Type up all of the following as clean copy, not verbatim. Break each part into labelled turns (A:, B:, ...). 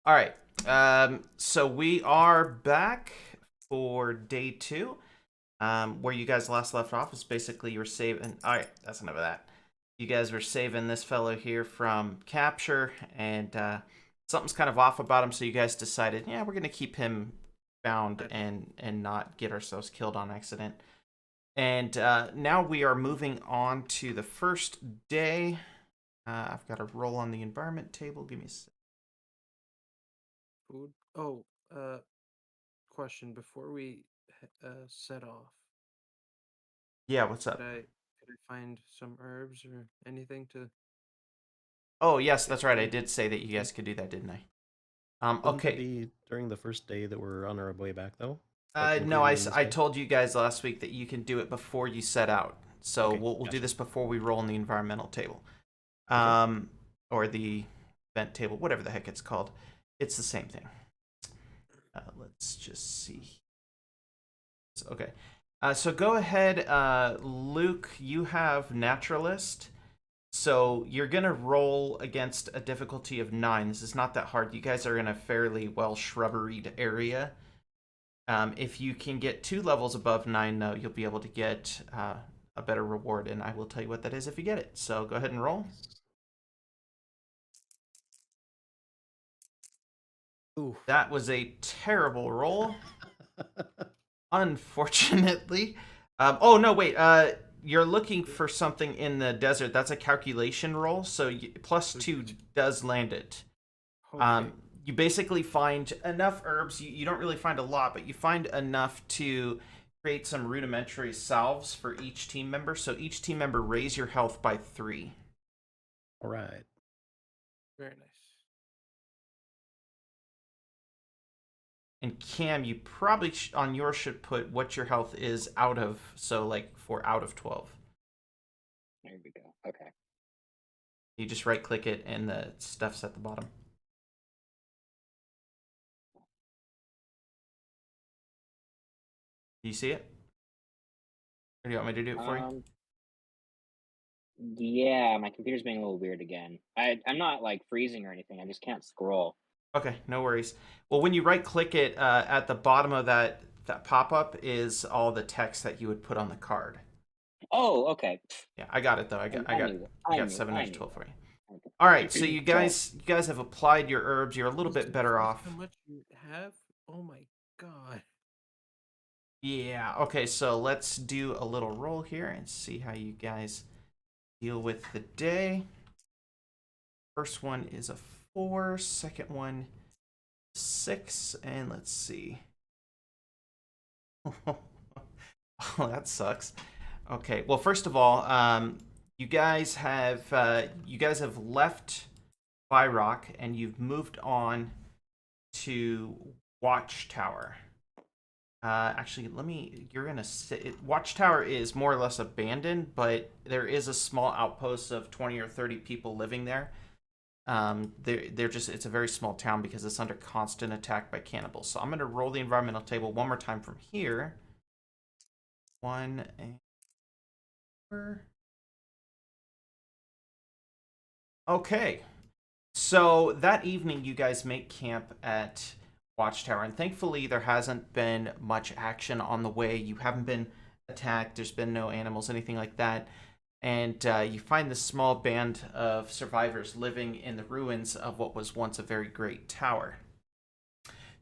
A: All right. So we are back for day two. Where you guys last left off is basically you were saving. All right, that's enough of that. You guys were saving this fellow here from capture, and something's kind of off about him. So you guys decided, yeah, we're gonna keep him bound
B: Gotcha.
A: and not get ourselves killed on accident. And now we are moving on to the first day. I've got a roll on the environment table. Give me a sec.
B: Food. Oh, question before we set off.
A: Yeah, what's
B: Could
A: up?
B: I find some herbs or anything to
A: Oh, yes,
B: get
A: that's right. I
B: some?
A: did say that you
B: Yeah.
A: guys could do that, didn't I?
C: Wouldn't that
A: Okay.
C: be during the first day that we're on our way back, though? Like
A: No,
C: included in this
A: I
C: day?
A: told you guys last week that you can do it before you set out. So
C: Okay,
A: we'll do
C: gotcha.
A: this before we roll in the environmental table.
C: Okay.
A: Um, or the event table, whatever the heck it's called. It's the same thing. Let's just see. Okay. So go ahead, Luke. You have naturalist. So you're gonna roll against a difficulty of 9. This is not that hard. You guys are in a fairly well shrubberied area. If you can get 2 levels above 9, though, you'll be able to get a better reward, and I will tell you what that is if you get it. So go ahead and roll.
C: Nice. Ooh.
A: That was a terrible roll, unfortunately. Oh no, wait. You're looking for something in the desert. That's a calculation roll, so plus
B: So
A: 2 does land it.
B: okay.
A: Um, you basically find enough herbs. You don't really find a lot, but you find enough to create some rudimentary salves for each team member. So each team member raise your health by 3.
C: All right.
B: Very nice.
A: And Cam, you probably on yours should put what your health is out of. So like for out of 12.
D: There we go. Okay.
A: You just right click it and the stuff's at the bottom. Do you see it? Or do you want me to do it for you?
D: Um, yeah, my computer's being a little weird again. I'm not like freezing or anything. I just can't scroll.
A: Okay, no worries. Well, when you right click it, at the bottom of that pop up is all the text that you would put on the card.
D: Oh, okay.
A: Yeah, I got it though.
D: I knew that.
A: I
D: I
A: got
D: knew.
A: seven
D: I
A: out of
D: knew
A: 12 for you.
D: that.
A: All right, so
D: Okay.
A: you guys have applied your herbs. You're a little bit
B: Is
A: better
B: this
A: off.
B: how much you have? Oh my god.
A: Yeah. Okay, so let's do a little roll here and see how you guys deal with the day. First one is a 4. Second one 6, and let's see. Oh, that sucks. Okay. Well, first of all, you guys have left Byrock and you've moved on to Watchtower. Actually, let me. You're gonna sit. Watchtower is more or less abandoned, but there is a small outpost of 20 or 30 people living there. They're just. It's a very small town because it's under constant attack by cannibals. So I'm gonna roll the environmental table one more time from here. 1 and 4. Okay. So that evening, you guys make camp at Watchtower, and thankfully, there hasn't been much action on the way. You haven't been attacked, there's been no animals, anything like that. And you find this small band of survivors living in the ruins of what was once a very great tower.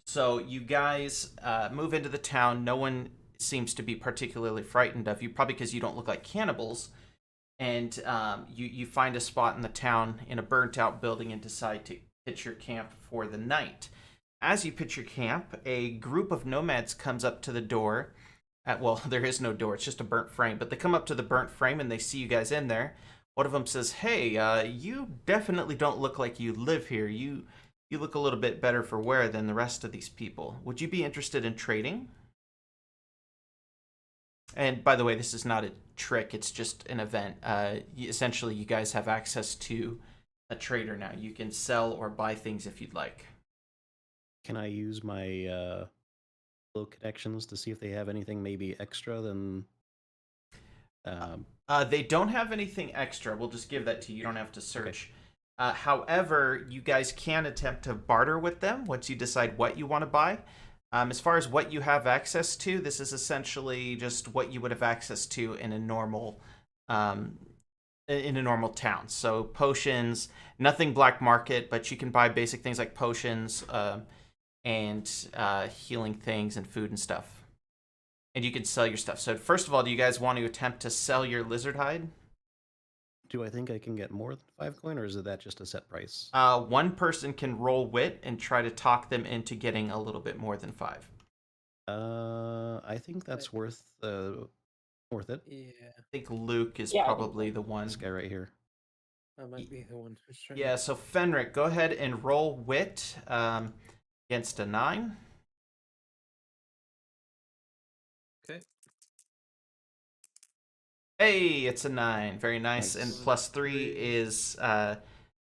A: So you guys move into the town. No one seems to be particularly frightened of you, probably because you don't look like cannibals, and you find a spot in the town in a burnt out building and decide to pitch your camp for the night. As you pitch your camp, a group of nomads comes up to the door. Well, there is no door; it's just a burnt frame. But they come up to the burnt frame and they see you guys in there. One of them says, "Hey, you definitely don't look like you live here. You look a little bit better for wear than the rest of these people. Would you be interested in trading?" And by the way, this is not a trick, it's just an event. Essentially, you guys have access to a trader now. You can sell or buy things if you'd like.
C: Can I use my little connections to see if they have anything maybe extra than um
A: They don't have anything extra. We'll just give that to you. You don't have to
C: okay.
A: search. However, you guys can attempt to barter with them once you decide what you want to buy. As far as what you have access to, this is essentially just what you would have access to um, in a normal town. So potions, nothing black market, but you can buy basic things like potions and healing things and food and stuff. And you can sell your stuff. So first of all, do you guys want to attempt to sell your lizard hide?
C: Do I think I can get more than 5 coin, or is that just a set price?
A: One person can roll wit and try to talk them into getting a little bit more than 5.
C: I think that's worth it.
B: Yeah,
A: I think Luke is
D: Yeah, I think
A: probably
D: so.
A: the one.
C: This guy right here.
B: that might be the one who's trying.
A: Yeah, so Fenric, go ahead and roll wit against a 9.
B: Okay.
A: Hey, it's a 9. Very nice.
C: Nice.
A: And plus 3 is 10,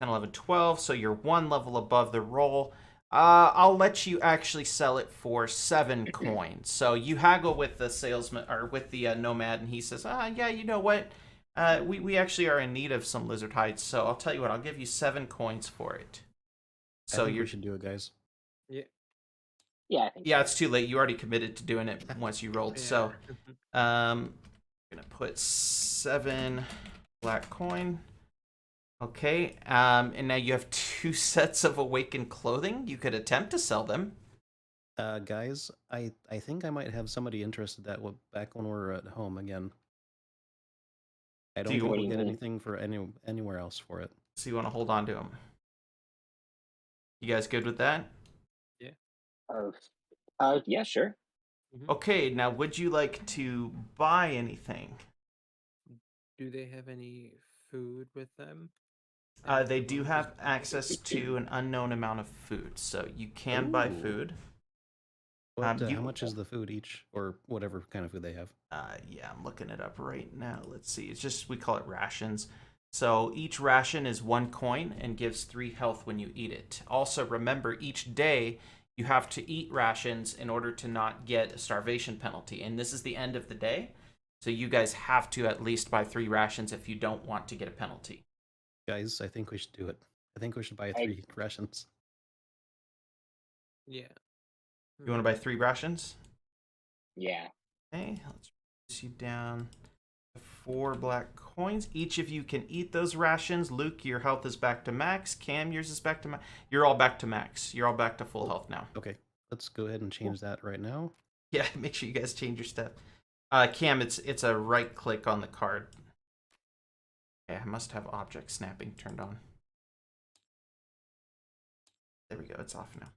A: 11, 12. So you're one level above the roll. I'll let you actually sell it for 7 coins. So you haggle with the salesman or with the nomad, and he says, yeah, you know what? We actually are in need of some lizard hides. So I'll tell you what, I'll give you 7 coins for it.
C: I
A: So
C: think
A: you're
C: we should do it, guys.
B: Yeah.
D: Yeah, I think
A: yeah,
D: so.
A: it's too late. You already committed to doing it once you rolled. So I'm gonna put 7 black coin. Okay, and now you have 2 sets of awakened clothing. You could attempt to sell them.
C: Guys, I think I might have somebody interested back when we're at home again. I don't
A: you-
C: think
D: What do
C: we'll
D: you
C: get
D: mean?
C: anything for anywhere else for it.
A: So you want to hold on to them. You guys good with that?
D: Yeah, sure.
A: Okay, now would you like to buy anything?
B: Do they have any food with them?
A: They
B: Anything
A: do
B: on
A: have
B: just-
A: access to an unknown amount of food, so you can buy
C: Ooh.
A: food.
C: What,
A: You-
C: how much is the food each, or whatever kind of food they have?
A: Yeah, I'm looking it up right now. Let's see. It's just we call it rations. So each ration is 1 coin and gives 3 health when you eat it. Also, remember each day you have to eat rations in order to not get a starvation penalty. And this is the end of the day. So you guys have to at least buy 3 rations if you don't want to get a penalty.
C: Guys, I think we should do it. I think we should buy
D: I-
C: 3 rations.
B: Yeah.
A: You want to buy 3 rations?
D: Yeah.
A: Okay, let's reduce you down to 4 black coins. Each of you can eat those rations. Luke, your health is back to max. Cam, yours is back to max. You're all back to max. You're all back to full health now.
C: Okay, let's go ahead and change that right now.
A: Yeah, make sure you guys change your stuff. Cam, it's a right click on the card. Yeah, I must have object snapping turned on. There we go. It's off now.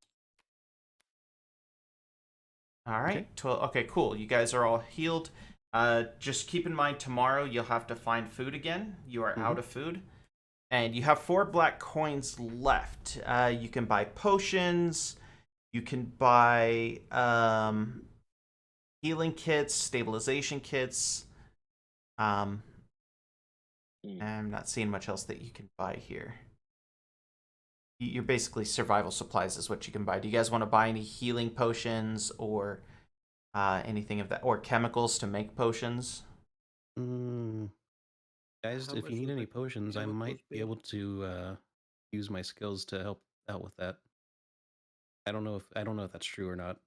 A: All right. Okay, cool. You guys are all healed. Just keep in mind tomorrow you'll have to find food again. You are out of food. And you have 4 black coins left. You can buy potions. You can buy healing kits, stabilization kits. I'm not seeing much else that you can buy here. You're basically survival supplies is what you can buy. Do you guys want to buy any healing potions or anything of that, or chemicals to make potions?
C: Guys,
B: How
C: if
B: much
C: you need
B: would
C: any
B: the
C: potions, I might
B: chemicals
C: be
B: be?
C: able to use my skills to help out with that. I don't know if that's true or not.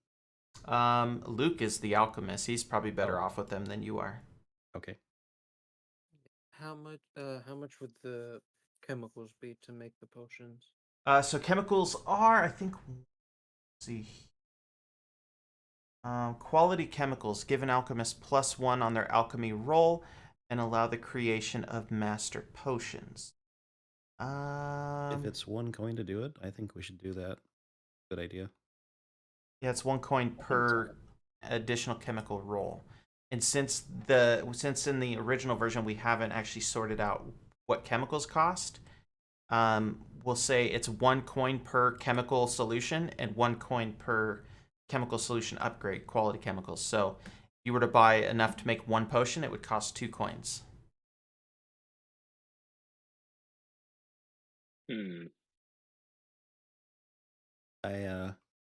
A: Luke is the alchemist. He's probably better
C: Oh.
A: off with them than you are.
C: Okay.
B: How much would the chemicals be to make the potions?
A: So chemicals are, I think, let's see. Quality chemicals give an alchemist +1 on their alchemy roll and allow the creation of master potions.
C: If it's 1 coin to do it, I think we should do that. Good idea.
A: Yeah, it's 1 coin
D: think
A: per
D: so.
A: additional chemical roll. And since in the original version we haven't actually sorted out what chemicals cost, we'll say it's 1 coin per chemical solution and 1 coin per chemical solution upgrade, quality chemicals. So if you were to buy enough to make 1 potion, it would cost 2 coins.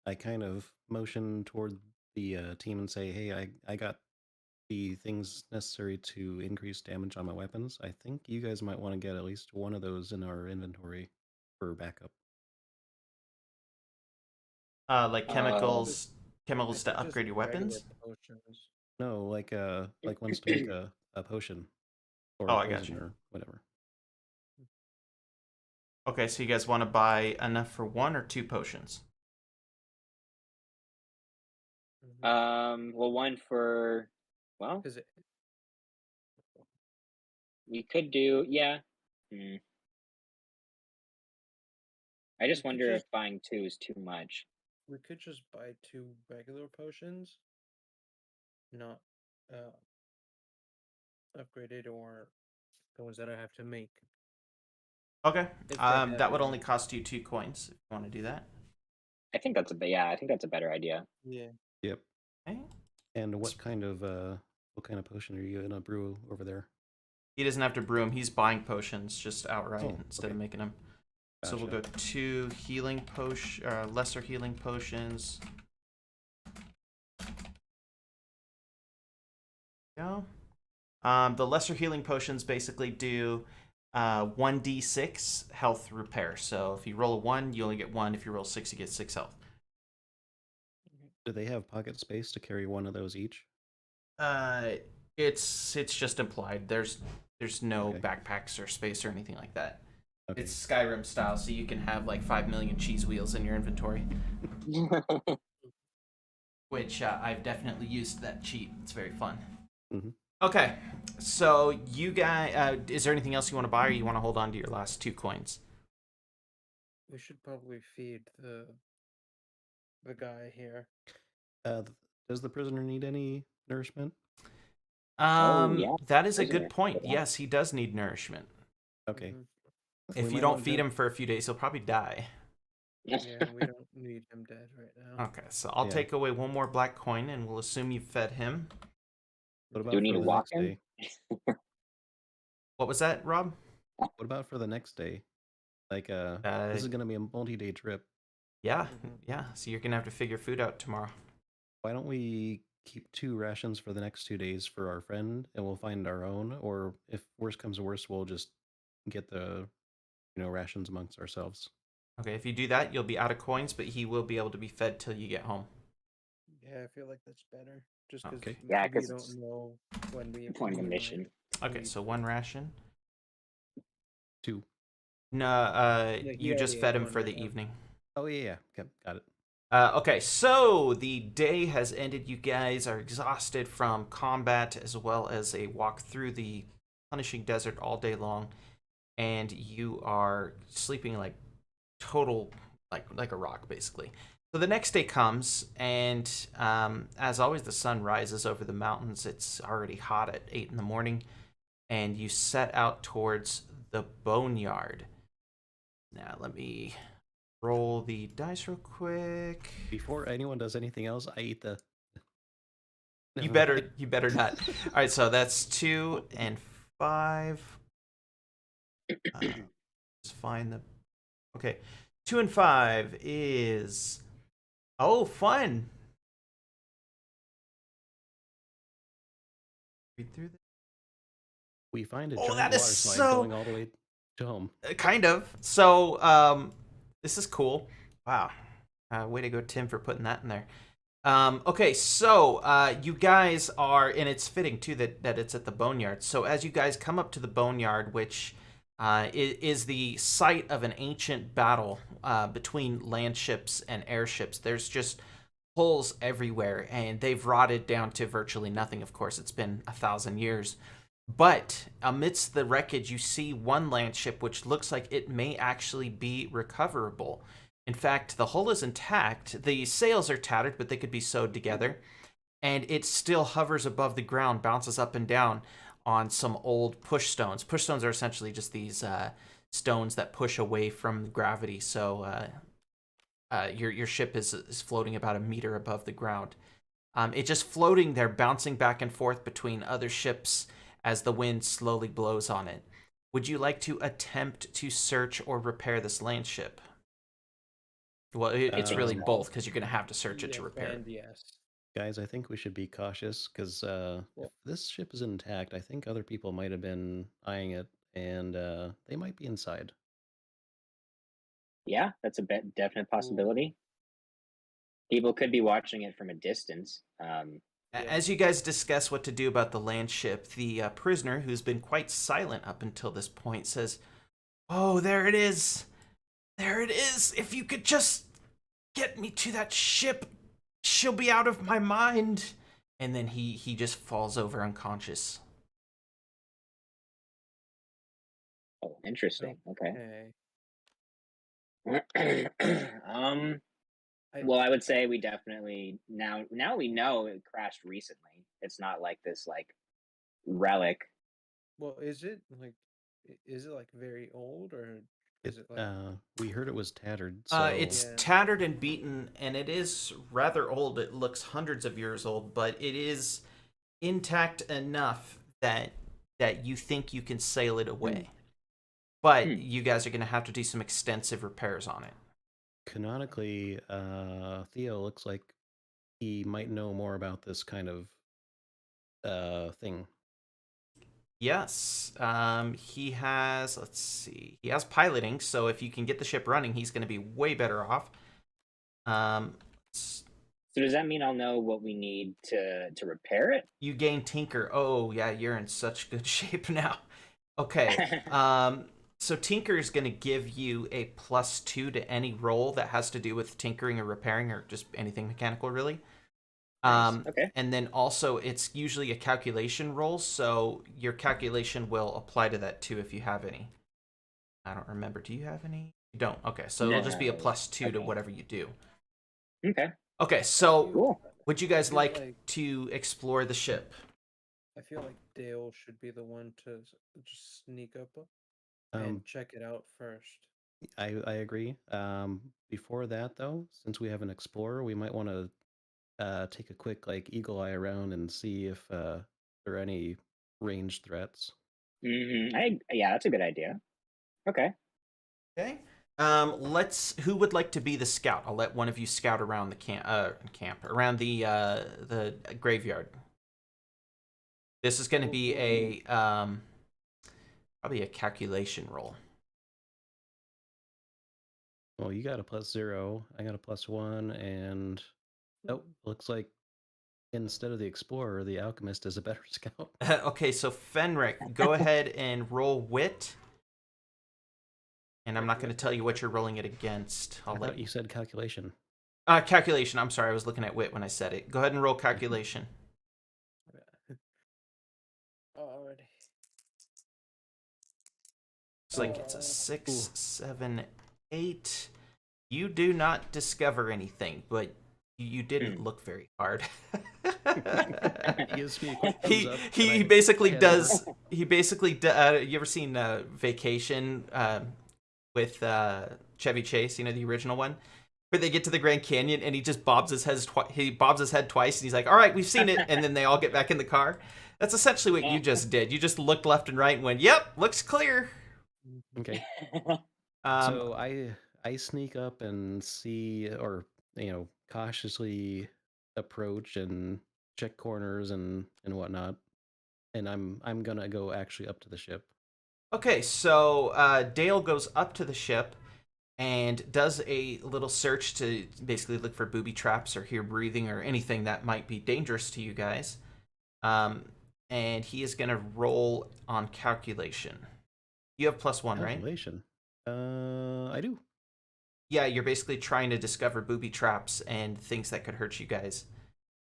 C: I kind of motion toward the team and say, "Hey, I got the things necessary to increase damage on my weapons. I think you guys might want to get at least one of those in our inventory." for backup.
A: Like
D: Uh,
B: I
A: chemicals to
B: think just
A: upgrade your
B: regular
A: weapons.
B: potions.
C: No, like ones to make a potion or
A: Oh,
C: a
A: I got
C: poison
A: you.
C: or whatever.
A: Okay, so you guys want to buy enough for 1 or 2 potions?
D: well, one for, well,
B: Because
D: we could do, yeah. Hmm. I
B: we
D: just
B: could
D: wonder if
B: just
D: buying two is too much.
B: buy 2 regular potions, not uh upgraded or the ones that I have to make.
A: Okay.
B: If they have
A: That
B: it
A: would only
B: in.
A: cost you 2 coins if you want to do that.
D: I think that's yeah, I think that's a better idea.
B: Yeah.
C: Yep.
A: Okay.
C: And what kind of potion are you gonna brew over there?
A: He doesn't have to brew them. He's buying potions just outright
C: Oh,
A: instead
C: okay.
A: of making them. So we'll
C: Gotcha.
A: go 2 lesser healing potions. Go. The lesser healing potions basically do 1d6 health repair. So if you roll a 1, you only get 1. If you roll 6, you get 6 health.
C: Do they have pocket space to carry one of those each?
A: Uh, it's just implied. There's no
C: Okay.
A: backpacks or space or anything like that.
C: Okay.
A: It's Skyrim style, so you can have like 5 million cheese wheels in your inventory, which I've definitely used that cheat. It's very fun.
C: Mm-hmm.
A: Okay, so you guys, is there anything else you want to buy, or you want to hold on to your last 2 coins?
B: We should probably feed the guy here.
C: Does the prisoner need any nourishment?
D: Oh yeah,
A: That is a good
D: prisoner.
A: point.
D: Yeah.
A: Yes, he does need nourishment.
C: Okay.
B: Mm-hmm.
C: We
A: If you
C: might
A: don't
C: want
A: feed
C: to.
A: him for a few days, he'll probably die.
B: Yeah, we don't need him dead right now.
A: Okay, so I'll
C: Yeah.
A: take away 1 more black coin, and we'll assume you fed him.
C: What
D: Do we
C: about
D: need
C: for
D: to
C: the
D: walk
C: next
D: him?
C: day?
A: What was that, Rob?
C: What about for the next day? Like,
A: Uh,
C: this is gonna be a multi-day trip.
A: yeah,
B: Mhm.
A: yeah. So you're gonna have to figure food out tomorrow.
C: Why don't we keep 2 rations for the next 2 days for our friend, and we'll find our own? Or if worse comes to worse, we'll just get the rations amongst ourselves.
A: Okay, if you do that, you'll be out of coins, but he will be able to be fed till you get home.
B: Yeah, I feel like that's better. Just because
C: Okay.
D: Yeah,
B: we
D: because
B: don't
D: it's
B: know when
D: the point of the
B: might
D: mission.
A: Okay,
B: need.
A: so 1 ration.
C: 2.
A: No,
B: Yeah, he
A: you just
B: already
A: fed
B: ate
A: him
B: one
A: for
B: right
A: the
B: now.
A: evening.
C: Oh yeah, okay, got it.
A: Okay, so the day has ended. You guys are exhausted from combat as well as a walk through the punishing desert all day long, and you are sleeping like total, like a rock, basically. So the next day comes, and as always, the sun rises over the mountains. It's already hot at 8 in the morning, and you set out towards the boneyard. Now, let me roll the dice real quick.
C: Before anyone does anything else, I eat the.
A: You
C: Never mind.
A: you better not. All right, so that's 2 and 5. Let's find the. Okay, 2 and 5 is. Oh, fun. Read through this.
C: We find a
A: Oh,
C: giant
A: that is
C: water slide
A: so.
C: going all the way to home.
A: Kind of. So, this is cool. Wow. Way to go, Tim, for putting that in there. Okay, so you guys are, and it's fitting too that it's at the boneyard. So as you guys come up to the boneyard, which is the site of an ancient battle between land ships and airships, there's just holes everywhere, and they've rotted down to virtually nothing. Of course, it's been 1,000 years. But amidst the wreckage, you see one land ship which looks like it may actually be recoverable. In fact, the hull is intact. The sails are tattered, but they could be sewed together. And it still hovers above the ground, bounces up and down on some old push stones. Push stones are essentially just these stones that push away from gravity. So your ship is floating about a meter above the ground. It's just floating there, bouncing back and forth between other ships as the wind slowly blows on it. Would you like to attempt to search or repair this land ship? Well, it's
D: think
A: really
C: Um,
D: so.
A: both, because you're going to have to search it
B: Yes
A: to repair it.
B: and yes.
C: Guys, I think we should be cautious because if
B: Well,
C: this ship is intact, I think other people might have been eyeing it, and they might be inside.
D: Yeah, that's a definite possibility. People could be watching it from a distance.
B: Yeah.
A: As you guys discuss what to do about the land ship, the prisoner, who's been quite silent up until this point, says, "Oh, there it is! There it is! If you could just get me to that ship, she'll be out of my mind." And then he just falls over unconscious.
D: Oh, interesting. Okay.
B: Okay.
D: um.
B: I
D: Well, I would say we definitely now we know it crashed recently. It's not like this like relic.
B: well, is it like is it like very old or
C: It
B: is it like
C: we heard it was tattered,
A: It's
C: so
B: yeah.
A: tattered and beaten, and it is rather old. It looks hundreds of years old, but it is intact enough that you think you can sail it away. But
D: Hmm.
A: you guys are going to have to do some extensive repairs on it.
C: canonically, Theo looks like he might know more about this kind of thing.
A: Yes, he has. Let's see, he has piloting. So if you can get the ship running, he's going to be way better off. Um,
D: So does that mean I'll know what we need to repair it?
A: you gain Tinker. Oh yeah, you're in such good shape now. Okay. So Tinker is going to give you a +2 to any roll that has to do with tinkering or repairing or just anything mechanical, really.
D: Nice. Okay.
A: And then also, it's usually a calculation roll, so your calculation will apply to that too if you have any. I don't remember. Do you have any? You don't. Okay, so it'll just be a
D: No.
A: +2 to
D: Okay.
A: whatever you do.
D: Okay.
A: Okay, so
D: Cool.
A: would you guys
B: feel
A: like
B: like-
A: to explore the ship?
B: I feel like Dale should be the one to just sneak up
C: Um,
B: and check it out first.
C: I agree. Before that, though, since we have an explorer, we might want to take a quick like eagle eye around and see if there are any ranged threats.
D: Yeah, that's a good idea. Okay.
A: Okay. Let's. Who would like to be the scout? I'll let one of you scout around the camp around the graveyard. This is going to be a probably a calculation roll.
C: Well, you got a +0, I got a +1, and oh, looks like instead of the explorer, the alchemist is a better scout.
A: Okay, so Fenric, go ahead and roll wit. And I'm not going to tell you what you're rolling it against.
C: I
A: I'll let
C: thought you said calculation.
A: calculation. I'm sorry, I was looking at wit when I said it. Go ahead and roll calculation.
B: Alrighty.
A: Looks like it's a 6,
C: Ooh.
A: 7, 8. You do not discover anything, but you didn't look very hard.
C: He gives me a quick
A: he
C: thumbs up,
A: he
C: and I
A: basically
C: head
A: does.
C: over.
A: He basically. You ever seen Vacation with Chevy Chase? You know, the original one, where they get to the Grand Canyon and he just bobs his head. He bobs his head twice, and he's like, "All right, we've seen it." And then they all get back in the car. That's essentially what you just did. You just looked left and right and went, "Yep, looks clear."
C: Okay.
A: Um,
C: So I sneak up and see, or cautiously approach and check corners and whatnot. And I'm gonna go actually up to the ship.
A: Okay, so Dale goes up to the ship and does a little search to basically look for booby traps or hear breathing or anything that might be dangerous to you guys. And he is going to roll on calculation. You have +1, right?
C: Calculation. I do.
A: Yeah, you're basically trying to discover booby traps and things that could hurt you guys.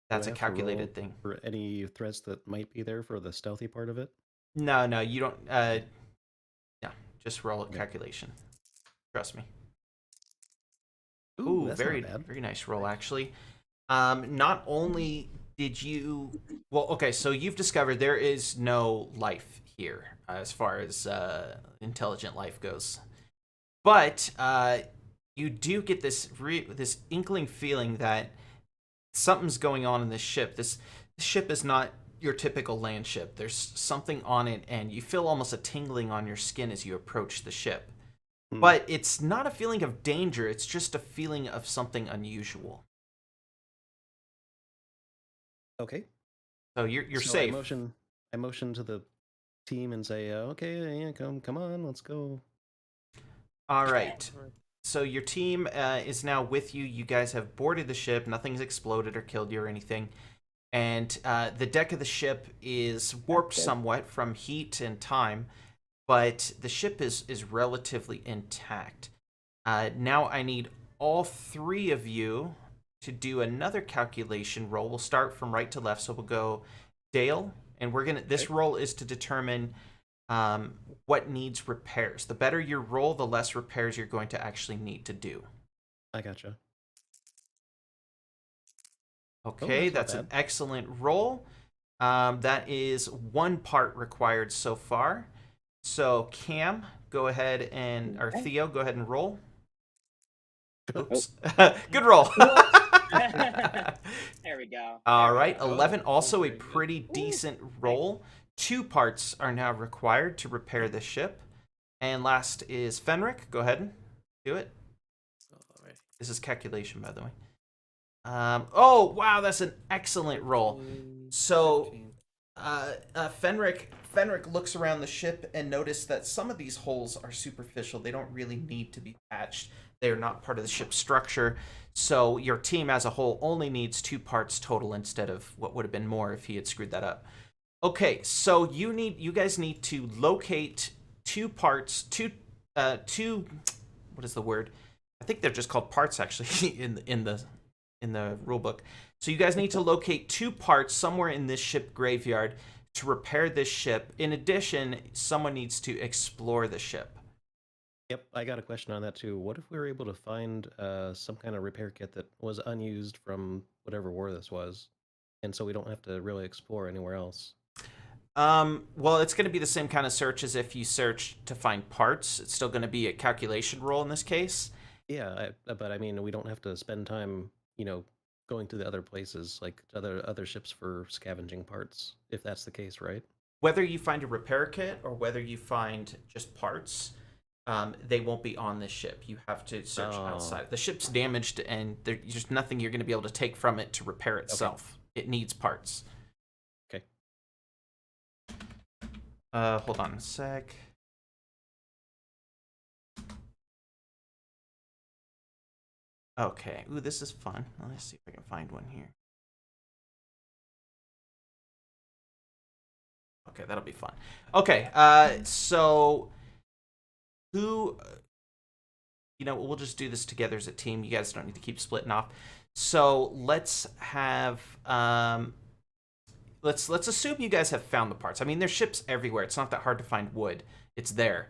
A: That's
C: Do
A: a
C: I have to roll
A: calculated thing.
C: for any threats that might be there for the stealthy part of it.
A: No, you don't. No, just roll a
C: Okay.
A: calculation. Trust me.
C: Ooh,
A: Ooh,
C: that's
A: very
C: not bad.
A: very nice roll actually. Not only did you okay, so you've discovered there is no life here as far as intelligent life goes. But you do get this this inkling feeling that something's going on in this ship. This ship is not your typical land ship. There's something on it and you feel almost a tingling on your skin as you approach the ship.
C: Hmm.
A: But it's not a feeling of danger, it's just a feeling of something unusual.
C: Okay.
A: So you're
C: So
A: safe.
C: I motion to the team and say, "Okay, yeah, come on, let's go."
A: All right.
B: Alright.
A: So your team is now with you. You guys have boarded the ship. Nothing's exploded or killed you or anything. And the deck of the ship is warped
D: good.
A: somewhat from heat and time, but the ship is relatively intact. Now I need all three of you to do another calculation roll. We'll start from right to left, so we'll go Dale, and we're gonna. This roll is to determine what needs repairs. The better your roll, the less repairs you're going to actually need to do.
C: I gotcha.
A: Okay,
C: that's
A: that's
C: not
A: an excellent roll. That is 1 part required so far. So Cam, go ahead and, or
D: Okay.
A: Theo, go ahead and roll.
D: Oh.
A: Oops. Good roll.
D: There we go.
A: All
D: There we
A: right,
D: go.
A: 11, also a
B: very good.
A: pretty decent roll. 2 parts are now required to repair the ship. And last is Fenric. Go ahead and do it.
B: All right.
A: This is calculation, by the way. Oh, wow, that's an excellent roll. So,
B: 13.
A: Fenric looks around the ship and noticed that some of these holes are superficial. They don't really need to be patched. They are not part of the ship's structure. So your team as a whole only needs 2 parts total instead of what would have been more if he had screwed that up. Okay, so you guys need to locate 2 parts, two what is the word? I think they're just called parts actually in the rule book. So you guys need to locate 2 parts somewhere in this ship graveyard to repair this ship. In addition, someone needs to explore the ship.
C: Yep, I got a question on that too. What if we were able to find some kind of repair kit that was unused from whatever war this was, and so we don't have to really explore anywhere else?
A: Well, it's going to be the same kind of search as if you search to find parts. It's still going to be a calculation roll in this case.
C: Yeah, but I mean, we don't have to spend time, going to the other places, like other ships for scavenging parts, if that's the case, right?
A: Whether you find a repair kit or whether you find just parts, they won't be on this ship. You have to search outside. The ship's damaged, and there's just nothing you're going to be able to take from it to repair itself. It needs parts.
C: Okay.
A: Hold on a sec. Okay. Ooh, this is fun. Let's see if I can find one here. Okay, that'll be fun. Okay, so who, we'll just do this together as a team. You guys don't need to keep splitting off. So let's have, let's assume you guys have found the parts. I mean, there's ships everywhere. It's not that hard to find wood. It's there.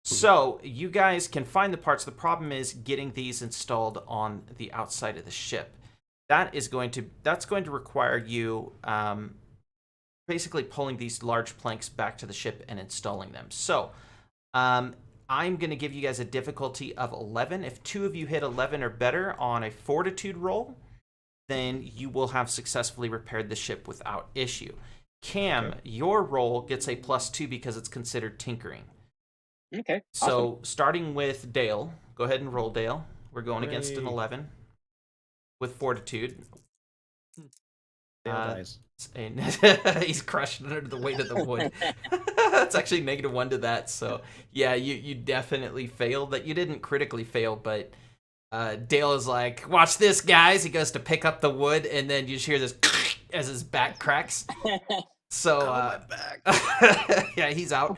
A: So you guys can find the parts. The problem is getting these installed on the outside of the ship. That's going to require you basically pulling these large planks back to the ship and installing them. So I'm going to give you guys a difficulty of 11. If 2 of you hit 11 or better on a fortitude roll, then you will have successfully repaired the ship without issue. Cam, your roll gets a +2 because it's considered tinkering.
D: Okay.
A: So starting with Dale, go ahead and roll, Dale. We're going against an
C: Hooray.
A: 11 with fortitude.
C: Dale dies.
A: And he's crushed under the weight of the wood. It's actually -1 to that. So yeah, you definitely failed. That you didn't critically fail, but Dale is like, watch this, guys. He goes to pick up the wood, and then you just hear this as his back cracks. So yeah, he's out.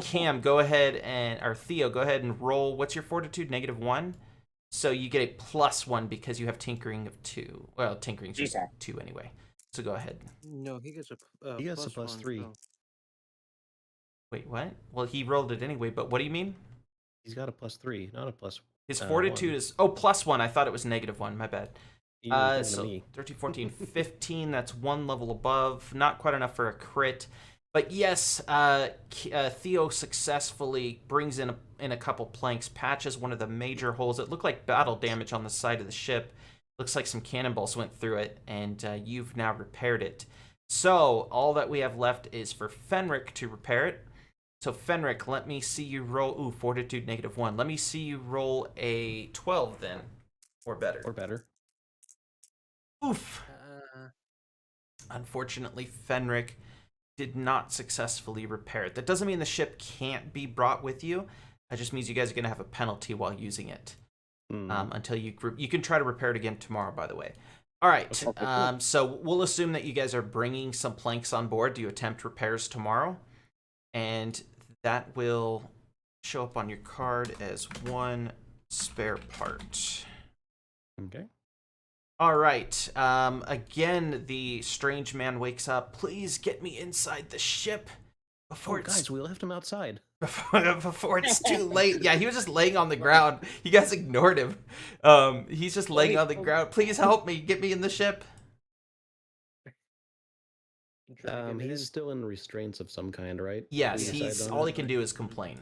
A: Cam, go ahead or Theo, go ahead and roll. What's your fortitude? -1. So you get a +1 because you have tinkering of 2. Well, tinkering's just 2 anyway. So go ahead.
B: No, he gets a
C: He gets a
B: +1,
C: +3.
B: so-
A: Wait, what? Well, he rolled it anyway, but what do you mean?
C: He's got a +3, not a plus.
A: His
C: one.
A: fortitude is +1. I thought it was -1. My bad.
C: You were thinking
A: So
C: of me.
A: 13, 14, 15. That's 1 level above. Not quite enough for a crit. But yes, Theo successfully brings in a couple planks, patches one of the major holes. It looked like battle damage on the side of the ship. Looks like some cannonballs went through it, and you've now repaired it. So all that we have left is for Fenric to repair it. So Fenric, let me see you roll. Ooh, fortitude -1. Let me see you roll a 12 then, or better.
C: Or better.
A: Oof.
B: Uh,
A: Unfortunately, Fenric did not successfully repair it. That doesn't mean the ship can't be brought with you. That just means you guys are going to have a penalty while using it
C: Hmm.
A: until you can try to repair it again tomorrow. By the way. All right.
D: Okay, cool.
A: So we'll assume that you guys are bringing some planks on board. Do you attempt repairs tomorrow? And that will show up on your card as one spare part.
C: Okay.
A: All right. Again, the strange man wakes up. Please get me inside the ship before
C: Oh, guys, we left him outside.
A: before it's too late. Yeah, he was just laying on the ground. You guys ignored him. He's just laying on the ground. Please help me. Get me in the ship.
B: Dragging it
C: He's
B: in.
C: still in restraints of some kind, right?
A: Yes,
C: We decided
A: he's
C: on
A: all
C: that?
A: he can do is complain.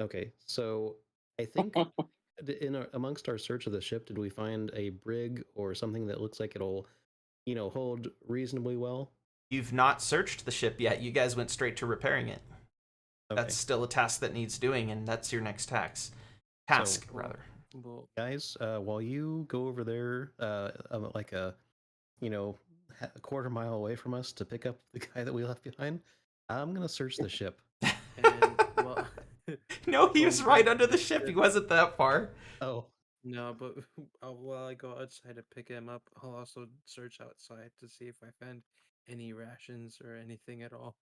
C: Okay, so I think amongst our search of the ship, did we find a brig or something that looks like it'll, hold reasonably well?
A: You've not searched the ship yet. You guys went straight to repairing it.
C: Okay.
A: That's still a task that needs doing, and that's your next task,
C: So-
A: rather.
B: Well,
C: Guys, while you go over there, like a quarter mile away from us to pick up the guy that we left behind, I'm gonna search the ship.
B: and well,
A: No, he was right
B: Well,
A: under the ship. He wasn't that far.
C: Oh,
B: no, but while I go outside to pick him up, I'll also search outside to see if I find any rations or anything at all.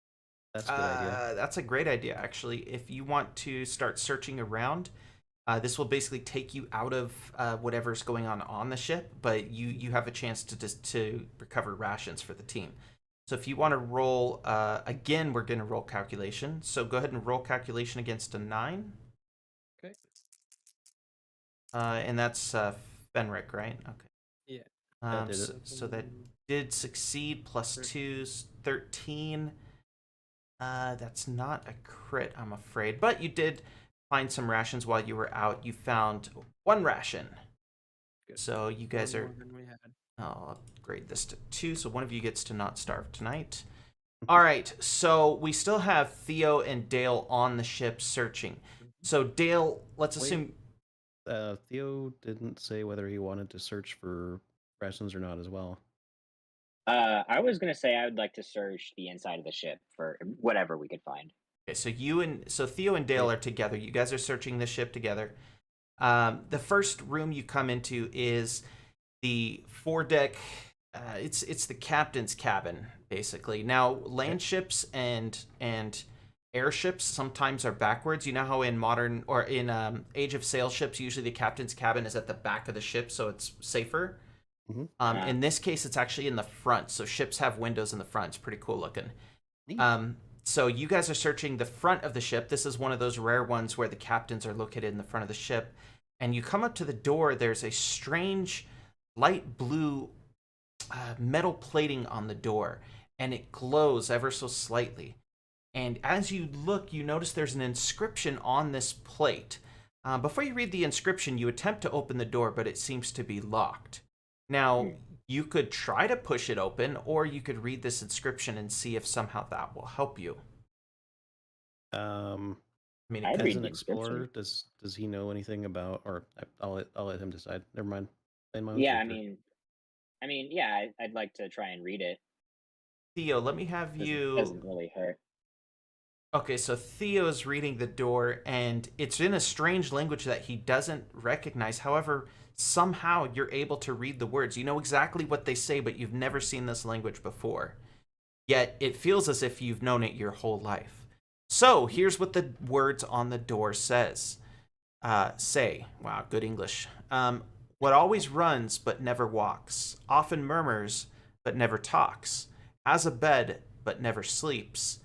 C: that's a good idea.
A: That's a great idea, actually. If you want to start searching around, this will basically take you out of whatever's going on the ship, but you have a chance to recover rations for the team. So if you want to roll again, we're going to roll calculation. So go ahead and roll calculation against a 9.
B: Okay.
A: And that's Fenric, right? Okay.
B: Yeah.
C: That did it.
A: So that did succeed. Plus 2's 13. That's not a crit, I'm afraid. But you did find some rations while you were out. You found 1 ration.
B: Good.
A: So you guys
B: One
A: are.
B: more than we had.
A: I'll upgrade this to 2, so one of you gets to not starve tonight. All right, so we still have Theo and Dale on the ship searching. So Dale, let's
C: Wait.
A: assume.
C: Theo didn't say whether he wanted to search for rations or not as well.
D: I was gonna say I would like to search the inside of the ship for whatever we could find.
A: Okay, so Theo and Dale are together. You guys are searching the ship together. The first room you come into is the foredeck. It's the captain's cabin, basically. Now, land ships and airships sometimes are backwards. You know how in modern or in Age of Sail ships, usually the captain's cabin is at the back of the ship, so it's safer.
C: Mhm.
A: In this case, it's actually in the front, so ships have windows in the front. It's pretty cool looking.
C: Neat.
A: So you guys are searching the front of the ship. This is one of those rare ones where the captains are located in the front of the ship. And you come up to the door. There's a strange light blue metal plating on the door, and it glows ever so slightly. And as you look, you notice there's an inscription on this plate. Before you read the inscription, you attempt to open the door, but it seems to be locked. Now, you could try to push it open, or you could read this inscription and see if somehow that will help you.
C: Um,
A: I mean,
D: I'd
C: as
D: read
C: an
D: the inscription.
C: explorer, does he know anything about? Or I'll let him decide. Never mind. In my own
D: Yeah,
C: future.
D: yeah, I'd like to try and read it.
A: Theo, let me have you.
D: Doesn't really hurt.
A: Okay, so Theo's reading the door, and it's in a strange language that he doesn't recognize. However, somehow you're able to read the words. You know exactly what they say, but you've never seen this language before. Yet it feels as if you've known it your whole life. So here's what the words on the door says. Wow, good English. What always runs but never walks, often murmurs but never talks, has a bed but never sleeps,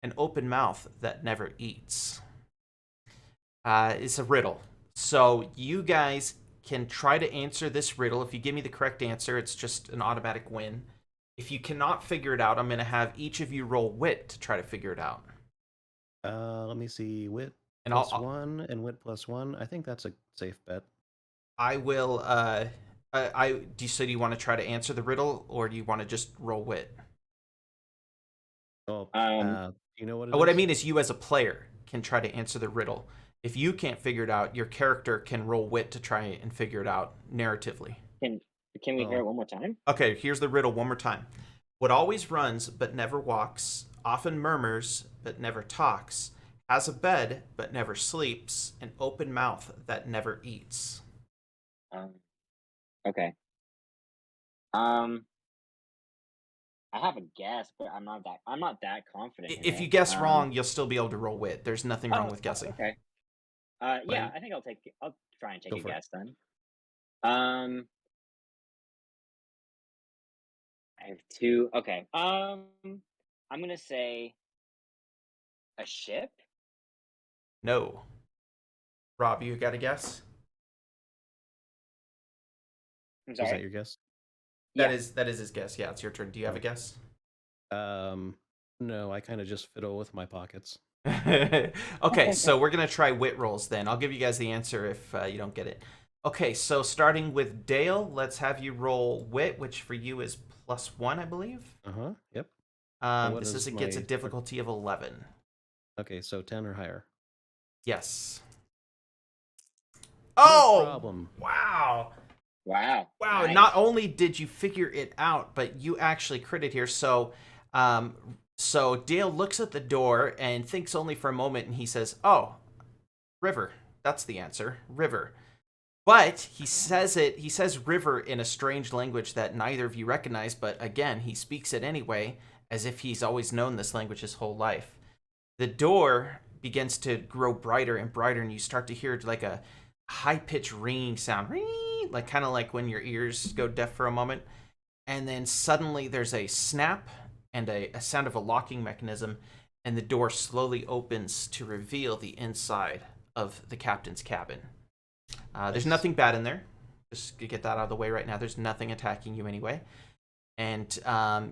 A: an open mouth that never eats. It's a riddle. So you guys can try to answer this riddle. If you give me the correct answer, it's just an automatic win. If you cannot figure it out, I'm going to have each of you roll wit to try to figure it out.
C: Let me see. Wit
A: And
C: plus
A: I'll
C: 1 and wit plus 1. I think that's a safe bet.
A: I will. So do you want to try to answer the riddle, or do you want to just roll wit?
C: Oh,
D: Um,
C: do you know what it
A: What I
C: is?
A: mean is, you as a player can try to answer the riddle. If you can't figure it out, your character can roll wit to try and figure it out narratively.
D: can we hear it
C: Oh.
D: one more time?
A: Okay, here's the riddle one more time. What always runs but never walks, often murmurs but never talks, has a bed but never sleeps, an open mouth that never eats.
D: Okay. Um, I have a guess, but I'm not that confident in
A: If
D: it.
A: you guess wrong, you'll still be able to roll wit. There's nothing wrong with
D: Oh,
A: guessing.
D: okay. Yeah,
C: Fine.
D: I think I'll try and take
C: Go
D: a
C: for it.
D: guess then. Um, I have two. Okay. I'm gonna say a ship.
A: No. Rob, you got a guess?
D: I'm
C: Was that
D: sorry.
C: your guess?
D: Yeah.
A: That is his guess. Yeah, it's your turn. Do you have a
C: Oh.
A: guess?
C: No, I kind of just fiddle with my pockets.
A: Okay, so we're gonna try wit rolls then. I'll give you guys the answer if you don't get it. Okay, so starting with Dale, let's have you roll wit, which for you is +1, I believe.
C: Yep. And what
A: This
C: is
A: is against a
C: my
A: difficulty of 11.
C: Okay, so 10 or higher.
A: Yes.
C: No
A: Oh,
C: problem.
A: wow.
D: Wow.
A: Wow,
D: Nice.
A: not only did you figure it out, but you actually critted here. So Dale looks at the door and thinks only for a moment, and he says, "Oh, river. That's the answer. River." But he says river in a strange language that neither of you recognize, but again, he speaks it anyway, as if he's always known this language his whole life. The door begins to grow brighter and brighter, and you start to hear like a high-pitched ringing sound, ring, like kind of like when your ears go deaf for a moment. And then suddenly there's a snap and a sound of a locking mechanism, and the door slowly opens to reveal the inside of the captain's cabin. There's
C: Nice.
A: nothing bad in there. Just to get that out of the way right now. There's nothing attacking you anyway. And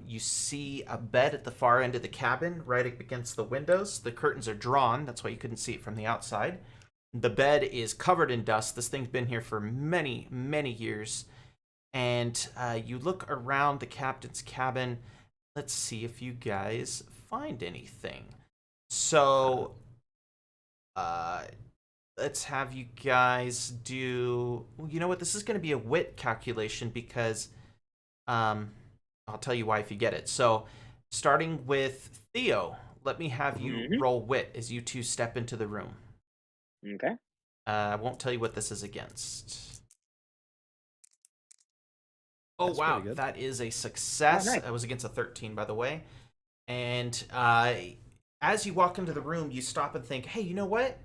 A: you see a bed at the far end of the cabin, right up against the windows. The curtains are drawn. That's why you couldn't see it from the outside. The bed is covered in dust. This thing's been here for many, many years. And you look around the captain's cabin. Let's see if you guys find anything. So, let's have you guys do. Well, you know what? This is going to be a wit calculation because I'll tell you why if you get it. So, starting with Theo, let me have you
D: Mhm.
A: roll wit as you two step into the room.
D: Okay.
A: I won't tell you what this is against. Oh,
C: That's
A: wow.
C: pretty good.
A: That is a success.
D: Oh, nice.
A: It was against a 13, by the way. And as you walk into the room, you stop and think, hey, you know what?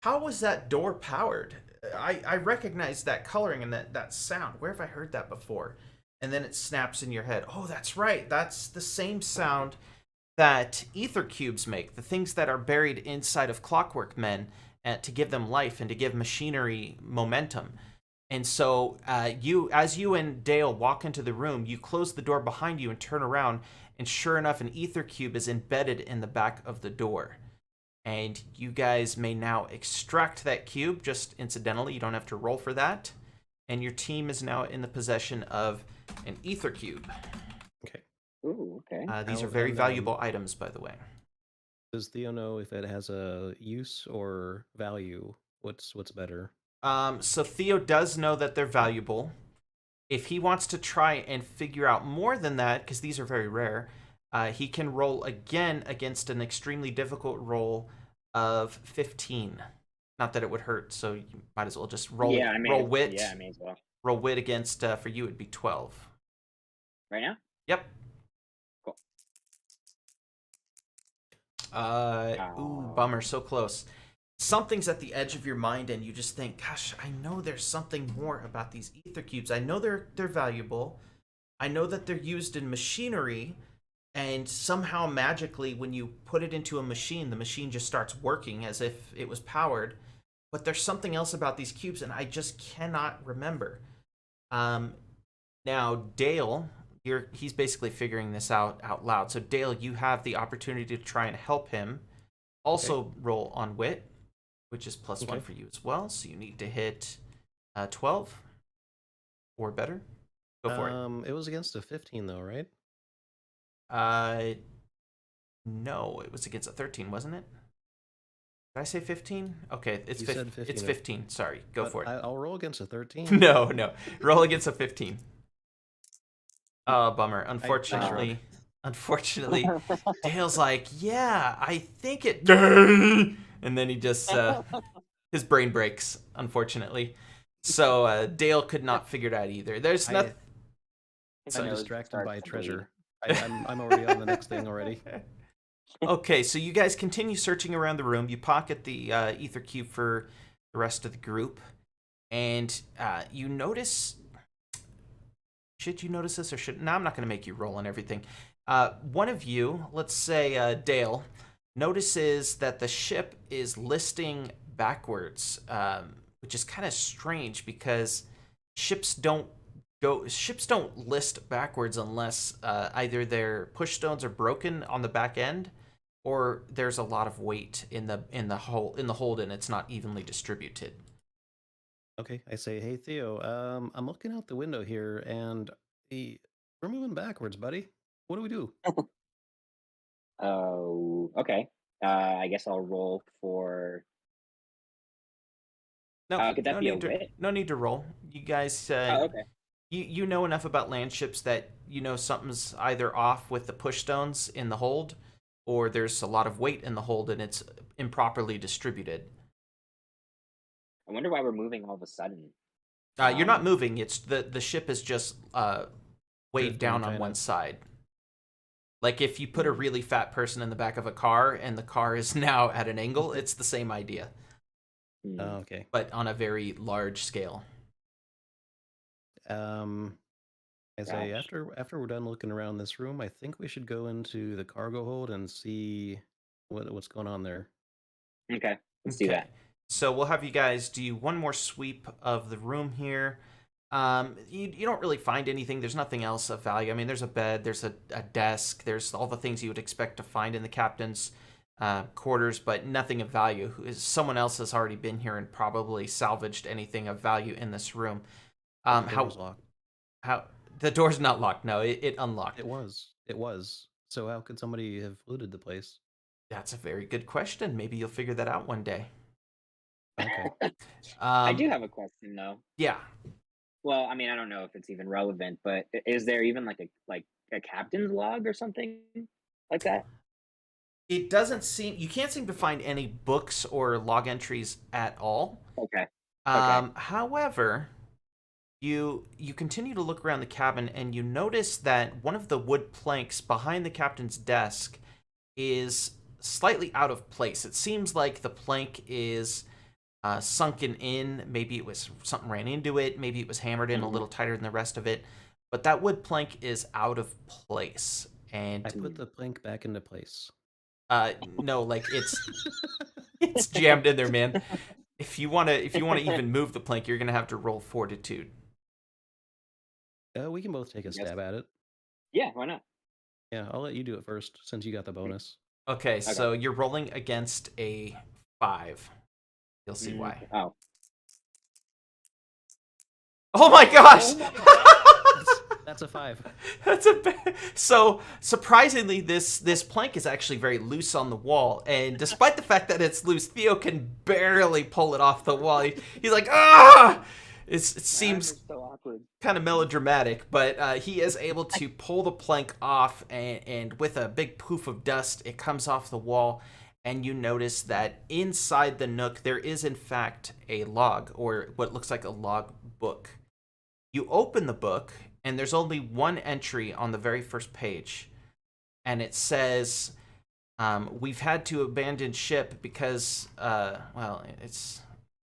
A: How was that door powered? I recognize that coloring and that sound. Where have I heard that before? And then it snaps in your head. Oh, that's right. That's the same sound that ether cubes make, the things that are buried inside of clockwork men to give them life and to give machinery momentum. And so as you and Dale walk into the room, you close the door behind you and turn around, and sure enough, an ether cube is embedded in the back of the door. And you guys may now extract that cube, just incidentally. You don't have to roll for that. And your team is now in the possession of an ether cube.
C: Okay.
D: Ooh. Okay.
A: These
C: Oh,
A: are very
C: and,
A: valuable items, by the way.
C: Does Theo know if it has a use or value? What's better?
A: So Theo does know that they're valuable. If he wants to try and figure out more than that, because these are very rare, he can roll again against an extremely difficult roll of 15. Not that it would hurt, so you might as well just roll
D: Yeah,
A: roll wit.
D: Yeah, I may as well.
A: Roll wit against for you it'd be 12.
D: Right now.
A: Yep.
D: Cool.
A: Ooh, bummer, so close. Something's at the edge of your mind, and you just think, "Gosh, I know there's something more about these ether cubes. I know they're valuable. I know that they're used in machinery, and somehow magically, when you put it into a machine, the machine just starts working as if it was powered. But there's something else about these cubes, and I just cannot remember." Now Dale, he's basically figuring this out loud. So Dale, you have the opportunity to try and help him. Also roll on wit, which is +1
C: Okay.
A: for you as well. So you need to hit 12 or better. Go for it.
C: It was against a 15 though, right?
A: No, it was against a 13, wasn't it? Did I say 15? Okay, it's
C: You
A: 15.
C: said 15.
A: It's 15. Sorry, go
C: But
A: for it.
C: I'll roll against a 13.
A: No. Roll against a 15. Oh, bummer. Unfortunately, Unfortunately, Dale's like, yeah, I think it. And then he just, his brain breaks, unfortunately. So Dale could not figure it out either. There's nothing.
D: His
C: I'm
D: nose
C: distracted
D: starts
C: by
D: to bleed.
C: treasure. I'm already on the next thing already.
A: Okay, so you guys continue searching around the room. You pocket the ether cube for the rest of the group, and you notice. Should you notice this or should? No, I'm not going to make you roll on everything. One of you, let's say Dale, notices that the ship is listing backwards, which is kind of strange because ships don't ships don't list backwards unless either their push stones are broken on the back end or there's a lot of weight in the hold and it's not evenly distributed.
C: Okay, I say, hey Theo, I'm looking out the window here, and we're moving backwards, buddy. What do we do?
D: Oh, okay. I guess I'll roll for.
A: No,
D: Could that be a wit?
A: no need to roll. You guys,
D: Oh, okay.
A: you know enough about land ships that you know something's either off with the push stones in the hold, or there's a lot of weight in the hold and it's improperly distributed.
D: I wonder why we're moving all of a sudden.
A: You're not moving. It's the ship is just weighed
C: Drifting,
A: down on
C: kinda.
A: one side. Like if you put a really fat person in the back of a car and the car is now at an angle, it's the same idea,
D: Hmm.
C: Oh, okay.
A: but on a very large scale.
C: I say,
D: Gosh.
C: after we're done looking around this room, I think we should go into the cargo hold and see what's going on there.
D: Okay, let's do
A: Okay.
D: that.
A: So we'll have you guys do one more sweep of the room here. You don't really find anything. There's nothing else of value. I mean, there's a bed, there's a desk, there's all the things you would expect to find in the captain's quarters, but nothing of value. Someone else has already been here and probably salvaged anything of value in this room.
C: The door was locked.
A: How the door's not locked? No, it unlocked.
C: It was. It was. So how could somebody have looted the place?
A: That's a very good question. Maybe you'll figure that out one day.
C: Okay.
D: I do have a question though.
A: Yeah.
D: Well, I mean, I don't know if it's even relevant, but is there even like a captain's log or something like that?
A: It doesn't seem you can't seem to find any books or log entries at all.
D: Okay. Okay.
A: However, you continue to look around the cabin and you notice that one of the wood planks behind the captain's desk is slightly out of place. It seems like the plank is sunken in. Maybe it was something ran into it. Maybe it was hammered in a little tighter than the rest of it. But that wood plank is out of place. And
C: I put the plank back into place.
A: no, like it's jammed in there, man. If you wanna even move the plank, you're gonna have to roll fortitude.
C: We can both take a
D: Yes.
C: stab at it.
D: Yeah, why not?
C: Yeah, I'll let you do it first since you got the bonus.
A: Okay, so you're rolling against a 5. You'll see why.
D: Oh.
A: Oh my gosh!
C: That's a 5.
A: That's so surprisingly, this plank is actually very loose on the wall, and despite the fact that it's loose, Theo can barely pull it off the wall. He's like, ah! It seems
D: so awkward.
A: kind of melodramatic, but he is able to pull the plank off, and with a big poof of dust, it comes off the wall, and you notice that inside the nook there is in fact a log, or what looks like a log book. You open the book, and there's only one entry on the very first page, and it says, "We've had to abandon ship because, well, it's."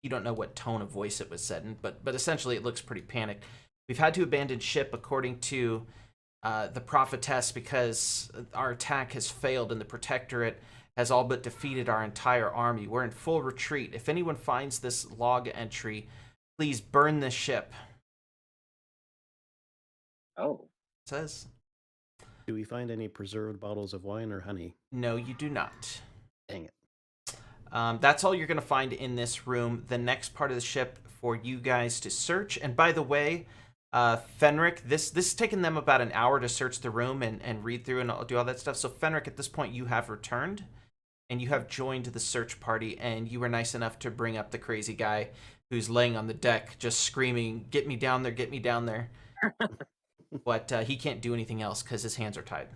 A: You don't know what tone of voice it was said in, but essentially it looks pretty panicked. We've had to abandon ship according to the prophetess because our attack has failed and the protectorate has all but defeated our entire army. We're in full retreat. If anyone finds this log entry, please burn the ship.
D: Oh.
A: It says.
C: Do we find any preserved bottles of wine or honey?
A: No, you do not.
C: Dang it.
A: That's all you're going to find in this room. The next part of the ship for you guys to search. And by the way, Fenric, this has taken them about an hour to search the room and read through and do all that stuff. So Fenric, at this point, you have returned and you have joined the search party. And you were nice enough to bring up the crazy guy who's laying on the deck just screaming, "Get me down there, get me down there." But he can't do anything else because his hands are tied.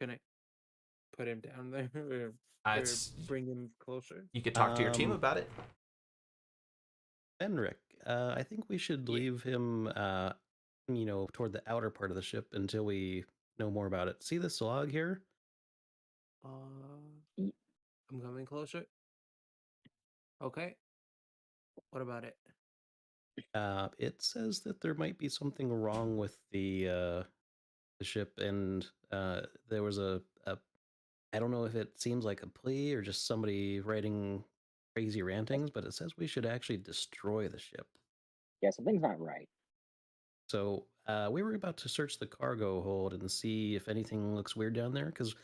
B: Can I put him down there or
A: It's
B: bring him closer?
A: you could talk to your team
C: Um,
A: about it.
C: Enric, I think we should
B: Yeah.
C: leave him, toward the outer part of the ship until we know more about it. See this log here?
B: I'm coming closer. Okay. What about it?
C: It says that there might be something wrong with the ship, and there was a I don't know if it seems like a plea or just somebody writing crazy rantings, but it says we should actually destroy the ship.
D: Yeah, something's not right.
C: So we were about to search the cargo hold and see if anything looks weird down there, because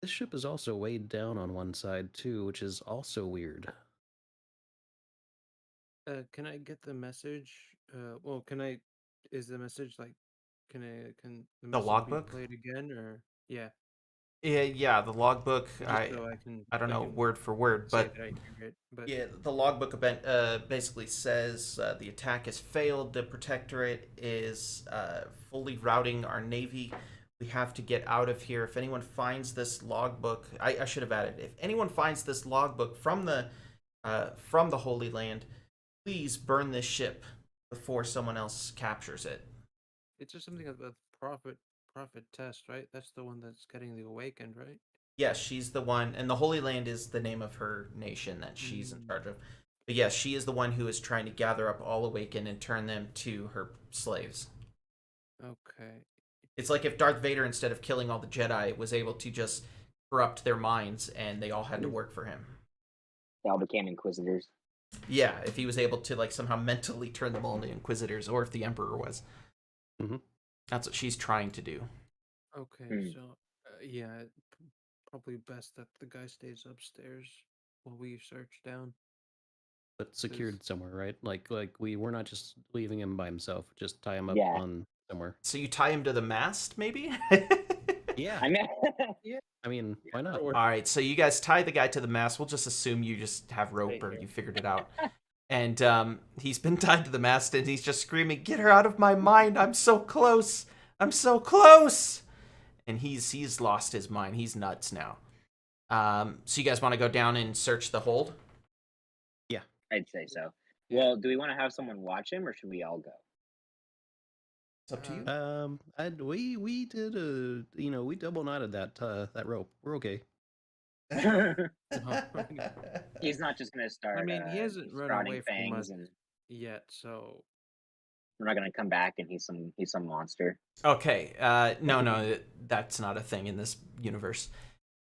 C: this ship is also weighed down on one side too, which is also weird.
B: Can I get the message? Well, can I? Is the message like? Can the
A: The
B: message be
A: logbook?
B: played again or yeah?
A: Yeah, the logbook.
B: Just so I can
A: I don't
B: I
A: know
B: can
A: word for word,
B: say
A: but
B: that I hear it. But
A: yeah, the logbook event basically says the attack has failed. The protectorate is fully routing our navy. We have to get out of here. If anyone finds this logbook, I should have added. If anyone finds this logbook from the Holy Land, please burn this ship before someone else captures it.
B: it's just something about prophet test, right? That's the one that's getting the awakened, right?
A: Yes, she's the one, and the Holy Land is the name of her nation that she's in
B: Mm,
A: charge of. But yes, she is the one who is trying to gather up all Awakened and turn them to her slaves.
B: okay.
A: It's like if Darth Vader, instead of killing all the Jedi, was able to just corrupt their minds and they all had to work for him.
D: They all became inquisitors.
A: Yeah, if he was able to like somehow mentally turn them all into Inquisitors, or if the Emperor was.
C: Mm-hmm.
A: That's what she's trying to do.
B: Okay,
D: Hmm.
B: so yeah, probably best that the guy stays upstairs while we search down.
C: But
B: 'Cause
C: secured somewhere, right? Like we're not just leaving him by himself. Just tie him up
D: Yeah.
C: on somewhere.
A: So you tie him to the mast, maybe?
C: Yeah,
D: I mean,
B: yeah,
C: I mean, why not?
B: or
A: All right, so you guys tie the guy to the mast. We'll just assume you just have rope
B: right
A: or
B: here.
A: you figured it out. And he's been tied to the mast and he's just screaming, "Get her out of my mind! I'm so close! I'm so close!" And he's lost his mind. He's nuts now. So you guys want to go down and search the hold?
C: Yeah.
D: I'd say so.
B: Yeah.
D: Well, do we want to have someone watch him, or should we all go?
A: It's up to you.
C: And we did we double knotted that rope. We're okay.
D: He's not just gonna start.
B: I mean, he hasn't run
D: sprouting
B: away from us
D: fangs, and
B: yet, so
D: we're not gonna come back and he's some monster.
A: Okay. No, that's not a thing in this universe.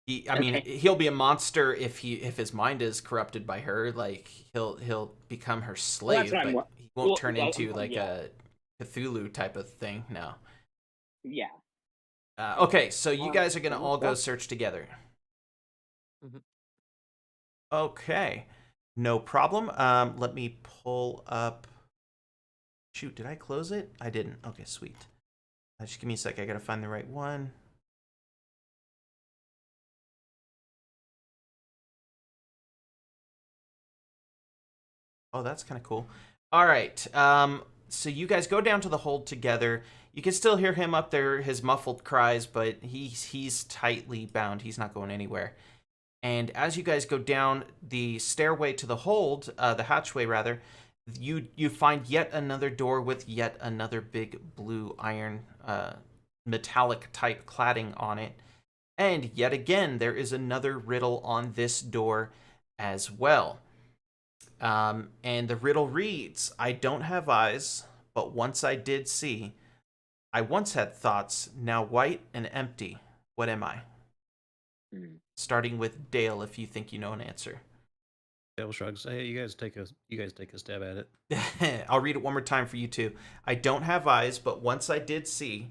A: I mean,
D: Okay.
A: he'll be a monster if his mind is corrupted by her. Like he'll become her slave,
D: what I'm
A: but he won't
D: well,
A: turn
D: well,
A: into like
D: yeah.
A: a Cthulhu type of thing. No.
D: Yeah.
A: Okay, so you guys are gonna
D: Well,
A: all go
D: well,
A: search together.
B: Mhm.
A: Okay, no problem. Let me pull up. Shoot, did I close it? I didn't. Okay, sweet. Just give me a sec. I gotta find the right one. Oh, that's kind of cool. All right. So you guys go down to the hold together. You can still hear him up there, his muffled cries, but he's tightly bound. He's not going anywhere. And as you guys go down the stairway to the hold, the hatchway rather, you find yet another door with yet another big blue iron metallic type cladding on it. And yet again, there is another riddle on this door as well. And the riddle reads, "I don't have eyes, but once I did see. I once had thoughts, now white and empty. What am I?" Starting with Dale, if you think you know an answer.
C: Dale shrugs. Hey, you guys take a stab at it.
A: I'll read it one more time for you two. "I don't have eyes, but once I did see.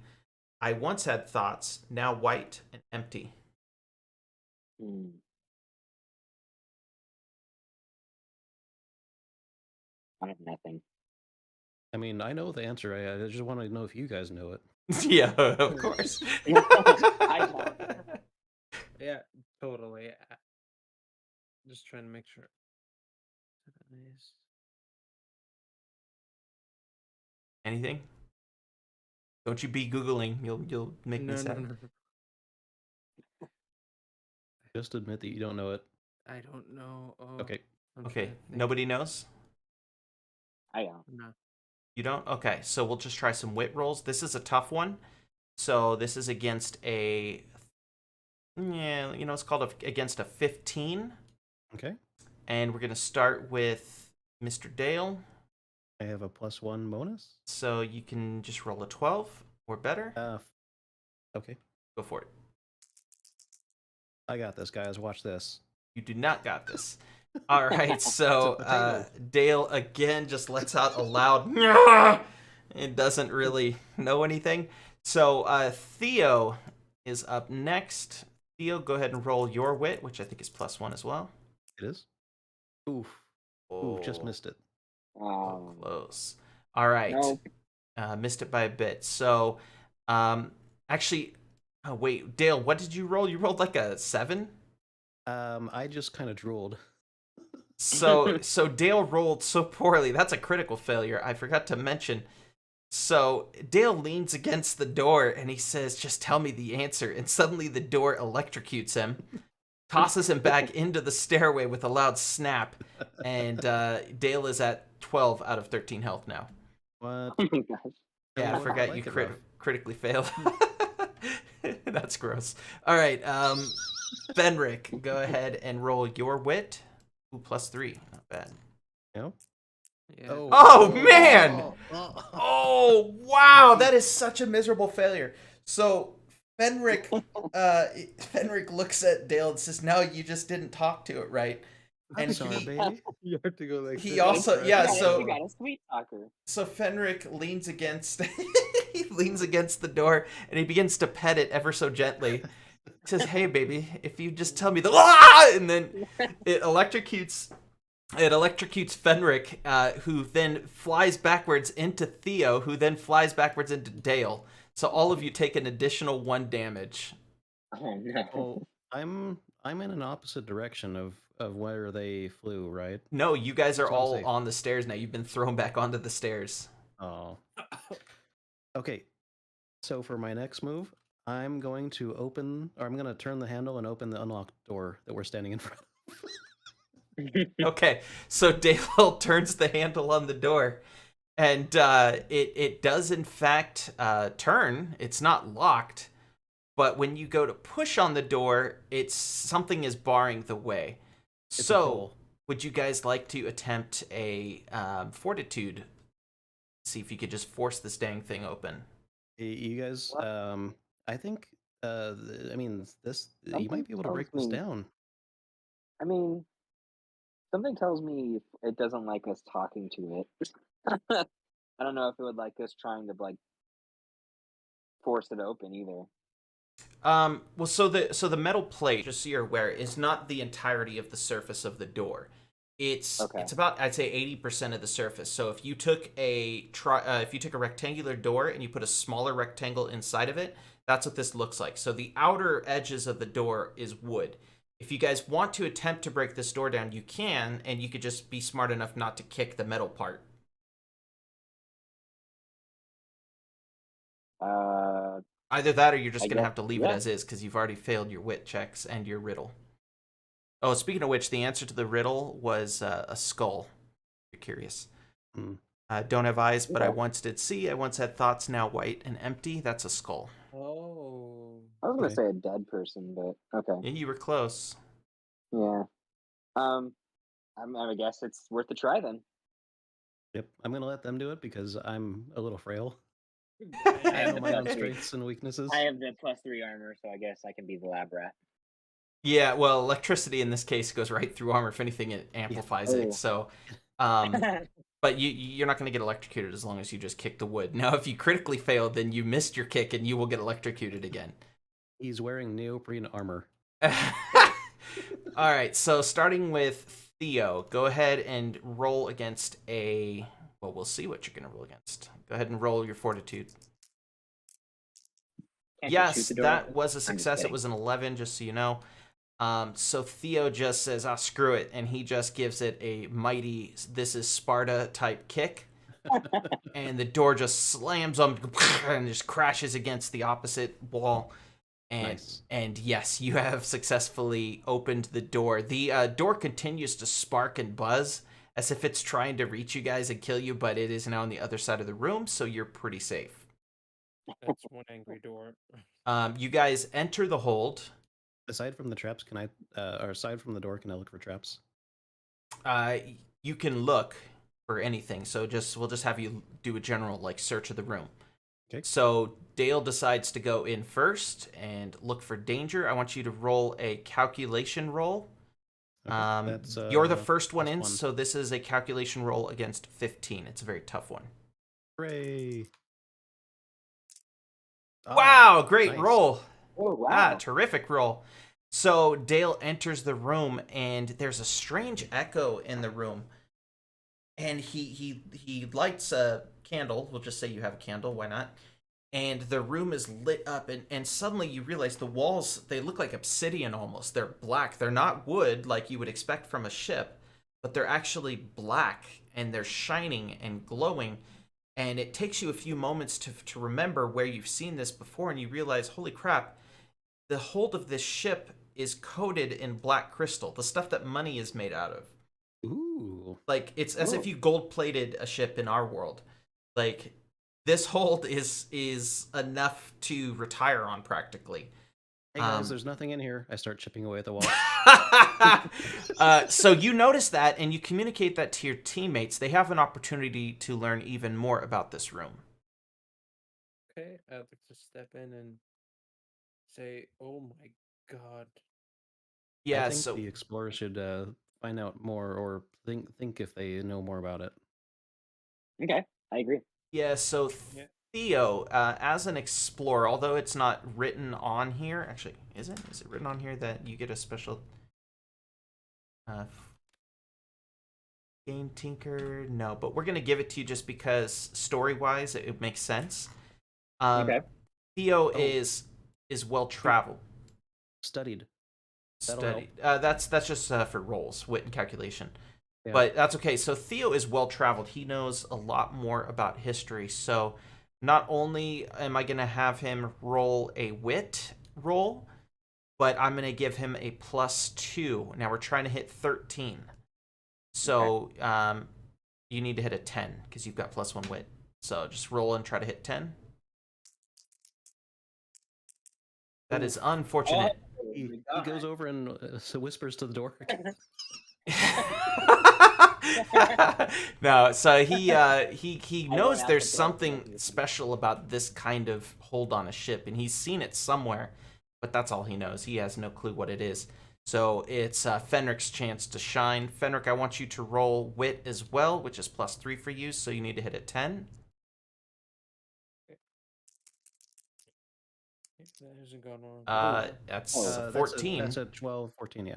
A: I once had thoughts, now white and empty."
D: I have nothing.
C: I mean, I know the answer. I just want to know if you guys know it.
A: Yeah, of course.
D: I don't.
B: yeah, totally. Just trying to make sure. Nice.
A: Anything? Don't you be Googling. You'll make me
B: No,
A: sad.
B: no, no.
C: Just admit that you don't know it.
B: I don't know. Oh,
C: Okay.
B: I'm
A: Okay,
B: trying to think.
A: nobody knows?
D: I am.
B: No.
A: You don't? Okay, so we'll just try some wit rolls. This is a tough one. So this is against a, yeah, it's called against a 15.
C: Okay.
A: And we're going to start with Mr. Dale.
C: I have a +1 bonus.
A: So you can just roll a 12 or better.
C: Okay.
A: Go for it.
C: I got this, guys. Watch this.
A: You do not got this. All right, so
C: potato.
A: Dale again just lets out a loud "Nyah!" It doesn't really know anything. So Theo is up next. Theo, go ahead and roll your wit, which I think is +1 as well.
C: It is. Oof. Ooh, just missed it.
A: Oh, close. All right.
D: Nope.
A: Missed it by a bit. So, actually, oh, wait, Dale, what did you roll? You rolled like a 7?
C: I just kind of drooled.
A: So Dale rolled so poorly. That's a critical failure. I forgot to mention. So Dale leans against the door and he says, "Just tell me the answer." And suddenly the door electrocutes him, tosses him back into the stairway with a loud snap. And Dale is at 12 out of 13 health now.
C: What?
D: Oh my gosh.
A: Yeah, I forgot you critically failed. That's gross. All right, Fenric, go ahead and roll your wit. Ooh, +3. Not bad.
C: No.
B: Yeah.
A: Oh, man! Oh, wow! That is such a miserable failure. So, Fenric looks at Dale and says, "No, you just didn't talk to it right."
C: I'm
A: And
C: sorry,
A: he,
C: baby.
B: You have to go like.
A: he
B: this.
A: also-
B: Right?
A: yeah,
D: You got
A: so-
D: you got a sweet talker.
A: So Fenric leans against he leans against the door and he begins to pet it ever so gently. He says, "Hey baby, if you just tell me the ah!" and then it electrocutes Fenric, who then flies backwards into Theo, who then flies backwards into Dale. So all of you take an additional 1 damage.
D: Oh no.
C: Well, I'm in an opposite direction of where they flew, right?
A: No, you guys are
C: So I'm
A: all
C: safe.
A: on the stairs now. You've been thrown back onto the stairs.
C: Oh. Okay. So for my next move, I'm going to turn the handle and open the unlocked door that we're standing in front of.
A: Okay, so Dale turns the handle on the door, and it does in fact turn. It's not locked, but when you go to push on the door, something is barring the way.
C: It's a
A: So,
C: troll.
A: would you guys like to attempt a fortitude? See if you could just force this dang thing open.
C: You guys,
D: What?
C: I think, I mean, this you
D: Something
C: might be able to break
D: tells
C: this
D: me-
C: down.
D: I mean, something tells me it doesn't like us talking to it. I don't know if it would like us trying to like force it open either.
A: Well, so the metal plate, just so you're aware, is not the entirety of the surface of the door. It's about, I'd say, 80% of the surface. So if you took a rectangular door and you put a smaller rectangle inside of it, that's what this looks like. So the outer edges of the door is wood. If you guys want to attempt to break this door down, you can, and you could just be smart enough not to kick the metal part. Either that or you're just
D: I
A: going to
D: guess-
A: have to leave it
D: yeah.
A: as is because you've already failed your wit checks and your riddle. Oh, speaking of which, the answer to the riddle was a skull. If you're curious.
C: Hmm.
A: Don't have eyes, but I
D: Yeah.
A: once did see. I once had thoughts, now white and empty. That's a skull.
B: Oh.
D: I was gonna
C: Okay.
D: say a dead person, but okay.
A: Yeah, you were close.
D: Yeah. I guess it's worth a try then.
C: Yep, I'm gonna let them do it because I'm a little frail.
B: I
C: I know
D: the
C: my own
D: +3.
C: strengths and weaknesses.
D: I have the +3 armor, so I guess I can be the lab rat.
A: Yeah, well, electricity in this case goes right through armor. If anything, it amplifies
D: Oh.
A: it. So, but you're not going to get electrocuted as long as you just kick the wood. Now, if you critically fail, then you missed your kick and you will get electrocuted again.
C: He's wearing neoprene armor.
A: All right, so starting with Theo, go ahead and roll against a. Well, we'll see what you're going to roll against. Go ahead and roll your fortitude.
D: Can't you
A: Yes,
D: shoot the door
A: that
D: open?
A: was a
D: just
A: success. It
D: kidding.
A: was an 11, just so you know. So Theo just says, "Ah, screw it," and he just gives it a mighty "This is Sparta" type kick, and the door just slams on and just crashes against the opposite wall. And
C: Nice.
A: and yes, you have successfully opened the door. The door continues to spark and buzz as if it's trying to reach you guys and kill you, but it is now on the other side of the room, so you're pretty safe.
B: That's one angry door.
A: You guys enter the hold.
C: Aside from the traps, can I, or aside from the door, can I look for traps?
A: Uh, you can look for anything, so we'll just have you do a general like search of the room.
C: Okay.
A: So Dale decides to go in first and look for danger. I want you to roll a calculation roll.
C: Okay, that's
A: You're the first one in,
C: +1.
A: so this is a calculation roll against 15. It's a very tough one.
C: Hooray! Ah,
A: Wow, great
C: nice.
A: roll.
D: Oh wow!
A: Terrific roll. So Dale enters the room, and there's a strange echo in the room. And he lights a candle. We'll just say you have a candle. Why not? And the room is lit up, and suddenly you realize the walls, they look like obsidian almost. They're black. They're not wood like you would expect from a ship, but they're actually black, and they're shining and glowing. And it takes you a few moments to remember where you've seen this before, and you realize, holy crap, the hold of this ship is coated in black crystal, the stuff that money is made out of.
C: Ooh.
A: Like, it's as if
D: Oh.
A: you gold plated a ship in our world. Like, this hold is enough to retire on practically.
C: Hey guys, there's nothing in here. I start chipping away at the wall.
A: So you notice that and you communicate that to your teammates. They have an opportunity to learn even more about this room.
B: Okay, I'd like to step in and say, "Oh my god!"
A: Yeah,
C: I think
A: so
C: the explorer should find out more, or think if they know more about it.
D: Okay, I agree.
A: yeah, so
B: Yeah.
A: Theo, as an explorer, although it's not written on here, actually, is it? Is it written on here that you get a special game tinker? No, but we're gonna give it to you just because story-wise it makes sense.
D: Okay.
A: Theo
C: Oh.
A: is well traveled.
C: Studied. That'll help.
A: Study. That's just for rolls, wit and calculation.
C: Yeah.
A: But that's okay. So Theo is well traveled. He knows a lot more about history. So not only am I going to have him roll a wit roll, but I'm going to give him a +2. Now we're trying to hit 13. So you need to hit a 10 because you've got +1 wit. So just roll and try to hit 10. That is unfortunate.
D: Oh,
C: He
D: my
C: goes
D: God.
C: over and whispers to the door.
A: No, so he
D: I
A: knows
D: went out
A: there's
D: the door.
A: something special about this kind of hold on a ship, and he's seen it somewhere, but that's all he knows. He has no clue what it is. So it's Fenric's chance to shine. Fenric, I want you to roll wit as well, which is +3 for you, so you need to hit a 10.
B: That hasn't gone wrong.
A: That's
D: Oh,
A: 14.
C: That's a 12, 14, yeah.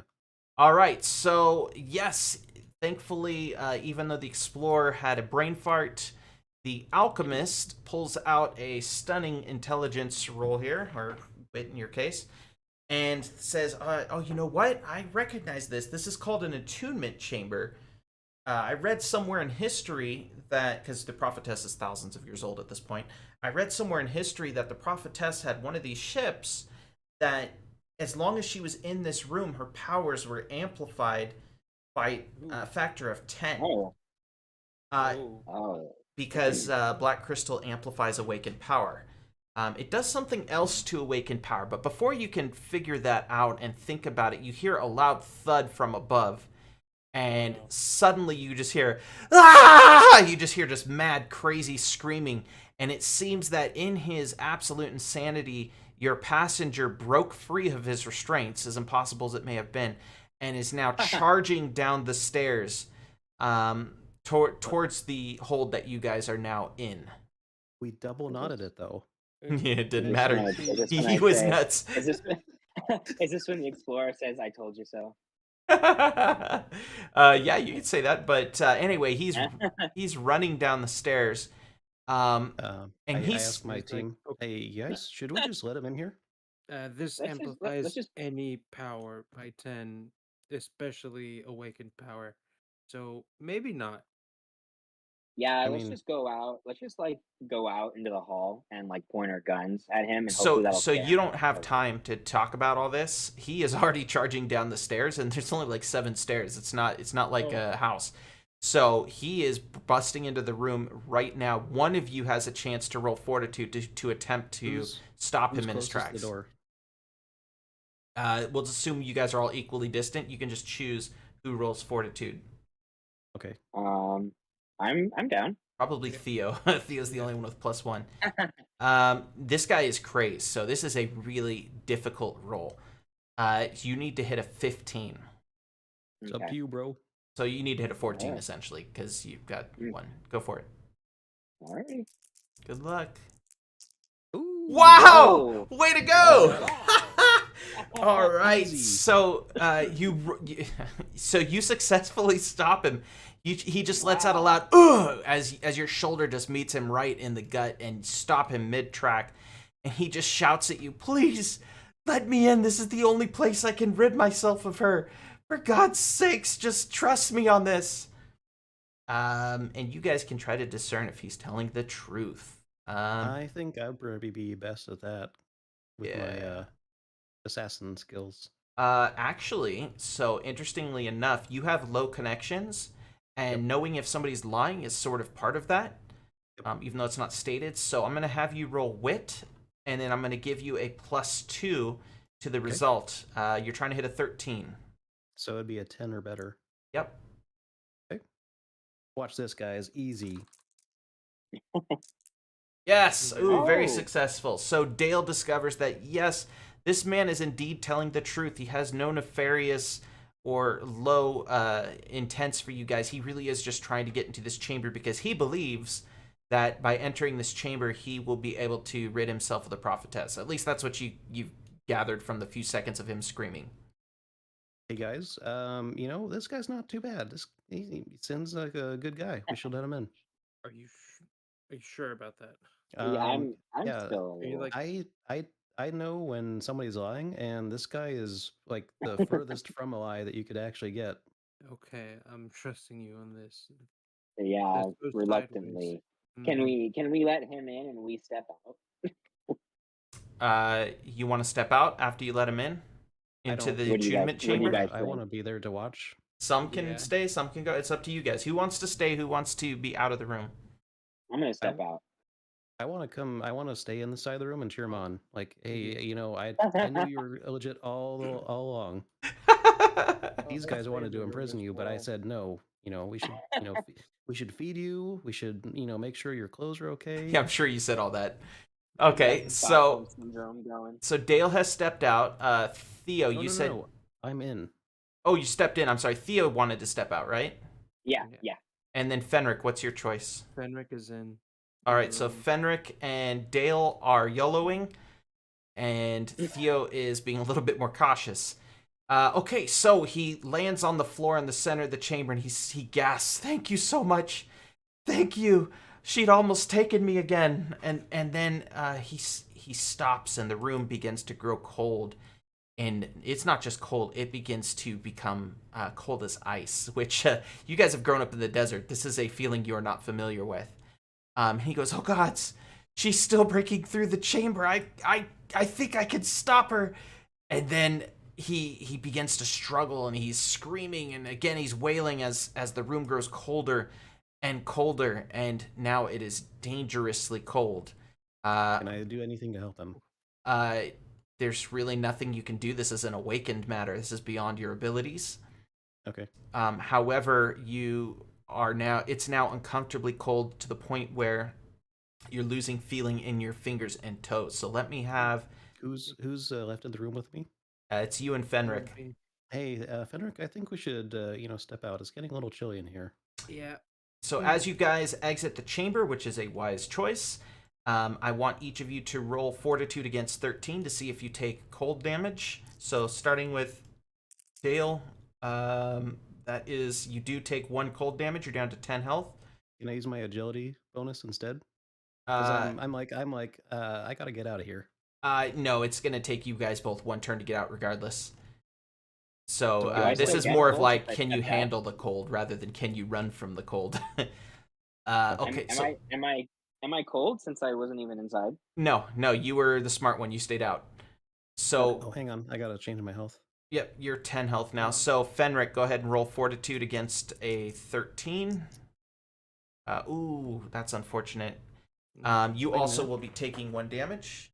A: All right, so yes, thankfully, even though the explorer had a brain fart, the alchemist pulls out a stunning intelligence roll here, or wit in your case, and says, "Oh, you know what? I recognize this. This is called an attunement chamber. I read somewhere in history that, because the prophetess is thousands of years old at this point, I read somewhere in history that the prophetess had one of these ships that, as long as she was in this room, her powers were amplified by a factor of 10.
D: Oh.
B: Oh.
D: Oh.
A: Because Black Crystal amplifies awakened power. It does something else to awaken power, but before you can figure that out and think about it, you hear a loud thud from above, and suddenly you just hear, ah! You just hear just mad, crazy screaming, and it seems that in his absolute insanity, your passenger broke free of his restraints, as impossible as it may have been, and is now charging down the stairs towards the hold that you guys are now in.
C: We double knotted it though.
A: Yeah, it didn't
D: Is
A: matter.
D: this when
A: He
D: I
A: was
D: say-
A: nuts.
D: Is this is this when the explorer says, "I told you so"?
A: Yeah, you could say that. But anyway, he's running down the stairs. And
C: I
A: he's
C: asked my
B: He's like,
C: team, hey guys, should we just let him in here?
B: This
D: Let's just-
B: amplifies
D: let's just-
B: any power by 10, especially awakened power. So maybe not.
D: Yeah,
C: I
D: let's
C: mean,
D: just go out. Let's just like go out into the hall and like point our guns at him, and hopefully
A: So
D: that'll
A: so
D: scare
A: you
D: him
A: don't have
D: away.
A: time to talk about all this. He is already charging down the stairs, and there's only like 7 stairs. It's not like
B: Oh.
A: a house. So he is busting into the room right now. One of you has a chance to roll fortitude to attempt to
C: who's
A: stop
C: who's
A: him in his
C: closest to the
A: tracks.
C: door?
A: We'll just assume you guys are all equally distant. You can just choose who rolls fortitude.
C: Okay.
D: I'm down.
A: Probably
B: Yeah.
A: Theo. Theo's the
B: Yeah.
A: only one with +1. This guy is crazed, so this is a really difficult roll. You need to hit a 15.
C: It's up
D: Okay.
C: to you, bro.
A: So you need to hit a 14
D: Alright.
A: essentially, because you've got
D: Mm.
A: one. Go for it.
D: Alright.
A: Good luck.
C: Ooh.
A: Wow!
D: Whoa.
A: Way to go!
D: Wow.
A: All right,
C: Easy.
A: so so you successfully stop him. He just lets out a loud "ugh" as your shoulder just meets him right in the gut and stop him mid track, and he just shouts at you, "Please, let me in. This is the only place I can rid myself of her. For God's sakes, just trust me on this." And you guys can try to discern if he's telling the truth.
C: I think I'd probably be best at that with my
A: Yeah.
C: assassin skills.
A: Actually, so interestingly enough, you have low connections, and
C: Yep.
A: knowing if somebody's lying is sort of part of that,
C: Yep.
A: even though it's not stated. So I'm going to have you roll wit, and then I'm going to give you a +2 to the
C: Okay.
A: result. You're trying to hit a 13.
C: So it'd be a 10 or better.
A: Yep.
C: Okay. Watch this, guys. Easy.
A: Yes. Ooh, very
D: Oh.
A: successful. So Dale discovers that, yes, this man is indeed telling the truth. He has no nefarious or low intents for you guys. He really is just trying to get into this chamber because he believes that by entering this chamber, he will be able to rid himself of the prophetess. At least that's what you've gathered from the few seconds of him screaming.
C: Hey guys, this guy's not too bad. He seems like a good guy. We should let him in.
B: Are you are you sure about that?
D: Yeah, I'm
C: Yeah,
D: still a
B: Are you
D: little.
B: like
C: I know when somebody's lying, and this guy is like the furthest from a lie that you could actually get.
B: okay? I'm trusting you on this.
D: Yeah,
B: This goes sideways.
D: reluctantly. Can
B: Mm,
D: we let him in and we step out?
A: You want to step out after you let him in
C: I
A: into
C: don't.
A: the
D: What do you guys-
A: attunement
D: what do you
A: chamber?
D: guys
C: I want to
D: think?
C: be there to watch.
A: Some can
B: Yeah.
A: stay, some can go. It's up to you guys. Who wants to stay? Who wants to be out of the room?
D: I'm gonna step out.
C: I want to come. I want to stay in the side of the room and cheer him on. Like, hey,
B: Mhm.
C: I knew you were legit all along. These
B: let's
C: guys
B: stay
C: wanted
B: in
C: to
B: the room
C: imprison
B: as
C: you, but I
B: well.
C: said no. We should, we should feed you. We should, make sure your clothes are okay.
A: Yeah, I'm sure you said all that.
D: You
A: Okay,
D: got
A: so
D: Stockholm syndrome going.
A: Dale has stepped out. Theo,
C: No,
A: you
C: no,
A: said.
C: no. I'm in.
A: Oh, you stepped in. I'm sorry. Theo wanted to step out, right?
D: Yeah,
B: Yeah.
D: yeah.
A: And then Fenric, what's your choice?
B: Fenric is in.
A: All
B: the
A: right, so
B: room.
A: Fenric and Dale are YOLOing, and Theo is being a little bit more cautious. Okay, so he lands on the floor in the center of the chamber, and he gasps, "Thank you so much, thank you. She'd almost taken me again." And then he stops, and the room begins to grow cold. And it's not just cold; it begins to become cold as ice. Which you guys have grown up in the desert. This is a feeling you are not familiar with. He goes, "Oh gods, she's still breaking through the chamber. I think I can stop her." And then he begins to struggle, and he's screaming, and again he's wailing as the room grows colder and colder, and now it is dangerously cold.
C: Can I do anything to help him?
A: There's really nothing you can do. This is an awakened matter. This is beyond your abilities.
C: Okay.
A: However, it's now uncomfortably cold to the point where you're losing feeling in your fingers and toes. So let me have
C: Who's left in the room with me?
A: it's you and Fenric.
C: Hey, Fenric, I think we should, step out. It's getting a little chilly in here.
B: Yeah.
A: So as you guys exit the chamber, which is a wise choice, I want each of you to roll fortitude against 13 to see if you take cold damage. So starting with Dale, that is, you do take 1 cold damage. You're down to 10 health.
C: Can I use my agility bonus instead? Because I gotta get out of here.
A: No, it's gonna take you guys both 1 turn to get out, regardless. So
C: Do I
A: this
D: still
A: is
D: get
A: more of
D: cold
A: like,
D: if I
A: can you
D: step out?
A: handle the cold rather than can you run from the cold? Okay,
D: Am
A: so
D: am I cold since I wasn't even inside?
A: no, you were the smart one. You stayed out.
D: Okay.
A: So,
C: Oh, hang on. I gotta change my health.
A: yep, you're 10 health now. So, Fenric, go ahead and roll Fortitude against a 13. Ooh, that's unfortunate. You
C: Wait a
A: also
C: minute.
A: will be taking 1 damage.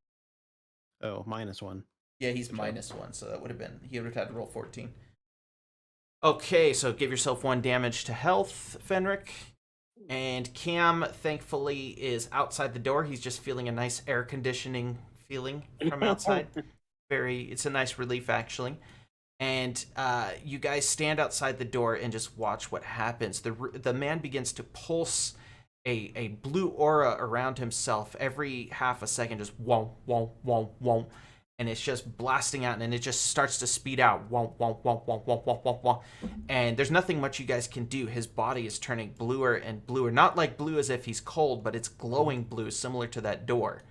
C: Oh, -1.
A: Yeah, he's
C: Good job.
A: -1, so that would have been, he would have had to roll 14. Okay, so give yourself 1 damage to health, Fenric. And Cam, thankfully, is outside the door. He's just feeling a nice air conditioning feeling from outside. It's a nice relief, actually. And you guys stand outside the door and just watch what happens. The man begins to pulse a blue aura around himself every half a second, just whoa, whoa, whoa, whoa. And it's just blasting out, and it just starts to speed out. Whoa, whoa, whoa, whoa, whoa, whoa, whoa, whoa. And there's nothing much you guys can do. His body is turning bluer and bluer. Not like blue as if he's cold, but it's glowing blue, similar to that door.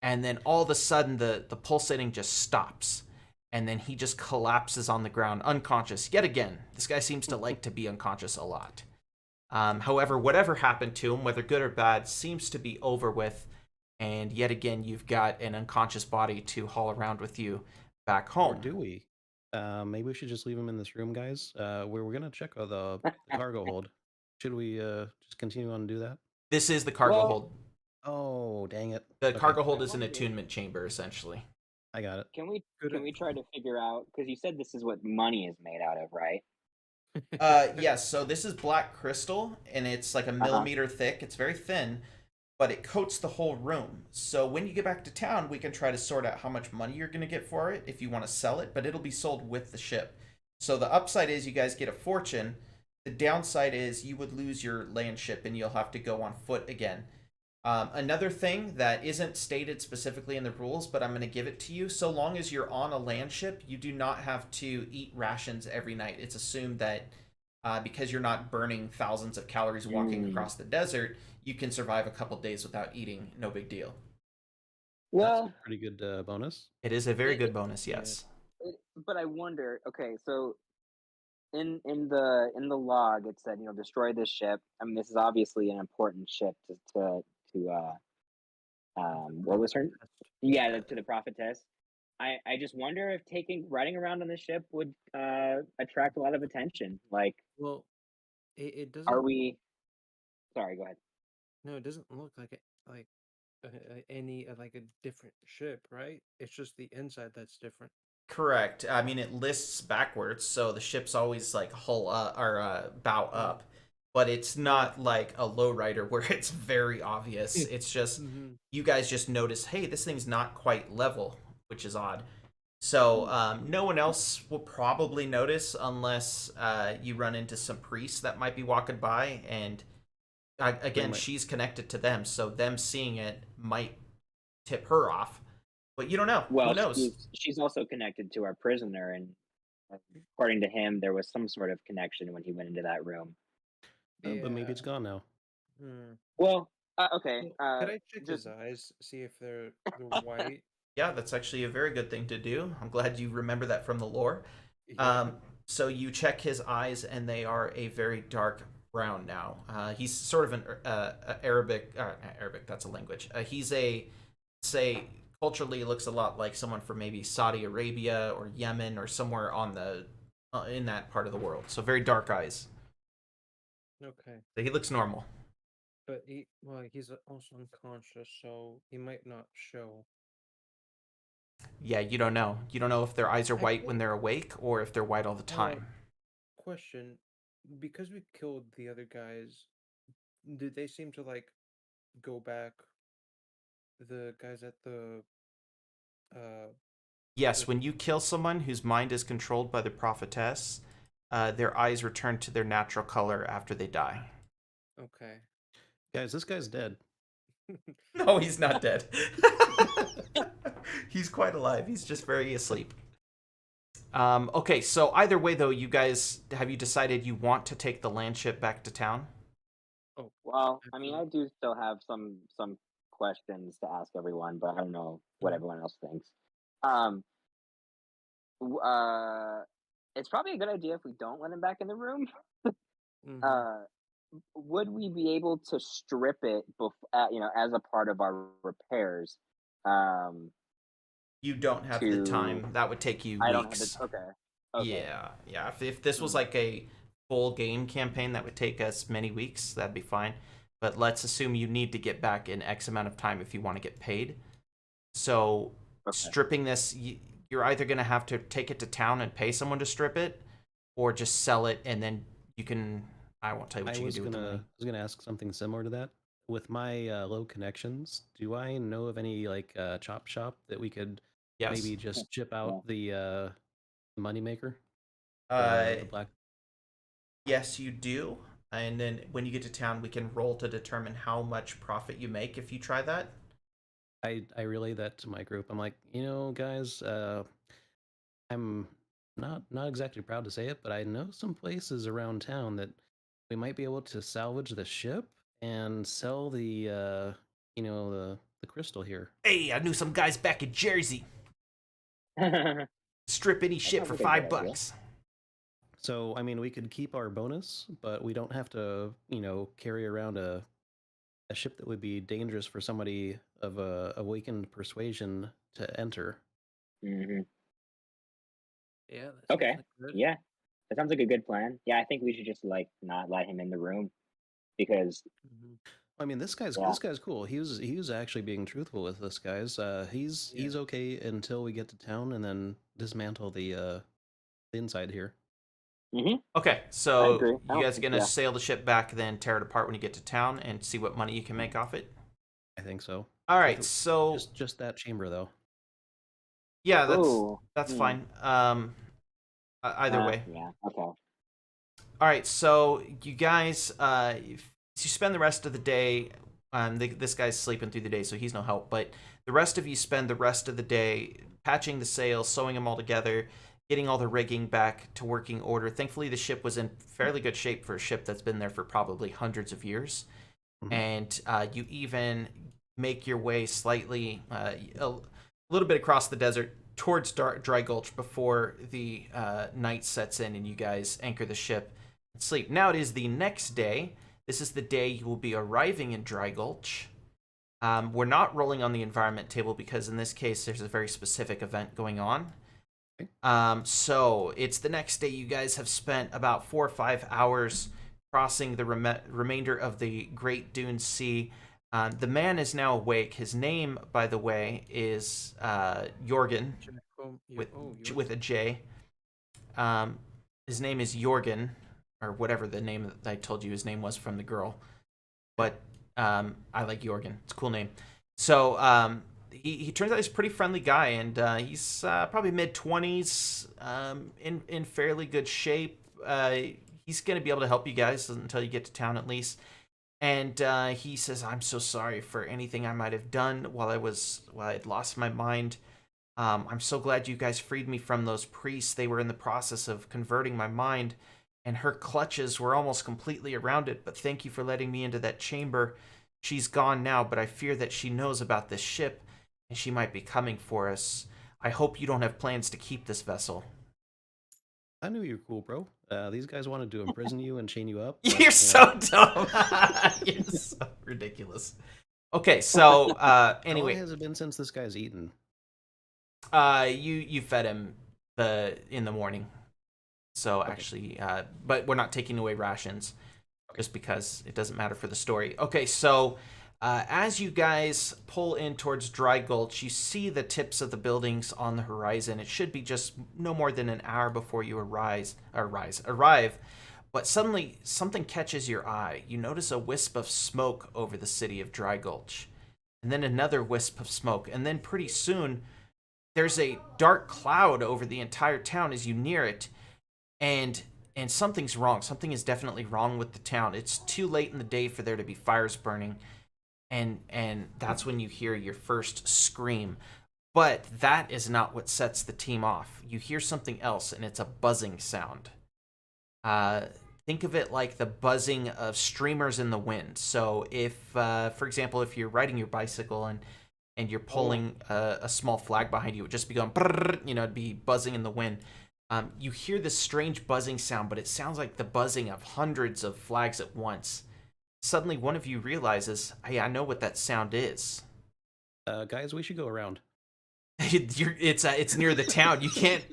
A: And then all of a sudden, the pulsating just stops. And then he just collapses on the ground, unconscious. Yet again, this guy seems to like to be unconscious a lot. However, whatever happened to him, whether good or bad, seems to be over with. And yet again, you've got an unconscious body to haul around with you back
C: Or
A: home.
C: do we? Maybe we should just leave him in this room, guys. We're gonna check the cargo hold. Should we just continue on and do that?
A: This is the cargo
D: Well,
A: hold.
C: Oh, dang it.
A: The
C: Okay,
A: cargo hold
D: I
A: is an
D: wonder,
A: attunement chamber, essentially.
C: I got it.
B: Good.
D: can we try to figure out, because you said this is what money is made out of, right?
A: Yes, so this is black crystal, and it's like a millimeter thick. It's very thin, but it coats the whole room. So when you get back to town, we can try to sort out how much money you're going to get for it if you want to sell it, but it'll be sold with the ship. So the upside is you guys get a fortune. The downside is you would lose your land ship and you'll have to go on foot again. Another thing that isn't stated specifically in the rules, but I'm going to give it to you. So long as you're on a land ship, you do not have to eat rations every night. It's assumed that because you're not burning thousands of calories walking across the desert, you can survive a couple days without eating. No big deal.
C: That's a
D: Well,
C: pretty good bonus.
A: It is a very
D: it,
A: good bonus,
B: Yeah.
A: yes.
D: but I wonder. Okay, so in the log it said, destroy this ship. I mean, this is obviously an important ship to what was her? Yeah, to the prophetess. I just wonder if taking riding around on the ship would attract a lot of attention. Like,
B: Well, it
D: are
B: doesn't.
D: we? Sorry, go ahead.
B: No, it doesn't look like it. Like any like a different ship, right? It's just the inside that's different.
A: Correct. I mean, it lists backwards, so the ship's always like hull up or bow
B: Mm.
A: up, but it's not like a lowrider where it's very obvious. It's just
B: Mm-hmm.
A: you guys just notice, hey, this thing's not quite level, which is odd. So no one else will probably notice unless you run into some priests that might be walking by, and
C: They
A: again,
C: might.
A: she's connected to them, so them seeing it might tip her off. But you don't know. Who
D: Well,
A: knows?
D: she's also connected to our prisoner, and according to him, there was some sort of connection when he went into that room.
C: But maybe
B: Yeah.
C: it's gone now.
B: Hmm.
D: Well, okay,
B: Well, could I check
D: just
B: his eyes, see if they're white?
A: Yeah, that's actually a very good thing to do. I'm glad you remember that from the lore.
B: Yeah.
A: So you check his eyes, and they are a very dark brown now. He's sort of an Arabic. Not Arabic, that's a language. He's a, say, culturally looks a lot like someone from maybe Saudi Arabia or Yemen or somewhere on the in that part of the world. So very dark eyes.
B: Okay.
A: So he looks normal.
B: But he's also unconscious, so he might not show.
A: Yeah, you don't know. You don't know if their eyes are white when
B: Actually,
A: they're awake or if they're white all the time.
B: question: because we killed the other guys, did they seem to like go back? The guys at uh
A: Yes,
B: the
A: when you kill someone whose mind is controlled by the prophetess, their eyes return to their natural color after they die.
B: okay.
C: Guys, this guy's dead.
A: No, he's not dead. He's quite alive. He's just very asleep. Okay, so either way, though, you guys, have you decided you want to take the land ship back to town?
B: Oh,
D: well, I mean, I
B: absolutely.
D: do still have some questions to ask everyone, but I don't know what
B: Mhm.
D: everyone else thinks. Um, w- uh, it's probably a good idea if we don't let him back in the room.
B: Mhm.
D: Uh, would we be able to strip it as a part of our repairs? Um,
A: You don't have the
D: to
A: time. That would take you
D: I don't have the
A: weeks.
D: okay, okay.
A: Yeah. If this was
D: Mm,
A: like a full game campaign, that would take us many weeks. That'd be fine. But let's assume you need to get back in X amount of time if you want to get paid. So
D: okay.
A: stripping this, you're either going to have to take it to town and pay someone to strip it, or just sell it and then you can. I won't tell you what
C: I
A: you can
C: was
A: do with the
C: gonna
A: money.
C: I was gonna ask something similar to that. With my low connections, do I know of any like chop shop that we could
A: Yes.
C: maybe just chip
D: Yeah.
C: out the moneymaker,
A: Uh,
C: the black?
A: yes, you do. And then when you get to town, we can roll to determine how much profit you make if you try that.
C: I relay that to my group. I'm like, guys, I'm not exactly proud to say it, but I know some places around town that we might be able to salvage the ship and sell the crystal here.
A: Hey, I knew some guys back in Jersey.
D: That
A: Strip any ship
D: sounds
A: for
D: like a good idea.
A: $5.
C: So, I mean, we could keep our bonus, but we don't have to, carry around a ship that would be dangerous for somebody of a awakened persuasion to enter.
D: Hmm.
B: Yeah, that sounds
D: Okay.
B: like good.
D: Yeah, that sounds like a good plan. Yeah, I think we should just like not let him in the room because
B: Hmm.
C: I mean, this guy's
D: yeah.
C: this guy's cool. He was actually being truthful with this, guys. He's
B: Yeah.
C: he's okay until we get to town and then dismantle the inside here.
D: Hmm.
A: Okay,
D: I
A: so
D: agree. I
A: you
D: don't
A: guys are
D: think
A: gonna
D: yeah.
A: sail the ship back, then tear it apart when you get to town, and see what money you can make off it.
C: I think so.
A: All
C: If
A: right,
C: it,
A: so
C: just that chamber though.
A: yeah,
D: Oh.
A: that's
D: Hmm.
A: fine. Either way.
D: Yeah. Okay.
A: All right, so you guys, you spend the rest of the day. This guy's sleeping through the day, so he's no help. But the rest of you spend the rest of the day patching the sails, sewing them all together, getting all the rigging back to working order. Thankfully, the ship was in fairly good shape for a ship that's been there for probably hundreds of years.
C: Mhm.
A: And you even make your way slightly, a little bit across the desert towards Dry Gulch before the night sets in and you guys anchor the ship and sleep. Now it is the next day. This is the day you will be arriving in Dry Gulch. We're not rolling on the environment table because in this case there's a very specific event going on.
C: Okay.
A: So it's the next day. You guys have spent about 4 or 5 hours crossing the remainder of the Great Dune Sea. The man is now awake. His name, by the way, is Jorgen with a J. His name is Jorgen, or whatever the name that I told you his name was from the girl. But I like Jorgen. It's a cool name. So he turns out he's a pretty friendly guy, and he's probably mid-20s, in fairly good shape. He's going to be able to help you guys until you get to town at least. And he says, "I'm so sorry for anything I might have done while I had lost my mind. I'm so glad you guys freed me from those priests. They were in the process of converting my mind, and her clutches were almost completely around it. But thank you for letting me into that chamber. She's gone now, but I fear that she knows about this ship, and she might be coming for us. I hope you don't have plans to keep this vessel."
C: I knew you were cool, bro. These guys wanted to imprison you and chain you up.
A: You're
C: But,
A: so dumb. You're so ridiculous. Okay, so
C: how long
A: anyway,
C: has it been since this guy's eaten?
A: you fed him in the morning. So actually, but we're not taking away rations, just because it doesn't matter for the story. Okay, so as you guys pull in towards Dry Gulch, you see the tips of the buildings on the horizon. It should be just no more than an hour before you arrive. But suddenly, something catches your eye. You notice a wisp of smoke over the city of Dry Gulch, and then another wisp of smoke, and then pretty soon, there's a dark cloud over the entire town as you near it, and something's wrong. Something is definitely wrong with the town. It's too late in the day for there to be fires burning, and that's when you hear your first scream. But that is not what sets the team off. You hear something else, and it's a buzzing sound. Think of it like the buzzing of streamers in the wind. So if, for example, if you're riding your bicycle and you're pulling a small flag behind you, it would just be going, brrr, it'd be buzzing in the wind. You hear this strange buzzing sound, but it sounds like the buzzing of hundreds of flags at once. Suddenly, one of you realizes, "Hey, I know what that sound is."
C: Guys, we should go around.
A: It's near the town. You can't.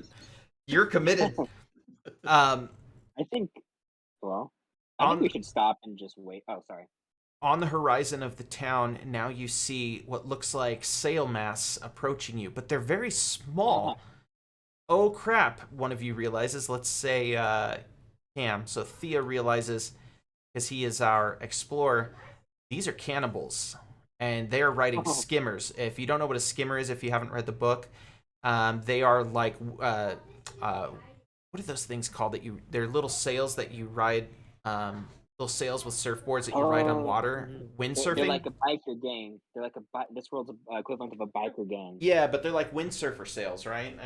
A: You're committed. Um,
D: I think. Well, I think
A: on
D: we should stop and just wait. Oh, sorry.
A: on the horizon of the town, now you see what looks like sail masts approaching you, but they're very small. Oh crap! One of you realizes. Let's say Cam. So Thea realizes, because he is our explorer, these are cannibals, and they are riding
D: Oh.
A: skimmers. If you don't know what a skimmer is, if you haven't read the book, they are like what are those things called that you? They're little sails that you ride. Little sails with surfboards that you ride on
D: Oh,
A: water.
B: Mhm.
D: they're
A: Windsurfing.
D: like a biker gang. They're like this world's equivalent of a biker gang.
A: Yeah, but they're like windsurfer sails, right?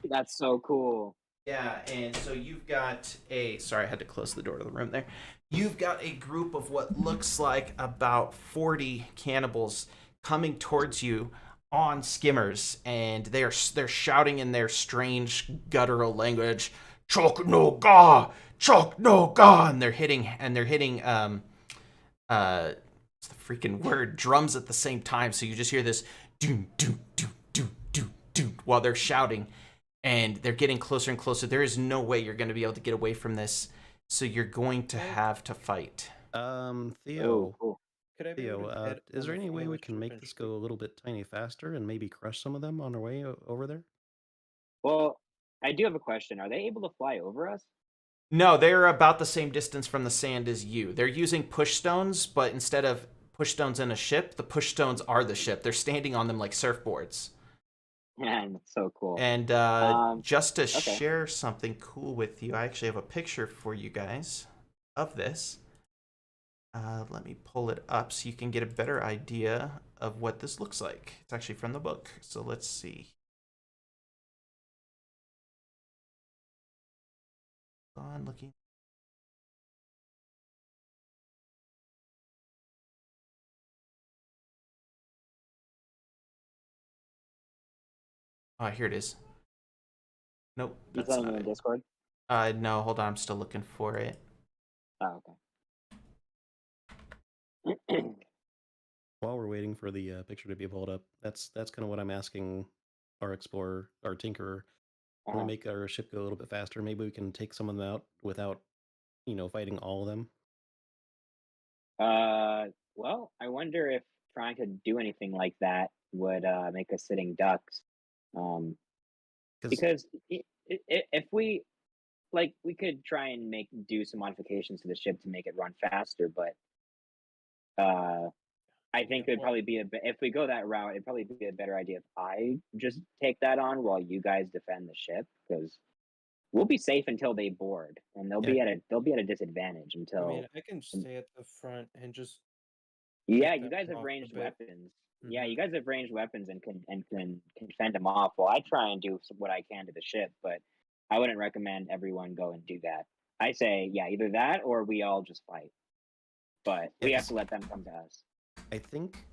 D: That's so cool.
A: Yeah, and so you've got a. Sorry, I had to close the door to the room there. You've got a group of what looks like about 40 cannibals coming towards you on skimmers, and they're shouting in their strange guttural language, "Chok no ga, chok no ga," and they're hitting what's the freaking word, drums at the same time. So you just hear this doom doom doom doom doom doom while they're shouting, and they're getting closer and closer. There is no way you're going to be able to get away from this, so you're going to have to fight.
D: Oh,
C: Theo,
D: cool.
B: Could I be able to get
C: is
B: on
C: there
B: the
C: any way
B: phone
C: we
B: with
C: can
B: Chip
C: make
B: and
C: this
B: Chip?
C: go a little bit tiny faster and maybe crush some of them on our way over there?
D: Well, I do have a question. Are they able to fly over us?
A: No, they're about the same distance from the sand as you. They're using push stones, but instead of push stones in a ship, the push stones are the ship. They're standing on them like surfboards.
D: Man, that's so cool.
A: And just to
D: Okay.
A: share something cool with you, I actually have a picture for you guys of this. Let me pull it up so you can get a better idea of what this looks like. It's actually from the book. So let's see. On looking. Here it is. Nope,
D: You
A: that's
D: sending
A: not
D: it in
A: it.
D: Discord?
A: No, hold on. I'm still looking for it.
D: Oh, okay.
C: While we're waiting for the picture to be pulled up, that's kind of what I'm asking our explorer, our tinkerer. Can we
D: Uh-huh.
C: make our ship go a little bit faster? Maybe we can take some of them out without, fighting all of them.
D: Well, I wonder if trying to do anything like that would make us sitting ducks. Um,
C: Because
D: because if we like, we could try and do some modifications to the ship to make it run faster, but uh, I
B: Yeah.
D: think it'd
B: Well,
D: probably be if we go that route, it'd probably be a better idea if I just take that on while you guys defend the ship, because we'll be safe until they board, and
C: Yeah.
D: they'll be at a disadvantage
B: I mean,
D: until.
B: I can stay at the front and just
D: Yeah,
B: pick
D: you
B: them
D: guys have
B: off a
D: ranged
B: bit.
D: weapons. Yeah,
B: Hmm.
D: you guys have ranged weapons and can fend them off. While I try and do what I can to the ship, but I wouldn't recommend everyone go and do that. I say, yeah, either that or we all just fight. But
C: Yeah,
D: we have
C: 'cause
D: to let them come to us.
C: I think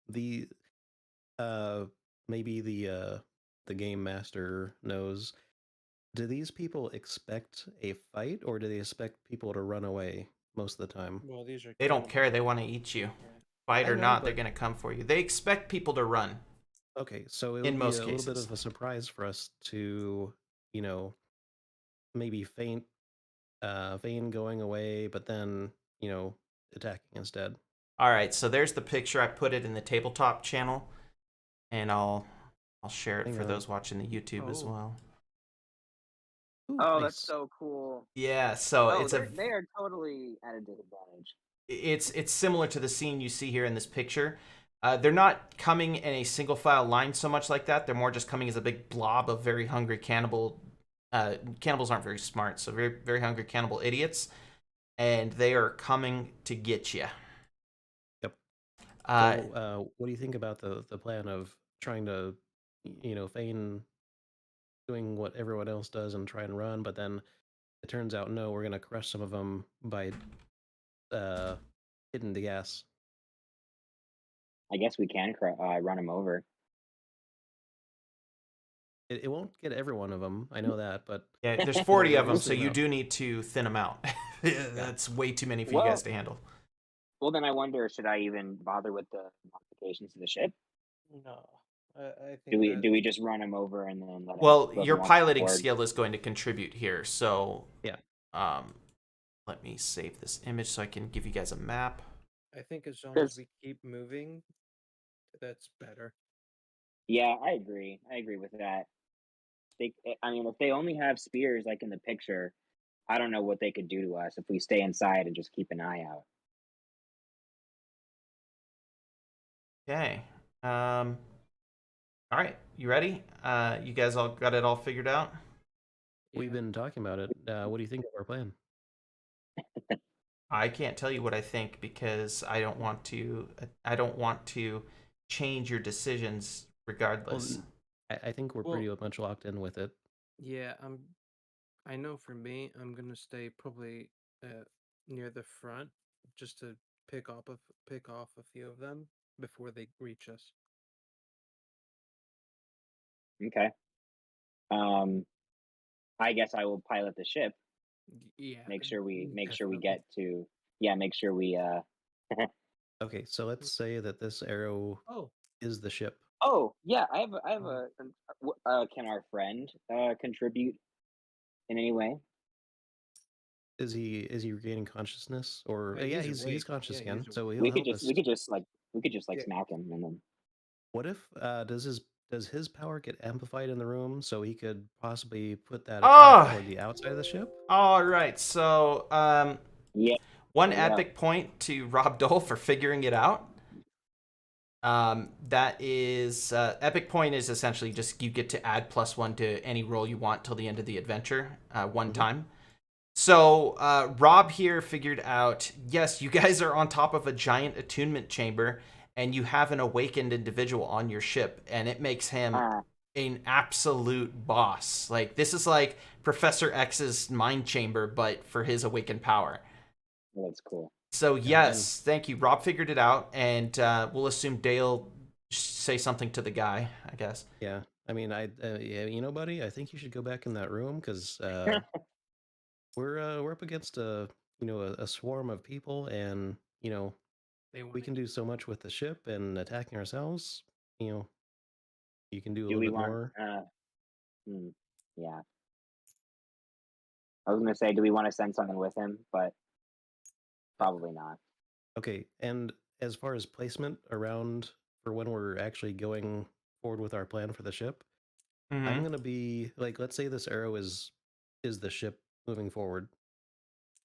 C: the uh maybe the game master knows. Do these people expect a fight or do they expect people to run away most of the time?
B: Well, these are
A: They don't care.
B: cannibals.
A: They want to eat you.
B: Yeah.
A: Fight
C: I
A: or
C: know,
A: not, they're
C: but
A: going to come for you. They expect people to run
C: okay, so it
A: in
C: would be
A: most
C: a little bit
A: cases.
C: of a surprise for us to, you know, maybe feign going away, but then, attacking instead.
A: All right, so there's the picture. I put it in the tabletop channel, and I'll share it
C: Hang
A: for
C: on.
A: those watching the YouTube as
B: Oh.
A: well.
C: Ooh,
D: Oh, that's
C: nice.
D: so cool.
A: Yeah, so
D: Oh, they are totally at a disadvantage.
A: it's similar to the scene you see here in this picture. They're not coming in a single file line so much like that. They're more just coming as a big blob of very hungry cannibal. Cannibals aren't very smart, so very very hungry cannibal idiots, and they are coming to get you.
C: Yep.
A: Uh,
C: So, what do you think about the plan of trying to, feign doing what everyone else does and try and run, but then it turns out no, we're gonna crush some of them by uh hitting the gas.
D: I guess we can run them over.
C: It won't get every one of them. I know that, but
A: Yeah, there's
C: it'll
A: 40
C: get
A: of them,
C: most
A: so
C: of them
A: you
C: out.
A: do need to thin them out. That's way too many for you guys
D: Well,
A: to handle.
D: well, then I wonder, should I even bother with the modifications to the ship?
B: No, I
D: Do
B: think
D: we
B: that
D: do we just run them over and then
A: Well,
D: let
A: your
D: them walk
A: piloting
D: forward?
A: skill is going to contribute here. So,
C: Yeah.
A: let me save this image so I can give you guys a map.
B: I think as long as
D: Because
B: we keep moving, that's better.
D: yeah, I agree. I agree with that. I mean, if they only have spears like in the picture, I don't know what they could do to us if we stay inside and just keep an eye out.
A: Okay. All right. You ready? You guys all got it all figured out?
C: We've
B: Yeah.
C: been talking about it. What do you think of our plan?
A: I can't tell you what I think because I don't want to. I don't want to change your decisions
C: Well,
A: regardless.
C: I think we're pretty much locked in with it.
B: Yeah, I know for me, I'm gonna stay probably near the front just to pick off a few of them before they reach us.
D: Okay. Um, I guess I will pilot the ship.
B: Yeah,
D: Make sure we
B: definitely.
D: get to. Yeah, make sure we.
C: Okay, so let's say that this arrow
B: Oh,
C: is the ship.
D: Oh yeah, I have
B: oh,
D: can our friend contribute in any way?
C: Is he regaining consciousness? Or yeah,
B: he's
C: he's
B: awake.
C: conscious
B: Yeah,
C: again,
B: he's
C: so
B: awake.
C: he'll help us.
D: We could just like
B: Yeah,
D: smack him and then.
C: What if does his power get amplified in the room so he could possibly put that attack
A: Oh,
C: toward the outside of the ship?
A: all right. So,
D: Yeah,
A: one
D: yeah.
A: epic point to Rob Dole for figuring it out. That is epic point is essentially just you get to add +1 to any roll you want till the end of the adventure, one time. So Rob here figured out, yes, you guys are on top of a giant attunement chamber, and you have an awakened individual on your ship, and it makes him
D: Uh,
A: an absolute boss. Like this is like Professor X's mind chamber, but for his awakened power.
D: well, that's cool.
A: So
C: Yeah, and
A: yes, thank you. Rob figured it out, and we'll assume Dale say something to the guy, I guess.
C: yeah, I mean, yeah, buddy, I think you should go back in that room because we're up against a swarm of people, and
B: they
C: we
B: want
C: can
B: to.
C: do so much with the ship and attacking ourselves. You know, you can do a
D: Do
C: little
D: we
C: bit
D: want?
C: more.
D: Hmm, yeah. I was gonna say, do we want to send someone with him? But probably not.
C: Okay, and as far as placement around for when we're actually going forward with our plan for the ship, I'm
A: Mm-hmm.
C: gonna be like, let's say this arrow is the ship moving forward,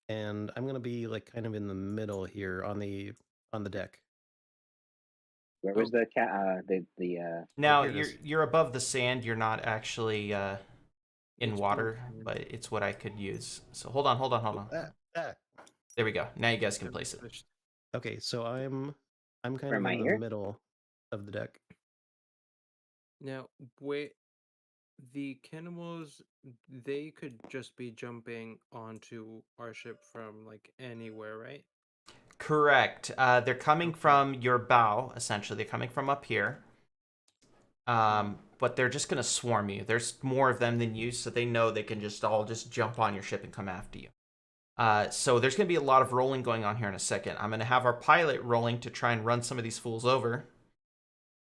C: and I'm gonna be like kind of in the middle here on the deck.
D: Where was
B: Oh,
D: the cat?
B: oh,
A: Now
C: Here it is.
A: you're above the sand. You're not actually in
B: it's blue.
A: water, but it's what I could use. So hold on, hold on, hold on.
C: Ah.
A: There we go. Now you guys can place it.
B: Pushed.
C: Okay, so I'm kind
D: Where
C: of
D: am I
C: in the
D: here?
C: middle of the deck.
B: Now, wait, the cannibals, they could just be jumping onto our ship from like anywhere, right?
A: Correct. They're coming
B: Okay.
A: from your bow, essentially. They're coming from up here.
B: Mm.
A: But they're just gonna swarm you. There's more of them than you, so they know they can just all just jump on your ship and come after you. So there's gonna be a lot of rolling going on here in a second. I'm gonna have our pilot rolling to try and run some of these fools over.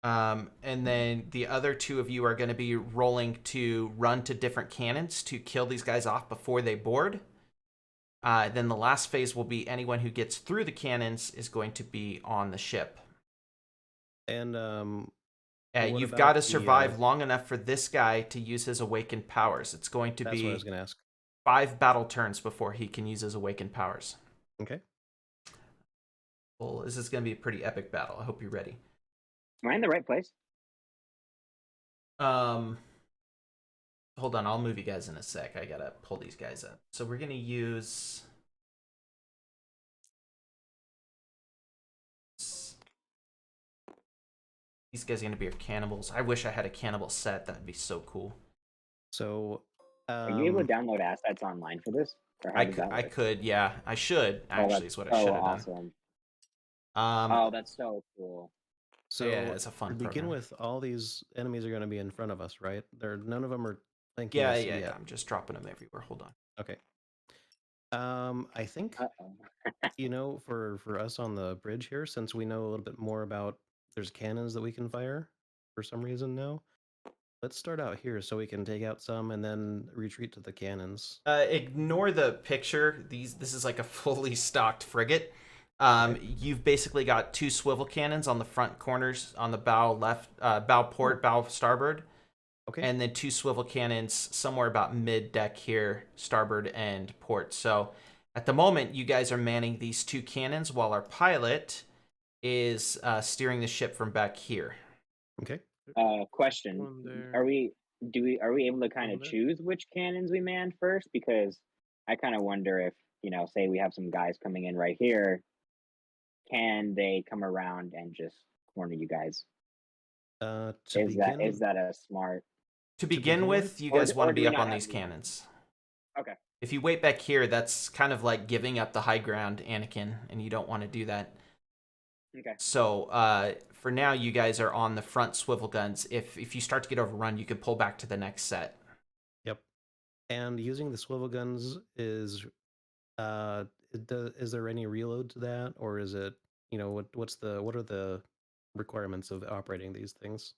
A: And then the other two of you are going to be rolling to run to different cannons to kill these guys off before they board. Then the last phase will be anyone who gets through the cannons is going to be on the ship.
C: And what
A: You've
C: about
A: got to
C: the
A: survive long enough for this guy to use his awakened powers. It's going to
C: that's what I was
A: be
C: gonna ask.
A: 5 battle turns before he can use his awakened powers.
C: Okay.
A: Well, this is going to be a pretty epic battle. I hope you're ready.
D: Am I in the right place?
A: Hold on, I'll move you guys in a sec. I gotta pull these guys up. So we're gonna use these guys are gonna be our cannibals. I wish I had a cannibal set. That'd be so cool.
C: So
D: Are you able to download assets online for this, or how does that
A: I
D: work?
A: could, yeah. I should
D: Oh,
A: actually
D: that's
A: is what I
D: so
A: should have done.
D: awesome.
A: Um,
D: Oh, that's so cool.
C: So
A: Yeah, it's a
C: to
A: fun
C: begin
A: program.
C: with, all these enemies are going to be in front of us, right? None of them are thinking
A: Yeah,
C: us
A: yeah, yeah.
C: yet.
A: I'm just dropping them everywhere. Hold on.
C: Okay. I think
D: Uh-oh.
C: for us on the bridge here, since we know a little bit more about there's cannons that we can fire for some reason now. Let's start out here so we can take out some and then retreat to the cannons.
A: Ignore the picture. This is like a fully stocked frigate.
C: Okay.
A: You've basically got 2 swivel cannons on the front corners on the bow left, bow port, bow starboard,
C: Okay.
A: and then 2 swivel cannons somewhere about mid deck here, starboard and port. So at the moment, you guys are manning these 2 cannons while our pilot is steering the ship from back here.
C: Okay.
D: Question:
B: One there.
D: Are we able to kind
B: One
D: of
B: there.
D: choose which cannons we man first? Because I kind of wonder if say we have some guys coming in right here, can they come around and just corner you guys?
C: To
D: Is
C: begin
D: that a smart?
A: To
C: To
A: begin
C: begin
A: with,
C: with?
A: you
D: Or
A: guys want to
D: do
A: be
D: we
A: up
D: not
A: on
D: have
A: these
D: the-
A: cannons.
D: Okay.
A: If you wait back here, that's kind of like giving up the high ground, Anakin, and you don't want to do that.
D: Okay.
A: So for now, you guys are on the front swivel guns. If you start to get overrun, you can pull back to the next set.
C: Yep. And using the swivel guns is is there any reload to that, or is it what are the requirements of operating these things?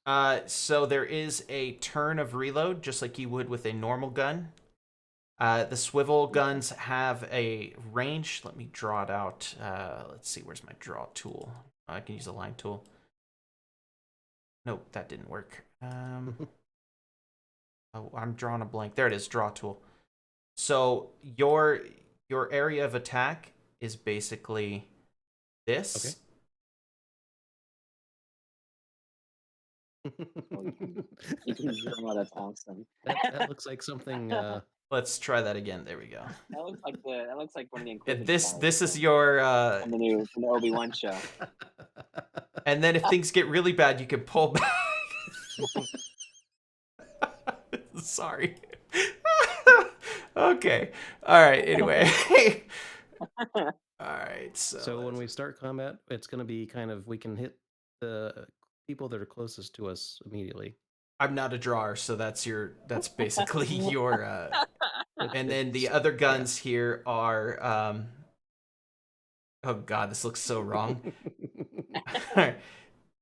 A: So there is a turn of reload, just like you would with a normal gun. The swivel guns have a range. Let me draw it out. Let's see, where's my draw tool? I can use a line tool. Nope, that didn't work. Oh, I'm drawing a blank. There it is, draw tool. So your area of attack is basically this.
D: Oh, you can draw. That's awesome.
C: That looks like something.
A: Let's try that again. There we go.
D: That looks like one of the Inquisitive
A: This is
D: guys
A: your
D: from the Obi-Wan show.
A: and then if things get really bad, you can pull back. Sorry. Okay. All right. Anyway. All right.
C: So when we start combat, it's going to be kind of we can hit the people that are closest to us immediately.
A: I'm not a drawer, so that's basically your and then the
C: It's-
A: other guns here are oh god, this looks so wrong.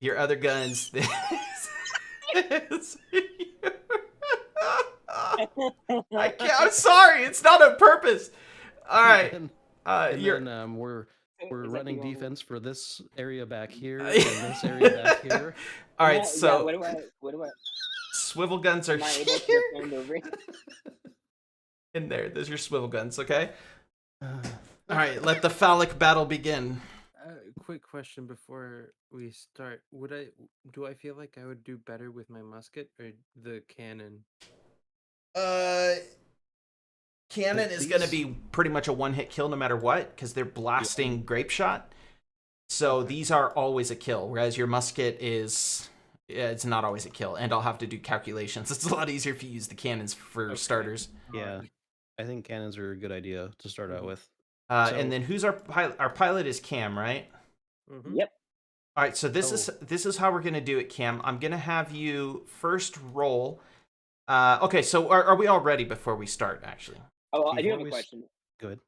A: Your other guns I can't, I'm sorry, it's not on purpose. All right.
C: And
A: You're
C: then we're
D: Is that
C: running
D: the only-
C: defense for this area back here and this area back here.
A: all
D: Yeah,
A: right, so
D: what do I
A: swivel guns are
D: am I able to
A: here.
D: defend over?
A: In there. There's your swivel guns, okay? All right, let the phallic battle begin.
B: Quick question before we start: do I feel like I would do better with my musket or the cannon?
A: Cannon is going to be pretty much a one-hit kill no matter what, because they're blasting grape shot. So these are always a kill, whereas your musket it's not always a kill, and I'll have to do calculations. It's a lot easier if you use the cannons for starters.
C: Yeah, I think cannons are a good idea to start out with.
A: And then who's our pilot? Our pilot is Cam, right?
B: Mm-hmm.
D: Yep.
A: All right, so this is how we're going to do it, Cam. I'm going to have you first roll. Okay, so are we all ready before we start, actually?
D: Oh, I do have
C: Before
D: a
C: we
D: question.
C: Good.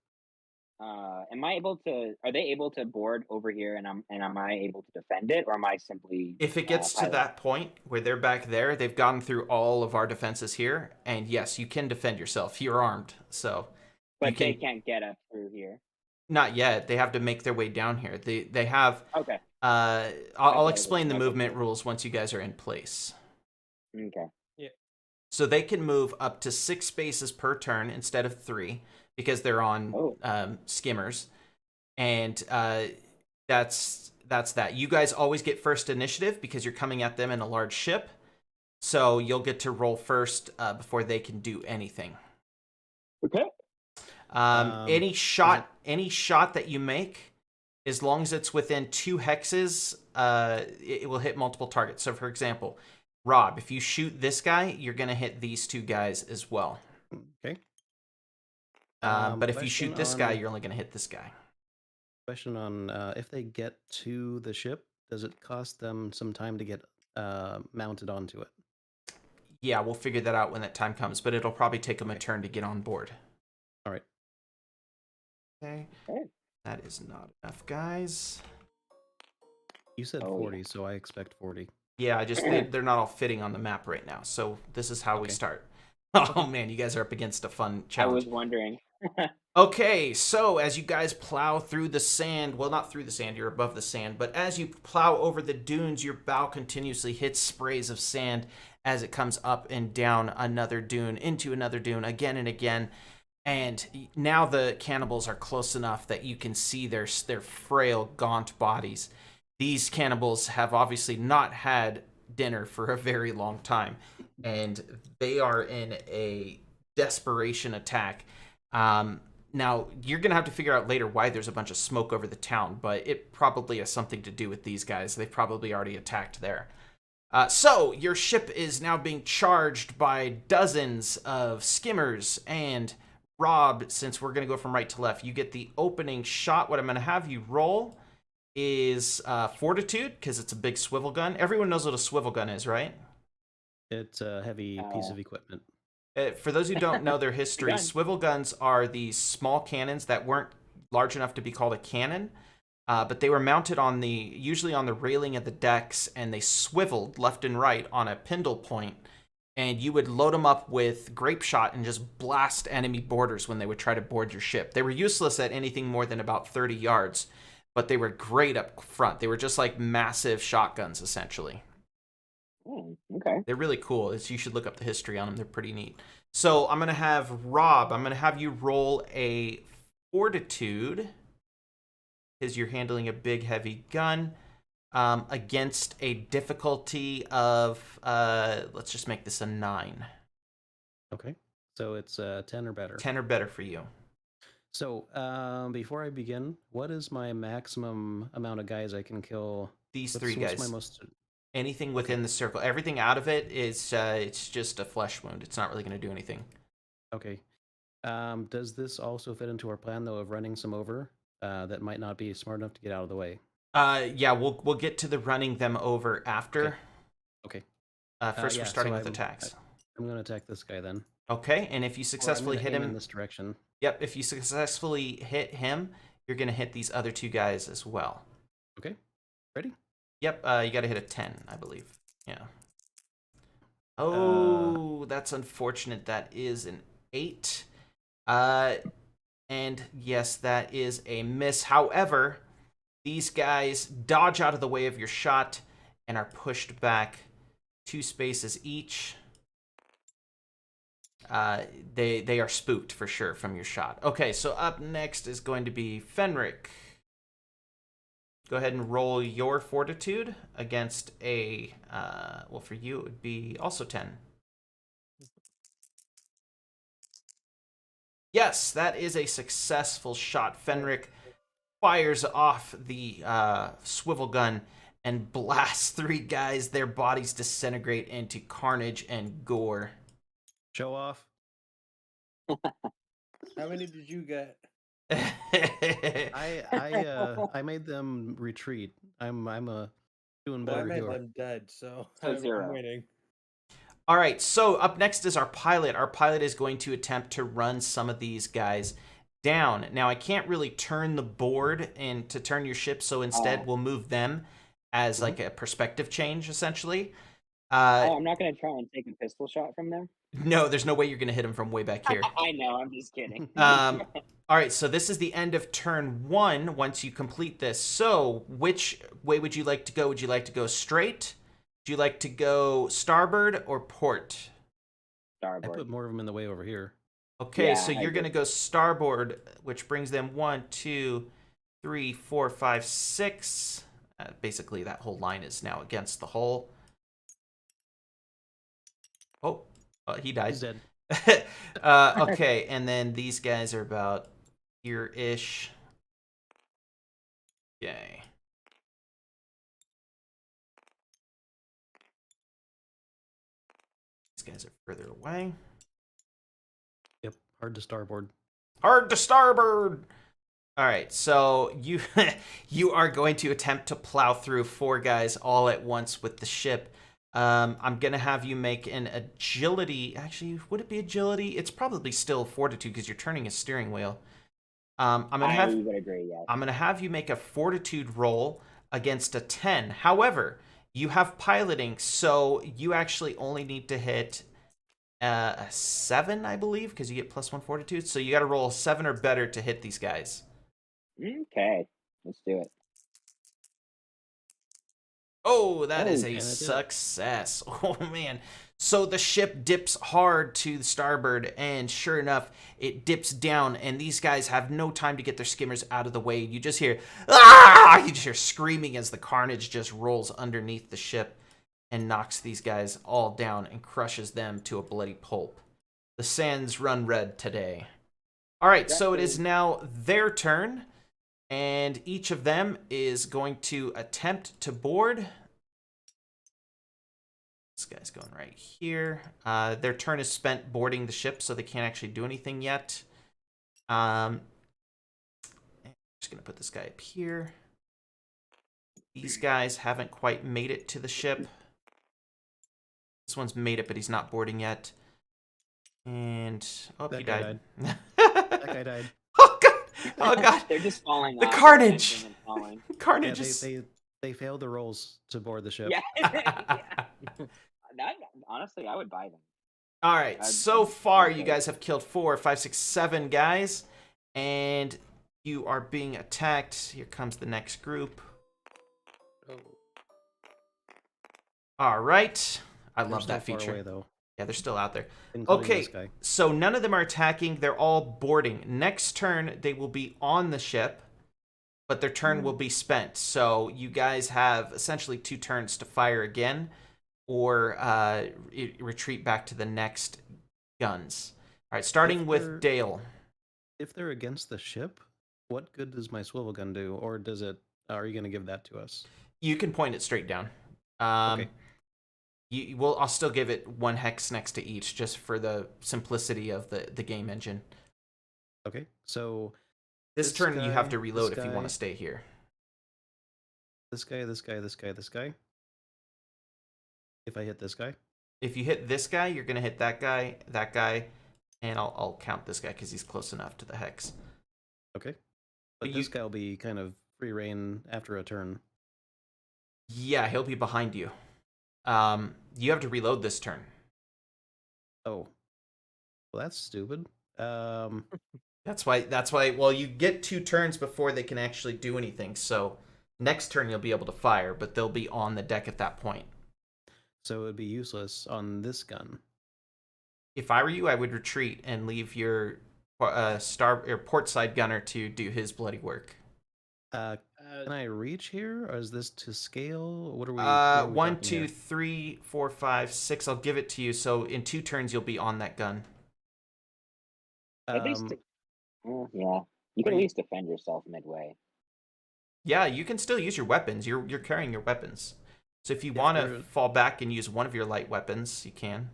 D: Am I able to? Are they able to board over here, and am I able to defend it, or am I simply?
A: If it gets to
D: pilot?
A: that point where they're back there, they've gone through all of our defenses here, and yes, you can defend yourself. You're armed, so
D: But
A: you can.
D: they can't get up through here.
A: Not yet. They have to make their way down here. They have.
D: Okay.
A: I'll
D: Okay,
A: explain the
D: okay.
A: movement rules once you guys are in place.
D: Okay.
A: So they can move up to 6 spaces per turn instead of 3 because they're on skimmers, and that's that. You guys always get first initiative because you're coming at them in a large ship, so you'll get to roll first before they can do anything.
D: Okay.
A: Any shot that you make, as long as it's within 2 hexes, it will hit multiple targets. So, for example, Rob, if you shoot this guy, you're gonna hit these 2 guys as well.
C: Okay.
A: But if you shoot this guy,
C: on-
A: you're only gonna hit this guy.
C: Question on if they get to the ship, does it cost them some time to get mounted onto it?
A: Yeah, we'll figure that out when that time comes, but it'll probably take them a
C: Okay.
A: turn to get on board.
C: All right.
A: Okay.
D: Okay.
A: That is not enough, guys.
C: You said
D: Oh,
C: 40, so I expect 40.
A: Yeah, they're not all fitting on the map right now. So this is how we
C: Okay.
A: start. Oh man, you guys are up against a fun
D: I
A: challenge.
D: was wondering.
A: Okay, so as you guys plow through the sand, well, not through the sand, you're above the sand, but as you plow over the dunes, your bow continuously hits sprays of sand as it comes up and down another dune, into another dune, again and again. And now the cannibals are close enough that you can see their frail, gaunt bodies. These cannibals have obviously not had dinner for a very long time, and they are in a desperation attack. Now, you're going to have to figure out later why there's a bunch of smoke over the town, but it probably has something to do with these guys. They've probably already attacked there. So, your ship is now being charged by dozens of skimmers. And, Rob, since we're going to go from right to left, you get the opening shot. What I'm going to have you roll is Fortitude, because it's a big swivel gun. Everyone knows what a swivel gun is, right?
C: It's a heavy piece of equipment.
A: For those who don't know their history,
D: gun.
A: swivel guns are these small cannons that weren't large enough to be called a cannon, but they were mounted on usually on the railing of the decks, and they swiveled left and right on a pindle point, and you would load them up with grape shot and just blast enemy boarders when they would try to board your ship. They were useless at anything more than about 30 yards, but they were great up front. They were just like massive shotguns, essentially.
D: Okay.
A: They're really cool. You should look up the history on them. They're pretty neat. So I'm going to have Rob, I'm going to have you roll a Fortitude, because you're handling a big, heavy gun, against a difficulty of, let's just make this a 9.
C: Okay. So it's 10 or better.
A: 10 or better for you.
C: So before I begin, what is my maximum amount of guys I can kill?
A: These
C: What's-
A: three
C: what's
A: guys.
C: my most...
A: Anything within the circle. Everything out of it is it's just a flesh wound. It's not really going to do anything.
C: Okay. Does this also fit into our plan, though, of running some over that might not be smart enough to get out of the way?
A: Yeah, we'll get to the running them over after.
C: Okay.
A: First,
C: yeah,
A: we're starting
C: so
A: with attacks.
C: I'm going to attack this guy then.
A: Okay, and if you
C: Or I'm
A: successfully
C: gonna
A: hit
C: aim
A: him
C: in this direction.
A: Yep, if you successfully hit him, you're going to hit these other two guys as well.
C: Okay. Ready?
A: Yep, you got to hit a 10, I believe. Yeah. Oh, that's unfortunate. That is an 8. And yes, that is a miss. However, these guys dodge out of the way of your shot and are pushed back 2 spaces each. They are spooked for sure from your shot. Okay, so up next is going to be Fenric. Go ahead and roll your Fortitude against a, well, for you it would be also 10. Yes, that is a successful shot. Fenric fires off the swivel gun and blasts 3 guys. Their bodies disintegrate into carnage and gore.
C: Show off.
B: How many did you get?
C: I made them retreat. I'm doing
B: Well, I
C: better
B: made
C: here.
B: them dead, so
D: So
B: I'm
D: 0.
B: winning.
A: All right, so up next is our pilot. Our pilot is going to attempt to run some of these guys down. Now, I can't really turn the board and to turn your ship, so instead we'll move them as like a perspective change, essentially.
D: I'm not going to try and take a pistol shot from them.
A: No, there's no way you're going to hit him from way back here.
D: I know, I'm just kidding.
A: All right, so this is the end of turn 1 once you complete this. So which way would you like to go? Would you like to go straight? Would you like to go starboard or port?
C: I
D: Starboard.
C: put more of them in the way over here.
A: Okay,
D: Yeah,
A: so
D: I
A: you're going to
D: agree.
A: go starboard, which brings them 1, 2, 3, 4, 5, 6. Basically, that whole line is now against the hull. Oh, he died.
C: He's dead.
A: Okay, and then these guys are about here-ish. Yay. These guys are further away.
C: Yep. Hard to starboard.
A: Hard to starboard! All right, so you you are going to attempt to plow through 4 guys all at once with the ship. I'm gonna have you make an agility. Actually, would it be agility? It's probably still fortitude because you're turning a steering wheel.
D: I would agree. Yes.
A: I'm gonna have you make a fortitude roll against a 10. However, you have piloting, so you actually only need to hit a 7, I believe, because you get +1 fortitude. So you got to roll a 7 or better to hit these guys.
D: Okay, let's do it.
A: Oh, that is a
C: and it did.
A: success. Oh, man. So the ship dips hard to the starboard, and sure enough, it dips down, and these guys have no time to get their skimmers out of the way. You just hear, ah! You just hear screaming as the carnage just rolls underneath the ship and knocks these guys all down and crushes them to a bloody pulp. The sands run red today. All right, so it is now their turn, and each of them is going to attempt to board. This guy's going right here. Their turn is spent boarding the ship, so they can't actually do anything yet. I'm just going to put this guy up here. These guys haven't quite made it to the ship. This one's made it, but he's not boarding yet. And oh, he died.
C: That guy died.
A: Oh god! Oh god!
D: They're just falling
A: The
D: off.
A: carnage!
D: And falling.
A: Carnage
C: Yeah,
A: is.
C: they failed the rolls to board the ship.
D: Yeah. Yeah. That, honestly, I would buy them.
A: All right. So far, you guys have killed 4, 5, 6, 7 guys, and you are being attacked. Here comes the next group.
B: Oh,
A: All right. I
C: They're
A: love
C: still
A: that
C: far
A: feature.
C: away, though,
A: Yeah, they're still out there.
C: including
A: Okay,
C: this guy.
A: so none of them are attacking. They're all boarding. Next turn, they will be on the ship, but their turn will be spent. So you guys have essentially 2 turns to fire again, or retreat back to the next guns. All right, starting
C: If
A: with
C: they're-
A: Dale.
C: If they're against the ship, what good does my swivel gun do, or does it? Are you going to give that to us?
A: You can point it straight down.
C: Okay.
A: I'll still give it 1 hex next to each, just for the simplicity of the game engine.
C: Okay. So
A: This turn, you have
C: guy,
A: to reload
C: this
A: if you want
C: guy.
A: to stay here.
C: this guy, this guy, this guy, this guy. If I hit this guy,
A: If you hit this guy, you're gonna hit that guy, and I'll count this guy because he's close enough to the hex.
C: okay.
A: But
C: But this guy will be kind of free reign after a turn.
A: Yeah, he'll be behind you. You have to reload this turn.
C: Oh, well, that's stupid.
A: That's why. Well, you get 2 turns before they can actually do anything. So next turn you'll be able to fire, but they'll be on the deck at that point.
C: So it would be useless on this gun.
A: If I were you, I would retreat and leave your port side gunner to do his bloody work.
C: Can I reach here, or is this to scale? What are we? What are we
A: 1,
C: talking
A: 2,
C: here?
A: 3, 4, 5, 6. I'll give it to you. So in 2 turns you'll be on that gun.
D: At least, yeah, you can
C: are
D: at
C: you-
D: least defend yourself midway.
A: Yeah, you can still use your weapons. You're carrying your weapons. So if you
C: If
A: want to
C: they're-
A: fall back and use one of your light weapons, you can.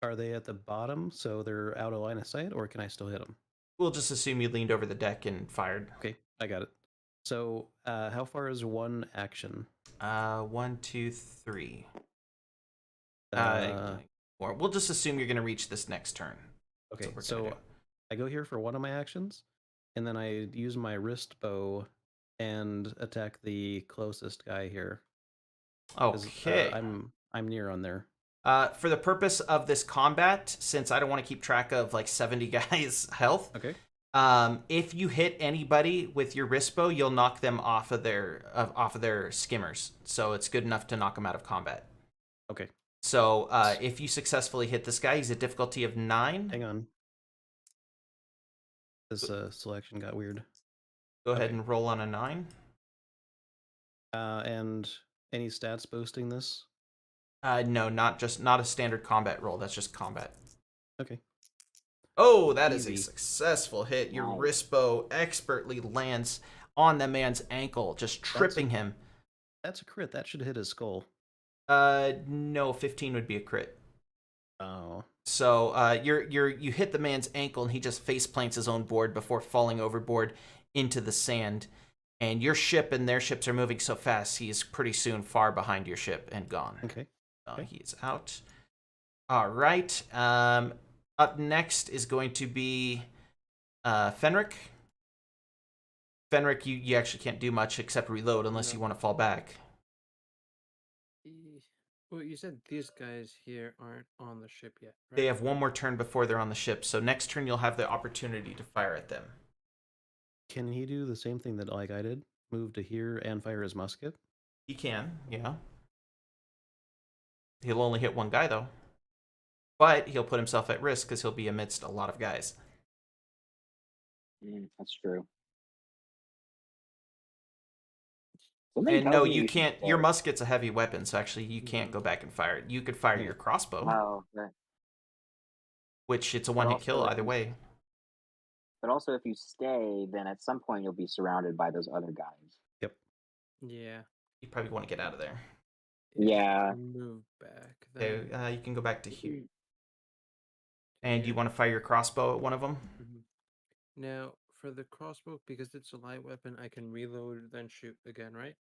C: Are they at the bottom, so they're out of line of sight, or can I still hit them?
A: We'll just assume you leaned over the deck and fired.
C: Okay, I got it. So, how far is one action?
A: 1, 2, 3.
C: Uh,
A: Or we'll just assume you're going to reach this next turn. That's
C: okay,
A: what we're
C: so
A: gonna do.
C: I go here for one of my actions, and then I use my wrist bow and attack the closest guy here. 'cause,
A: Okay.
C: I'm near on there.
A: For the purpose of this combat, since I don't want to keep track of like 70 guys' health,
C: Okay.
A: if you hit anybody with your wrist bow, you'll knock them off of their skimmers. So it's good enough to knock them out of combat.
C: Okay.
A: So if you successfully hit this guy, he's a difficulty of 9.
C: Hang on. This selection got weird.
A: Go ahead
C: Okay.
A: and roll on a 9.
C: And any stats boosting this?
A: No, not a standard combat roll. That's just combat.
C: Okay.
A: Oh, that is a
C: Easy.
A: successful hit. Your
D: Nice.
A: wrist bow expertly lands on the man's ankle, just tripping him.
C: That's a crit. That should hit his skull.
A: No, 15 would be a crit.
C: Oh.
A: So, you hit the man's ankle and he just face plants his own board before falling overboard into the sand. And your ship and their ships are moving so fast, he is pretty soon far behind your ship and gone.
C: Okay.
A: He is out. All right. Up next is going to be Fenric. Fenric, you actually can't do much except reload unless you want to fall back.
B: Well, you said these guys here aren't on the ship yet, right?
A: They have one more turn before they're on the ship, so next turn you'll have the opportunity to fire at them.
C: Can he do the same thing that like I did? Move to here and fire his musket?
A: He can, yeah. He'll only hit one guy, though. But he'll put himself at risk because he'll be amidst a lot of guys.
D: That's true.
A: And no, you can't. Your musket's a heavy weapon, so actually you can't go back and fire it. You could fire your crossbow,
D: Oh, right.
A: which it's a one-hit kill either way.
D: But also, if you stay, then at some point you'll be surrounded by those other guys.
C: Yep.
B: Yeah.
A: You probably want to get out of there.
D: Yeah.
B: Move back.
A: Okay,
B: Then.
A: you can go back to here. And you want to fire your crossbow at one of them?
B: Now, for the crossbow, because it's a light weapon, I can reload, then shoot again, right?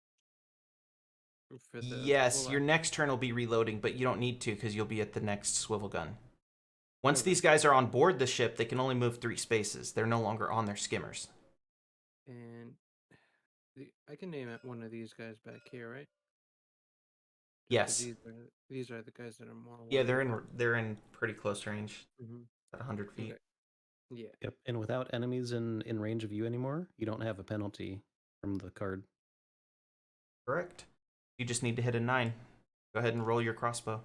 A: Yes, your next turn will be reloading, but you don't need to because you'll be at the next swivel gun. Once these guys are on board the ship, they can only move 3 spaces. They're no longer on their skimmers.
B: And I can name it one of these guys back here, right?
A: Yes.
B: These are the guys that are more.
A: Yeah, they're in pretty close range. At 100 feet.
B: Okay. Yeah.
C: Yep. And without enemies in range of you anymore, you don't have a penalty from the card.
A: Correct. You just need to hit a 9. Go ahead and roll your crossbow.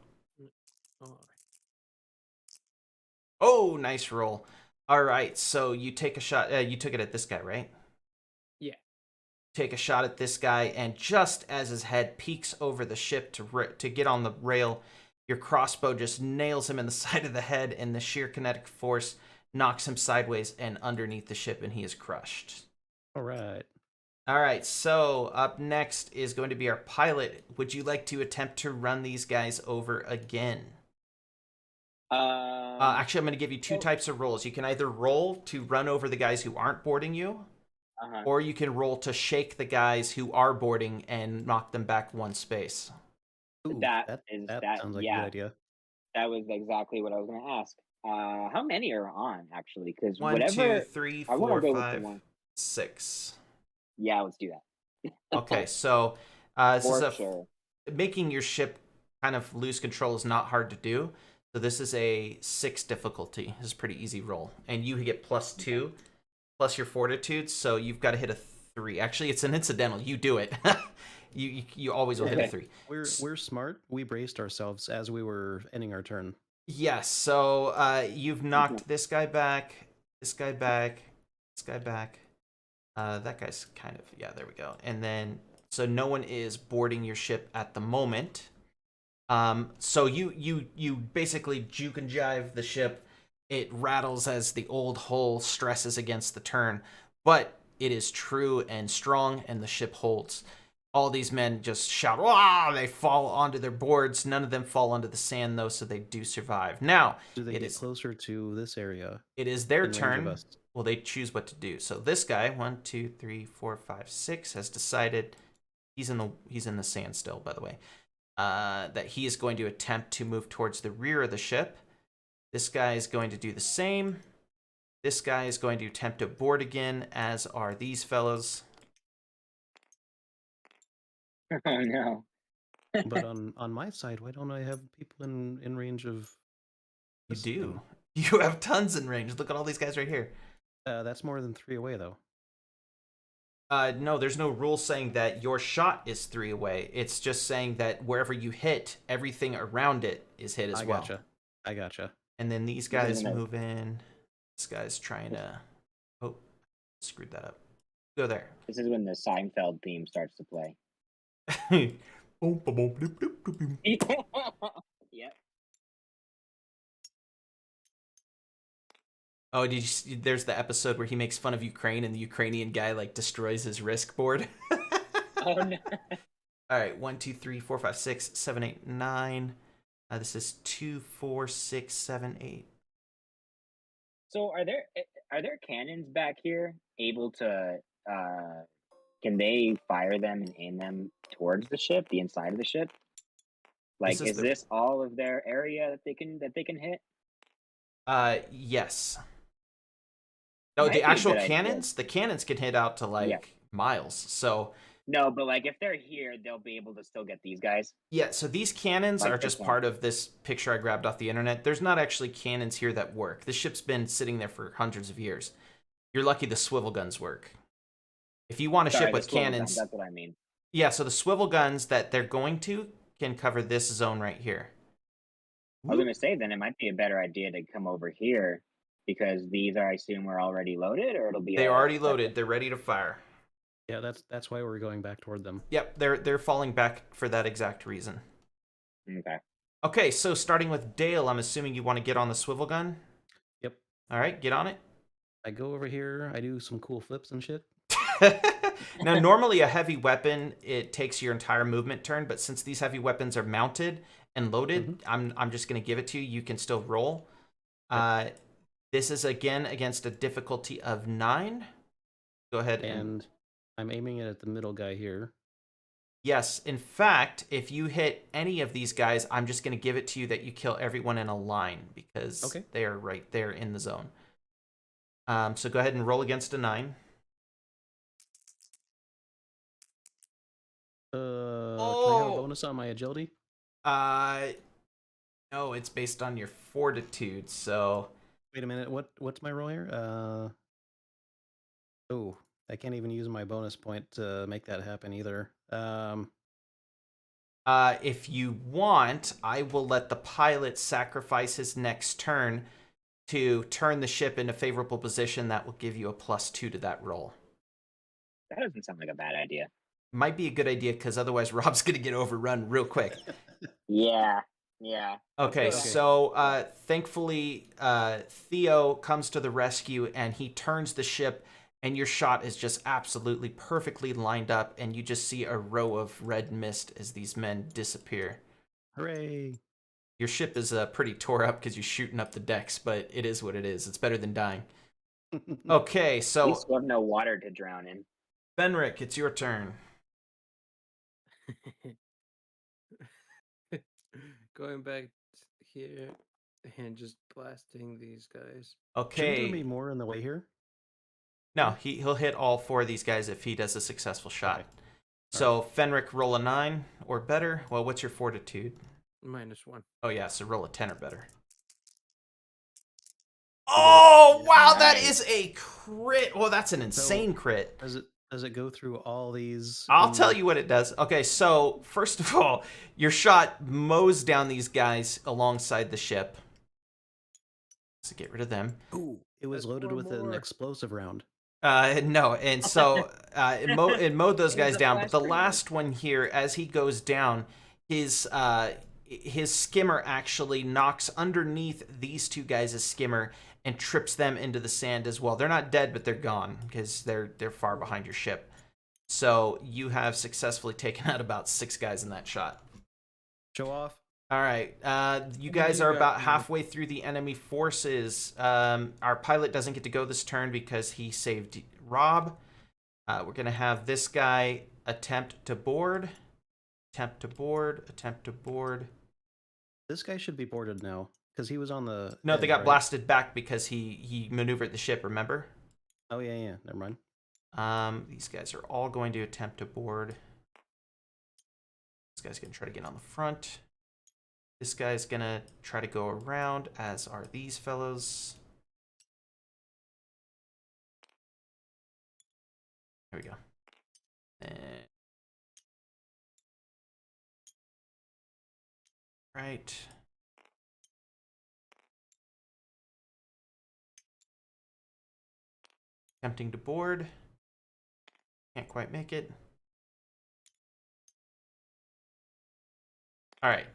A: Oh, nice roll. All right, so you take a shot. You took it at this guy, right?
B: Yeah.
A: Take a shot at this guy, and just as his head peeks over the ship to get on the rail, your crossbow just nails him in the side of the head, and the sheer kinetic force knocks him sideways and underneath the ship, and he is crushed.
C: All right.
A: All right, so up next is going to be our pilot. Would you like to attempt to run these guys over again? Actually, I'm going to give you 2 types of rolls. You can either roll to run over the guys who aren't boarding you, or you can roll to shake the guys who are boarding and knock them back 1 space.
C: Ooh, that sounds like a good idea.
D: That was exactly what I was going to ask. How many are on, actually? Because
A: 1, 2, 3, 4, 5, 6.
D: Yeah, let's do that.
A: Okay, so this is making your ship kind of lose control is not hard to do. So this is a 6 difficulty. This is a pretty easy roll. And you get +2 plus your fortitude, so you've got to hit a 3. Actually, it's an incidental. You do it. you always will hit a 3.
C: We're smart. We braced ourselves as we were ending our turn.
A: Yes, so you've knocked this guy back, this guy back, this guy back. That guy's kind of, yeah, there we go. And then, so no one is boarding your ship at the moment. So you basically juke and jive the ship. It rattles as the old hull stresses against the turn, but it is true and strong, and the ship holds. All these men just shout, "Wow!" They fall onto their boards. None of them fall onto the sand, though, so they do survive. Now,
C: do they get closer to this area?
A: It is their turn. Well, they choose what to do. So this guy, 1, 2, 3, 4, 5, 6, has decided he's in the sand still, by the way. That he is going to attempt to move towards the rear of the ship. This guy is going to do the same. This guy is going to attempt to board again, as are these fellows.
D: Oh no.
C: But on my side, why don't I have people in range of?
A: You do. You have tons in range. Look at all these guys right here.
C: That's more than 3 away, though.
A: No, there's no rule saying that your shot is 3 away. It's just saying that wherever you hit, everything around it is hit as well.
C: I gotcha.
A: And then these guys move in. This guy's trying to... Oh, screwed that up. Go there.
D: This is when the Seinfeld theme starts to play. Yep.
A: Oh, did you see, there's the episode where he makes fun of Ukraine and the Ukrainian guy like destroys his Risk board.
D: Oh no.
A: All right, 1, 2, 3, 4, 5, 6, 7, 8, 9. This is 2, 4, 6, 7, 8.
D: So are there cannons back here able to can they fire them and aim them towards the ship, the inside of the ship?
A: This
D: Like,
A: is
D: is
A: the
D: this all of their area that they can hit?
A: yes. No, the
D: Might be a
A: actual
D: good idea.
A: cannons, the cannons can hit out to
D: Yeah.
A: like miles. So
D: No, but like if they're here, they'll be able to still get these guys.
A: yeah, so these cannons
D: Like
A: are
D: they
A: just
D: can.
A: part of this picture I grabbed off the internet. There's not actually cannons here that work. This ship's been sitting there for hundreds of years. You're lucky the swivel guns work. If you want a
D: Sorry,
A: ship
D: the
A: with
D: swivel
A: cannons,
D: gun, that's what I mean.
A: yeah, so the swivel guns that they're going to can cover this zone right here.
D: I was gonna say then it might be a better idea to come over here because these I assume are already loaded, or it'll be
A: They're
D: a
A: already
D: separate.
A: loaded. They're ready to fire.
C: Yeah, that's why we're going back toward them.
A: Yep, they're falling back for that exact reason.
D: Okay.
A: Okay, so starting with Dale, I'm assuming you want to get on the swivel gun.
C: Yep.
A: All right, get on it.
C: I go over here. I do some cool flips and shit.
A: Now, normally a heavy weapon, it takes your entire movement turn, but since these heavy weapons are mounted and loaded, I'm just going to give it to you. You can still roll. This is, again, against a difficulty of 9. Go ahead
C: And I'm aiming it at the middle guy here.
A: Yes, in fact, if you hit any of these guys, I'm just going to give it to you that you kill everyone in a line because they are right there in the zone. So go ahead and roll against a 9.
C: Can I have a bonus on my agility?
A: No, it's based on your fortitude, so...
C: Wait a minute, what's my roll here? Oh, I can't even use my bonus point to make that happen either.
A: If you want, I will let the pilot sacrifice his next turn to turn the ship in a favorable position. That will give you a +2 to that roll.
D: That doesn't sound like a bad idea.
A: Might be a good idea because otherwise Rob's going to get overrun real quick.
D: Yeah.
A: Okay, so thankfully Theo comes to the rescue and he turns the ship and your shot is just absolutely perfectly lined up and you just see a row of red mist as these men disappear.
C: Hooray!
A: Your ship is pretty tore up because you're shooting up the decks, but it is what it is. It's better than dying. Okay,
D: At
A: so
D: least we have no water to drown in.
A: Fenric, it's your turn.
B: Going back here and just blasting these guys.
C: Shouldn't there be
A: Okay.
C: more in the way here?
A: No, he'll hit all 4 of these guys if he does a successful shot.
C: Okay.
A: So Fenric, roll a 9 or better. Well, what's your fortitude?
B: -1.
A: Oh yeah, so roll a 10 or better. Oh wow, that is a crit. Well, that's an insane crit.
C: Does it go through all these?
A: I'll tell you what it does. Okay, so first of all, your shot mows down these guys alongside the ship. So get rid of them.
C: Ooh, it was
B: That's
C: loaded
B: 4
C: with an
B: more.
C: explosive round.
A: No, and so it mowed those
D: It
A: guys
D: was a
A: down. But the
D: flash
A: last one here, as he goes down, his skimmer actually knocks underneath these 2 guys' skimmer and trips them into the sand as well. They're not dead, but they're gone because they're far behind your ship. So you have successfully taken out about 6 guys in that shot.
C: Show off.
A: All right, you
B: And
A: guys
B: you
A: are
B: got
A: about
B: me.
A: halfway through the enemy forces. Our pilot doesn't get to go this turn because he saved Rob. We're gonna have this guy attempt to board. Attempt to board.
C: This guy should be boarded now because he was on the.
A: No, they
C: edge,
A: got
C: right?
A: blasted back because he maneuvered the ship. Remember?
C: Oh yeah. Never mind.
A: These guys are all going to attempt to board. This guy's gonna try to get on the front. This guy's gonna try to go around, as are these fellows. There we go. And... Right. Attempting to board. Can't quite make it. All right.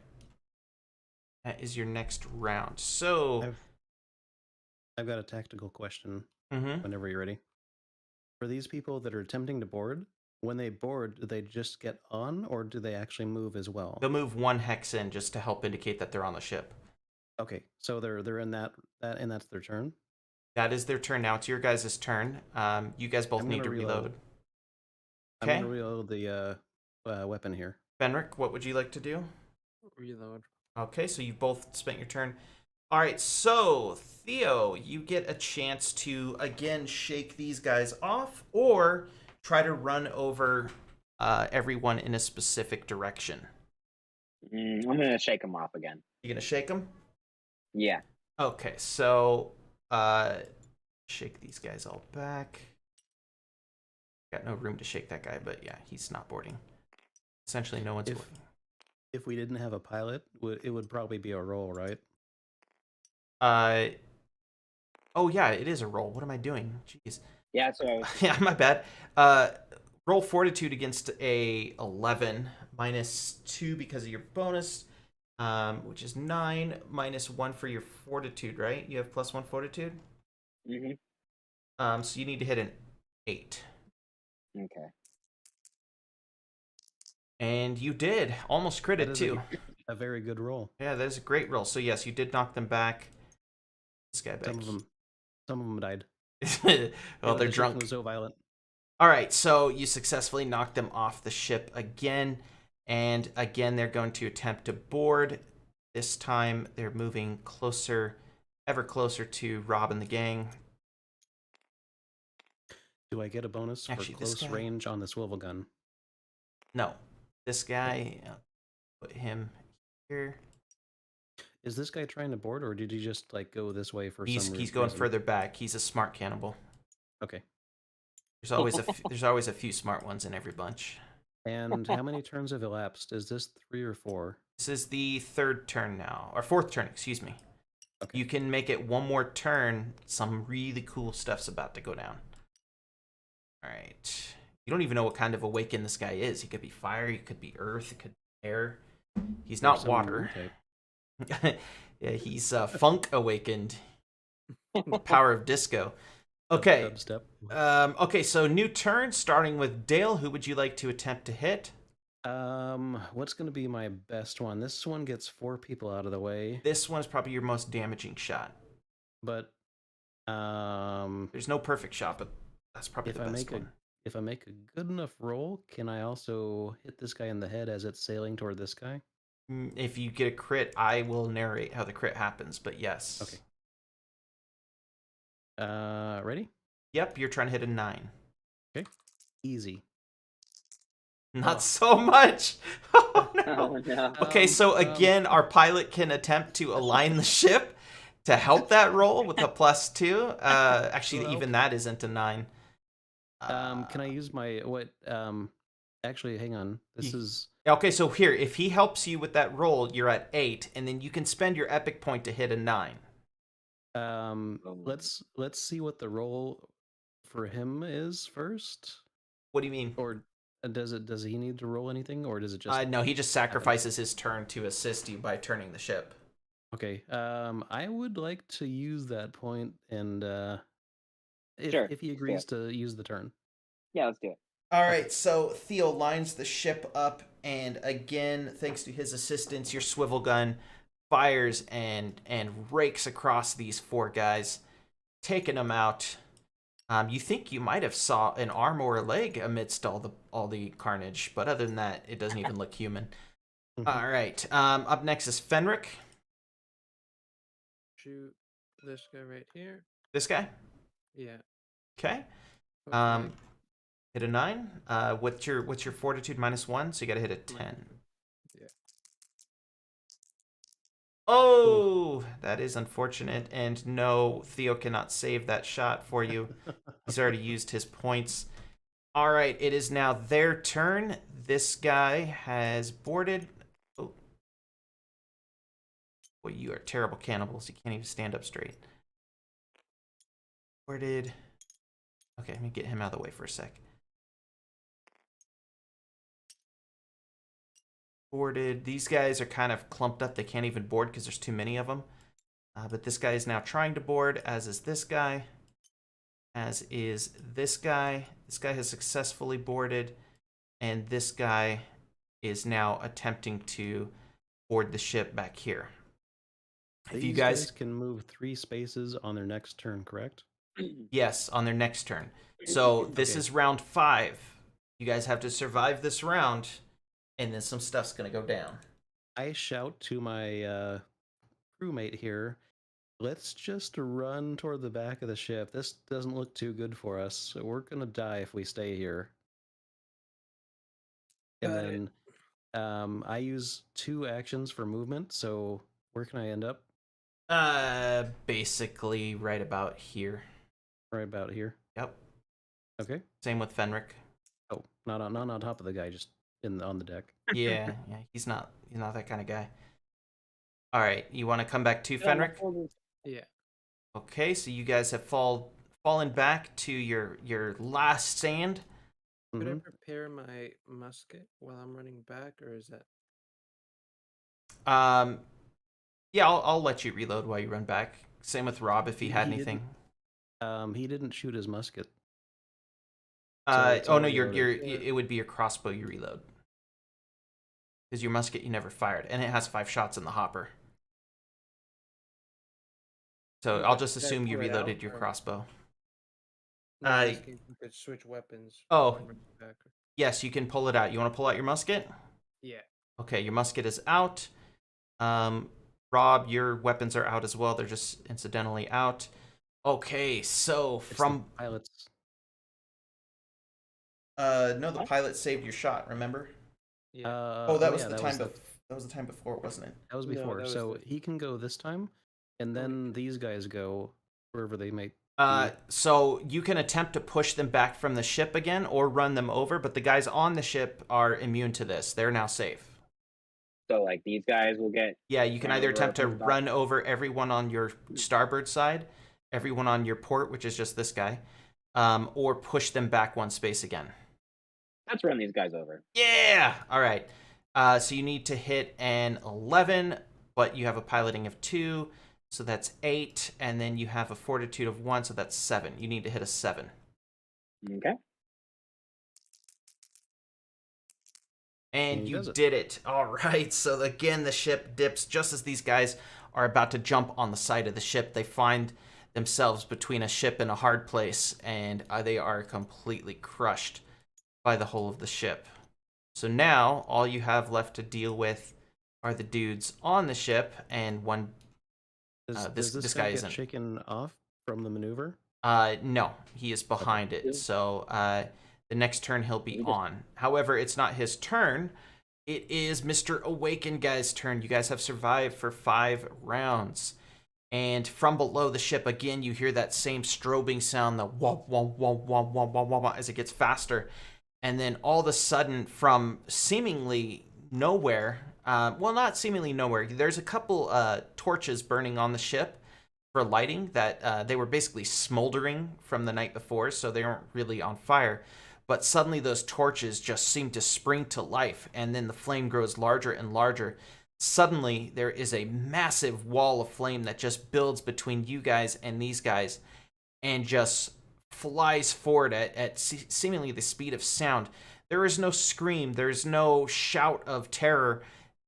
A: That is your next round. So,
C: I've got a tactical question.
A: mhm.
C: Whenever you're ready. For these people that are attempting to board, when they board, do they just get on, or do they actually move as well?
A: They'll move 1 hex in just to help indicate that they're on the ship.
C: Okay, so they're in that and that's their turn.
A: That is their turn now. It's your guys' turn. You guys both
C: I'm
A: need
C: gonna
A: to
C: reload.
A: reload.
C: I'm
A: Okay.
C: gonna reload the weapon here.
A: Fenric, what would you like to do?
B: Reload.
A: Okay, so you both spent your turn. All right, so Theo, you get a chance to again shake these guys off, or try to run over everyone in a specific direction.
D: I'm gonna shake him off again.
A: You gonna shake them?
D: Yeah.
A: Okay, so shake these guys all back. Got no room to shake that guy, but yeah, he's not boarding. Essentially, no one's boarding.
C: If we didn't have a pilot, it would probably be a roll, right?
A: Oh yeah, it is a roll. What am I doing? Jeez.
D: Yeah, so
A: Yeah, my bad. Roll fortitude against a 11 minus 2 because of your bonus, which is 9 minus 1 for your fortitude, right? You have +1 fortitude. So you need to hit an 8.
D: Okay.
A: And you did. Almost critted
C: That is
A: too.
C: a very good roll.
A: Yeah, that is a great roll. So yes, you did knock them back. This guy back.
C: Some of them died.
A: Well, they're
C: the shaking
A: drunk.
C: was so violent.
A: All right, so you successfully knocked them off the ship again, and again they're going to attempt to board. This time they're moving closer, ever closer to Rob and the gang.
C: Do I get a bonus
A: Actually,
C: for
A: this
C: close
A: guy-
C: range on the swivel gun?
A: No, this guy, put him here.
C: Is this guy trying to board, or did he just like go this way for
A: He's
C: some
A: he's going
C: reason?
A: further back. He's a smart cannibal.
C: Okay.
A: There's always a few smart ones in every bunch.
C: And how many turns have elapsed? Is this 3 or 4?
A: This is the third turn now, or fourth turn, excuse me.
C: Okay.
A: You can make it one more turn. Some really cool stuff's about to go down. All right. You don't even know what kind of awaken this guy is. He could be fire, he could be earth, it could be air. He's not
C: Some
A: water.
C: type.
A: Yeah, he's funk awakened. Power of disco. Okay.
C: Dubstep.
A: Okay, so new turn, starting with Dale. Who would you like to attempt to hit?
C: What's going to be my best one? This one gets 4 people out of the way,
A: This one's probably your most damaging shot.
C: but
A: There's no perfect shot, but that's probably the best one.
C: if I make a good enough roll, can I also hit this guy in the head as it's sailing toward this guy?
A: If you get a crit, I will narrate how the crit happens, but yes.
C: Okay. Ready?
A: Yep, you're trying to hit a 9.
C: Okay. Easy.
A: Not so much. Oh, no.
D: Oh no.
A: Okay, so again, our pilot can attempt to align the ship to help that roll with a +2. Actually,
C: Well,
A: even that isn't a 9.
C: Can I use my what? Actually, hang on. This is
A: Okay, so here, if he helps you with that roll, you're at 8, and then you can spend your epic point to hit a 9.
C: let's see what the roll for him is first.
A: What do you mean?
C: Or does he need to roll anything, or does it just
A: No, he just sacrifices his turn to assist you by turning the ship.
C: Okay. I would like to use that point, and
D: Sure,
C: if he agrees to use the turn.
D: Yeah, let's do it.
A: All right, so Theo lines the ship up, and again, thanks to his assistance, your swivel gun fires and rakes across these 4 guys, taking them out. You think you might have saw an arm or a leg amidst all the carnage, but other than that, it doesn't even look human. All right, up next is Fenric.
B: Shoot this guy right here.
A: This guy.
B: Yeah.
A: Okay.
B: hopefully.
A: Hit a 9. What's your fortitude -1? So you got to hit a 10.
B: Yeah.
A: Oh, that is unfortunate. And no, Theo cannot save that shot for you. He's already used his points. All right, it is now their turn. This guy has boarded. Oh. Boy, you are terrible cannibals. You can't even stand up straight. Boarded. Okay, let me get him out of the way for a sec. Boarded. These guys are kind of clumped up. They can't even board because there's too many of them. But this guy is now trying to board, as is this guy. As is this guy. This guy has successfully boarded. And this guy is now attempting to board the ship back here. If you
C: These
A: guys
C: can move 3 spaces on their next turn, correct?
A: Yes, on their next turn. So this
C: Okay.
A: is round 5. You guys have to survive this round, and then some stuff's gonna go down.
C: I shout to my crewmate here, let's just run toward the back of the ship. This doesn't look too good for us. So we're gonna die if we stay here. And
B: Got it.
C: then I use 2 actions for movement. So where can I end up?
A: Basically right about here.
C: Right about here.
A: Yep.
C: Okay.
A: Same with Fenric.
C: Oh, not on top of the guy, just on the deck.
A: Yeah, he's not that kind of guy. All right, you want to come back to Fenric?
B: Yeah.
A: Okay, so you guys have fallen back to your last stand.
B: Could I
C: Mhm.
B: prepare my musket while I'm running back, or is that?
A: Yeah, I'll let you reload while you run back. Same with Rob if he had
C: He
A: anything.
C: He didn't shoot his musket. it's
A: Oh no,
C: already loaded.
A: it would be your crossbow you reload. Because your musket you never fired, and it has 5 shots in the hopper. So I'll just
B: Can I
A: assume you
B: pull it
A: reloaded
B: out,
A: your
B: or-
A: crossbow.
B: No, I'm
A: Uh,
B: asking if you could switch weapons.
A: oh.
B: while I'm running back.
A: Yes, you can pull it out. You want to pull out your musket?
B: Yeah.
A: Okay, your musket is out. Rob, your weapons are out as well. They're just incidentally out. Okay, so
C: It's
A: from
C: the pilots.
A: no, the pilot saved your shot. Remember?
B: Yeah.
A: That was
C: yeah,
A: the
C: that
A: time.
C: was
A: That was the time before, wasn't it?
C: that was
B: No,
C: before.
B: that was
C: So
B: the-
C: he can go this time, and
B: Oh,
C: then these guys go wherever they might.
A: So you can attempt to push them back from the ship again or run them over, but the guys on the ship are immune to this. They're now safe.
D: So like these guys will get.
A: Yeah, you can
D: run
A: either
D: over
A: attempt to
D: from the back?
A: run over everyone on your starboard side, everyone on your port, which is just this guy, or push them back 1 space again.
D: Let's run these guys over.
A: Yeah! All right. So you need to hit an 11, but you have a piloting of 2, so that's 8, and then you have a fortitude of 1, so that's 7. You need to hit a 7.
D: Okay.
A: And
C: And he
A: you
C: does it.
A: did it. All right. So again, the ship dips just as these guys are about to jump on the side of the ship. They find themselves between a ship and a hard place, and they are completely crushed by the hull of the ship. So now all you have left to deal with are the dudes on the ship, and one.
C: Does this
A: this
C: guy
A: guy
C: get
A: isn't.
C: shaken off from the maneuver?
A: No, he is behind it. So the next turn he'll be on. However, it's not his turn. It is Mr. Awakened guy's turn. You guys have survived for 5 rounds. And from below the ship, again, you hear that same strobing sound, the womp, womp, womp, womp, womp, womp, womp, as it gets faster. And then all of a sudden, from seemingly nowhere, well, not seemingly nowhere, there's a couple torches burning on the ship for lighting that they were basically smoldering from the night before, so they weren't really on fire. But suddenly those torches just seem to spring to life, and then the flame grows larger and larger. Suddenly, there is a massive wall of flame that just builds between you guys and these guys and just flies forward at seemingly the speed of sound. There is no scream, there's no shout of terror.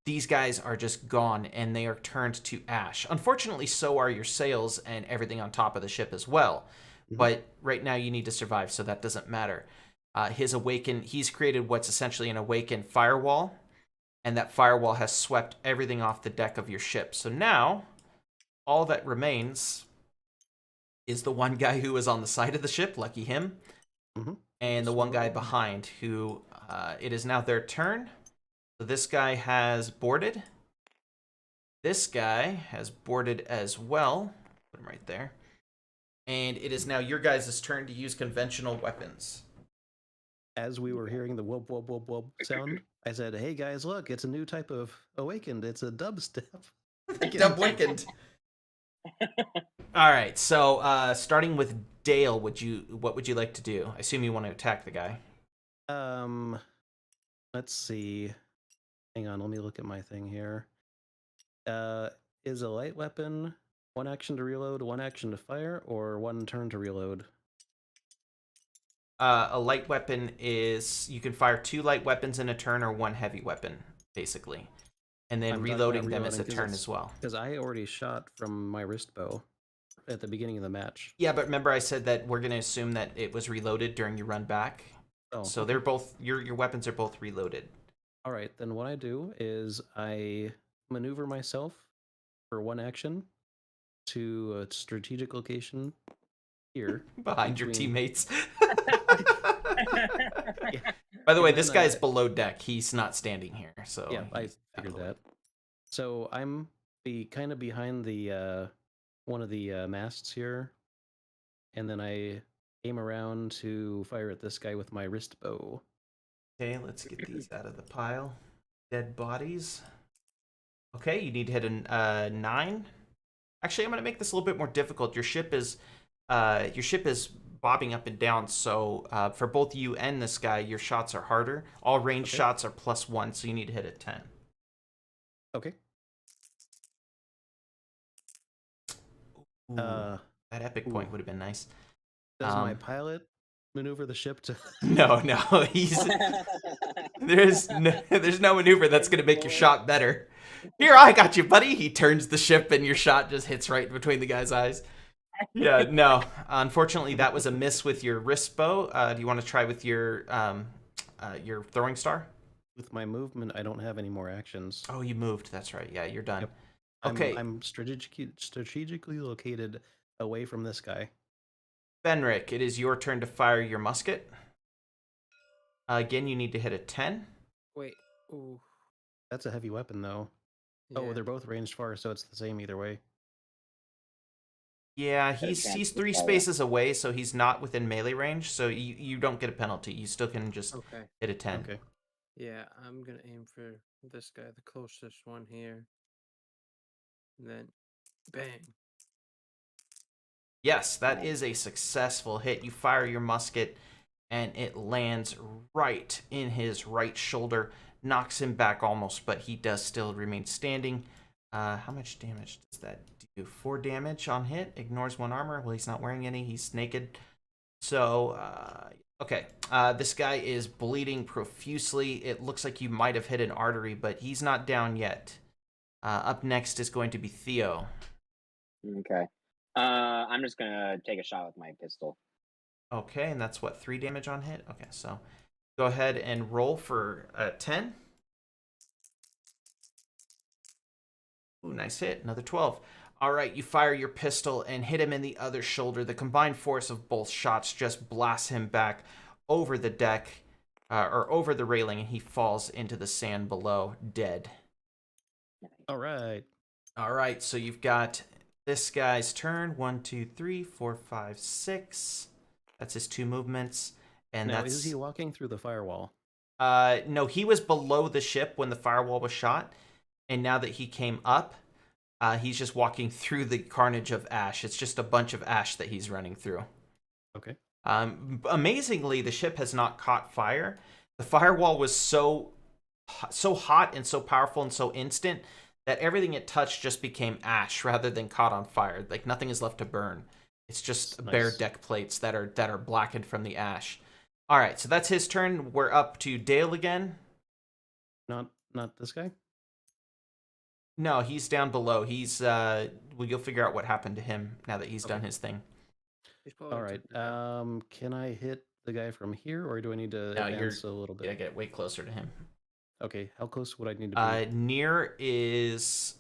A: These guys are just gone and they are turned to ash. Unfortunately, so are your sails and everything on top of the ship as well.
C: Mhm.
A: But right now you need to survive, so that doesn't matter. He's created what's essentially an awakened firewall, and that firewall has swept everything off the deck of your ship. So now, all that remains is the one guy who is on the side of the ship, lucky him,
C: Mhm.
A: and the one guy behind who, it is now their turn. So this guy has boarded. This guy has boarded as well. Put him right there. And it is now your guys' turn to use conventional weapons.
C: As we were hearing the whoop whoop whoop whoop sound, I said, "Hey guys, look! It's a new type of awakened. It's a dubstep."
A: Dub Wicked. All right, so starting with Dale, what would you like to do? I assume you want to attack the guy.
C: Let's see. Hang on, let me look at my thing here. Is a light weapon 1 action to reload, 1 action to fire, or 1 turn to reload?
A: A light weapon is you can fire 2 light weapons in a turn or 1 heavy weapon, basically, and then
C: I'm talking
A: reloading
C: about
A: them is a
C: reloading 'cause
A: turn
C: it's-
A: as well.
C: Because I already shot from my wrist bow, at the beginning of the match.
A: Yeah, but remember I said that we're going to assume that it was reloaded during your run back.
C: Oh,
A: So
C: okay.
A: they're both your weapons are both reloaded.
C: All right, then what I do is I maneuver myself for one action to a strategic location here
A: Behind your
C: between-
A: teammates.
C: Yeah.
A: By the way,
C: And
A: this
C: then,
A: guy's below deck. He's not standing here. So
C: Yeah, I
A: he's out of
C: figured
A: the way.
C: that. So I'm kind of behind the one of the masts here, and then I aim around to fire at this guy with my wrist bow.
A: Okay, let's get these out of the pile. Dead bodies. Okay, you need to hit a 9. Actually, I'm going to make this a little bit more difficult. Your ship is bobbing up and down, so for both you and this guy, your shots are harder. All range
C: Okay.
A: shots are +1, so you need to hit a 10.
C: Okay.
A: Ooh,
C: Uh,
A: that epic
C: ooh.
A: point would have been nice.
C: does my pilot maneuver the ship to?
A: No, there's no maneuver that's going to make your shot better. Here, I got you, buddy. He turns the ship, and your shot just hits right between the guy's eyes. Yeah, no. Unfortunately, that was a miss with your wrist bow. Do you want to try with your throwing star?
C: With my movement, I don't have any more actions.
A: Oh, you moved. That's right. Yeah, you're done.
C: Yep.
A: Okay,
C: I'm strategically located away from this guy.
A: Fenric, it is your turn to fire your musket. Again, you need to hit a 10.
B: Wait. Ooh.
C: That's a heavy weapon, though. Oh,
B: yeah.
C: they're both ranged far, so it's the same either way.
A: Yeah,
D: chance
A: he's
D: to
A: 3
D: fire.
A: spaces away, so he's not within melee range. So you don't get a penalty. You still can just
B: Okay.
A: hit a 10.
C: Okay.
B: Yeah, I'm gonna aim for this guy, the closest one here. And then, bang.
A: Yes, that is a successful hit. You fire your musket, and it lands right in his right shoulder, knocks him back almost, but he does still remain standing. How much damage does that do? 4 damage on hit. Ignores 1 armor. Well, he's not wearing any. He's naked. So, okay. This guy is bleeding profusely. It looks like you might have hit an artery, but he's not down yet. Up next is going to be Theo.
D: Okay. I'm just gonna take a shot with my pistol.
A: Okay, and that's what, 3 damage on hit? Okay, so go ahead and roll for 10. Ooh, nice hit. Another 12. All right, you fire your pistol and hit him in the other shoulder. The combined force of both shots just blasts him back over the deck, or over the railing, and he falls into the sand below, dead.
C: All right.
A: All right, so you've got this guy's turn. 1, 2, 3, 4, 5, 6. That's his 2 movements. And
C: Now,
A: that's...
C: is he walking through the firewall?
A: No, he was below the ship when the firewall was shot, and now that he came up, he's just walking through the carnage of ash. It's just a bunch of ash that he's running through.
C: Okay.
A: Amazingly, the ship has not caught fire. The firewall was so hot and so powerful and so instant that everything it touched just became ash rather than caught on fire. Like nothing is left to burn. It's just
C: Nice.
A: bare deck plates that are blackened from the ash. All right, so that's his turn. We're up to Dale again.
C: Not this guy?
A: No, he's down below. He's well, you'll figure out what happened to him now that he's done
C: Okay.
A: his thing.
B: He's probably
C: All right.
B: taken down.
C: Can I hit the guy from here, or do I need to
A: No,
C: advance a little bit?
A: Yeah, get way closer to him.
C: Okay. How close would I need to be?
A: Near is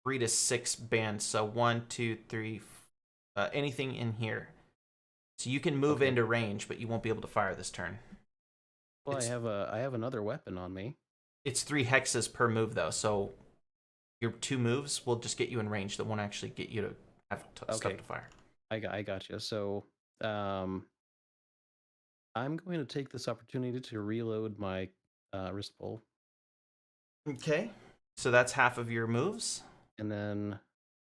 A: 3 to 6 bands, so 1, 2, 3, anything in here. So you can move
C: Okay.
A: into range, but you won't be able to fire this turn.
C: Well,
A: it's-
C: I have another weapon on me.
A: It's 3 hexes per move, though, so your 2 moves will just get you in range. That won't actually get you to have stuff
C: Okay.
A: to fire.
C: I got you. So, I'm going to take this opportunity to reload my wrist bowl,
A: Okay, so that's half of your moves.
C: and then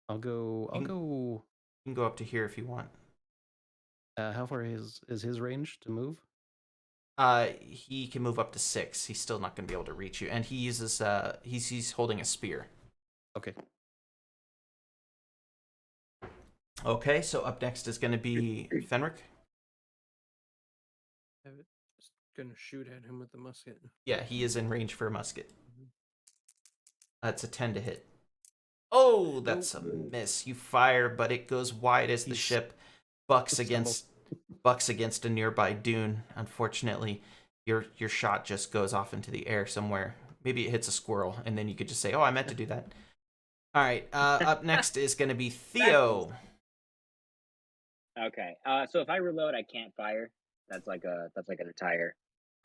C: I'll go.
A: You can go up to here if you want.
C: How far is his range to move?
A: He can move up to 6. He's still not going to be able to reach you, and he uses he's holding a spear.
C: Okay.
A: Okay, so up next is going to be Fenric.
B: I'm gonna shoot at him with the musket.
A: Yeah, he is in range for a musket. That's a 10 to hit. Oh, that's a miss. You fire, but it goes wide as the
C: He's-
A: ship bucks
C: stumbles.
A: against a nearby dune. Unfortunately, your shot just goes off into the air somewhere. Maybe it hits a squirrel, and then you could just say, "Oh, I meant to do that." All right. Up next is going to be Theo.
D: Okay. So if I reload, I can't fire. That's like a retire.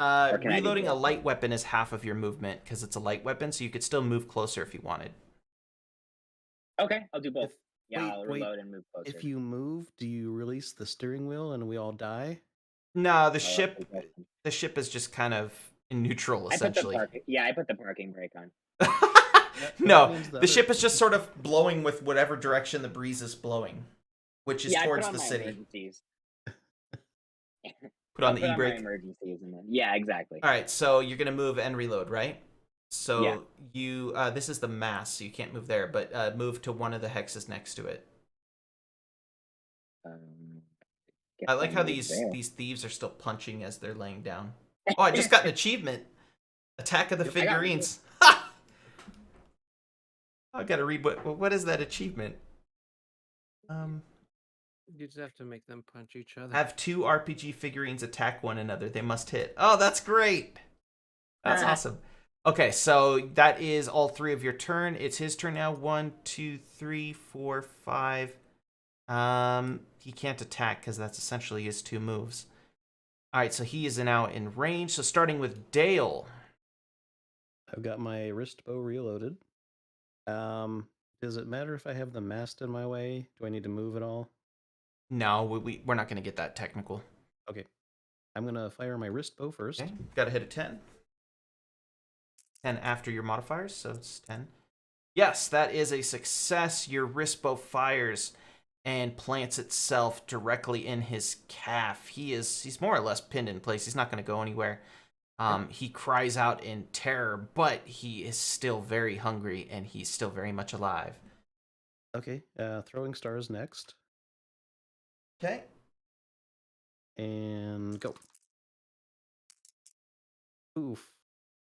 D: Or can I do
A: Reloading a
D: both?
A: light weapon is half of your movement because it's a light weapon, so you could still move closer if you wanted.
D: Okay, I'll do both.
C: If-
D: Yeah,
C: wait,
D: I'll
C: wait,
D: reload and move closer.
C: If you move, do you release the steering wheel and we all die?
A: No,
D: Oh, okay, good.
A: the ship is just kind of in neutral
D: I put the
A: essentially.
D: I put the parking brake on.
A: No,
C: means the
A: the
C: other-
A: ship is just sort of blowing with whatever direction the breeze is blowing, which is
D: Yeah, I put
A: towards
D: on
A: the
D: my
A: city.
D: emergencies.
A: Put on
D: I'll
A: the
D: put on my
A: e-brake.
D: emergencies and then yeah, exactly.
A: All right, so you're gonna move and reload, right? So
D: Yeah.
A: you this is the mast, so you can't move there, but move to one of the hexes next to it.
D: Guess
A: I like
D: I'll
A: how
D: move
A: these
D: there.
A: thieves are still punching as they're laying down. Oh, I just got an achievement. Attack of the
D: Yep, I got
A: figurines. Ha! I gotta read what is that achievement?
B: You just have to make them punch each other.
A: Have 2 RPG figurines attack one another. They must hit. Oh, that's great. That's awesome. Okay, so that is all 3 of your turn. It's his turn now. 1, 2, 3, 4, 5. He can't attack because that's essentially his 2 moves. All right, so he is now in range. So starting with Dale.
C: I've got my wrist bow reloaded. Does it matter if I have the mast in my way? Do I need to move at all?
A: No, we're not going to get that technical.
C: Okay. I'm going to fire my wrist bow first.
A: Okay, got to hit a 10. 10 after your modifiers, so it's 10. Yes, that is a success. Your wrist bow fires and plants itself directly in his calf. He's more or less pinned in place. He's not going to go anywhere. He cries out in terror, but he is still very hungry and he's still very much alive.
C: Okay. Throwing stars next.
A: Okay.
C: And go. Oof.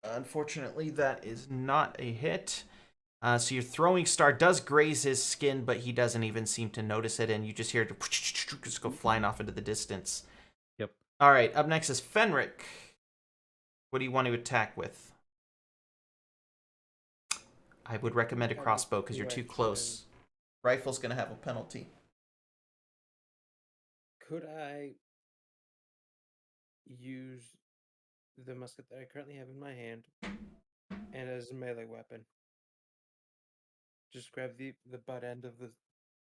A: Unfortunately, that is not a hit. So your throwing star does graze his skin, but he doesn't even seem to notice it, and you just hear it just go flying off into the distance.
C: Yep.
A: All right, up next is Fenric. What do you want to attack with? I would recommend a crossbow because you're too close. Rifle's going to have a penalty.
B: Could I use the musket that I currently have in my hand and as a melee weapon? Just grab the butt end of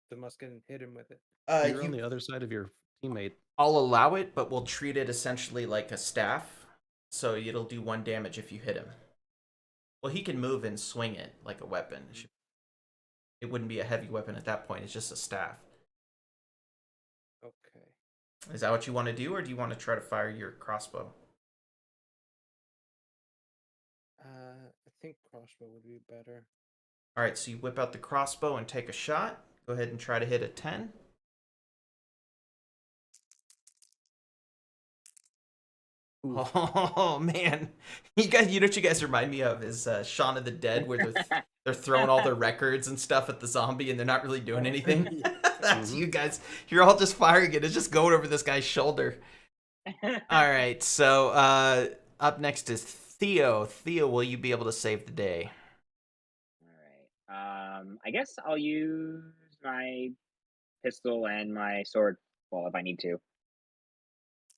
B: the musket and hit him with it.
C: You're on the other side of your teammate.
A: I'll allow it, but we'll treat it essentially like a staff. So it'll do 1 damage if you hit him. Well, he can move and swing it like a weapon. It wouldn't be a heavy weapon at that point. It's just a staff.
B: Okay.
A: Is that what you want to do, or do you want to try to fire your crossbow?
B: I think crossbow would be better.
A: All right, so you whip out the crossbow and take a shot. Go ahead and try to hit a 10.
C: Ooh.
A: Oh man, you know what you guys remind me of is Shaun of the Dead, where they're throwing all their records and stuff at the zombie, and they're not really doing anything. That's you guys. You're all just firing it. It's just going over this guy's shoulder. All right, so up next is Theo. Theo, will you be able to save the day?
D: All right. I guess I'll use my pistol and my sword. Well, if I need to.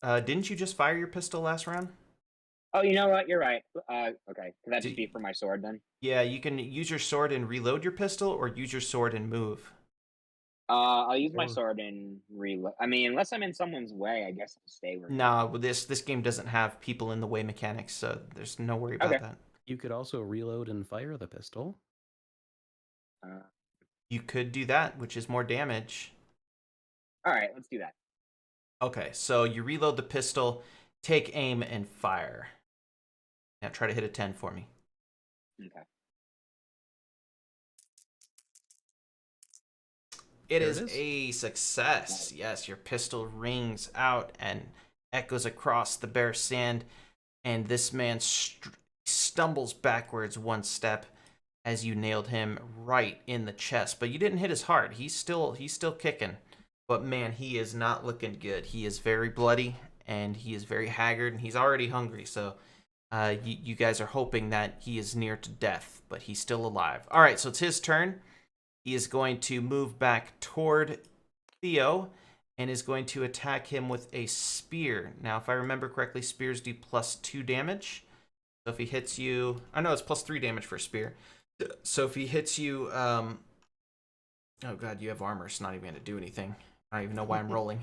A: Didn't you just fire your pistol last round?
D: Oh, you know what? You're right. Okay. Could that
A: Do-
D: just be for my sword then?
A: Yeah, you can use your sword and reload your pistol, or use your sword and move.
D: I'll use my
C: Or-
D: sword and reload. I mean, unless I'm in someone's way, I guess I'll stay where.
A: No, this game doesn't have people in the way mechanics, so there's no worry about
D: Okay.
A: that.
C: You could also reload and fire the pistol.
A: You could do that, which is more damage.
D: All right, let's do that.
A: Okay, so you reload the pistol, take aim, and fire. Now try to hit a 10 for me.
D: Okay.
A: It
C: There
A: is
C: it is.
A: a success. Yes, your pistol rings out and echoes across the bare sand, and this man stumbles backwards 1 step, as you nailed him right in the chest, but you didn't hit his heart. He's still kicking. But man, he is not looking good. He is very bloody and he is very haggard and he's already hungry. So you guys are hoping that he is near to death, but he's still alive. All right, so it's his turn. He is going to move back toward Theo and is going to attack him with a spear. Now, if I remember correctly, spears do +2 damage. So if he hits you, I know it's +3 damage for a spear. So if he hits you, oh god, you have armor. It's not even going to do anything. I don't even know why I'm rolling.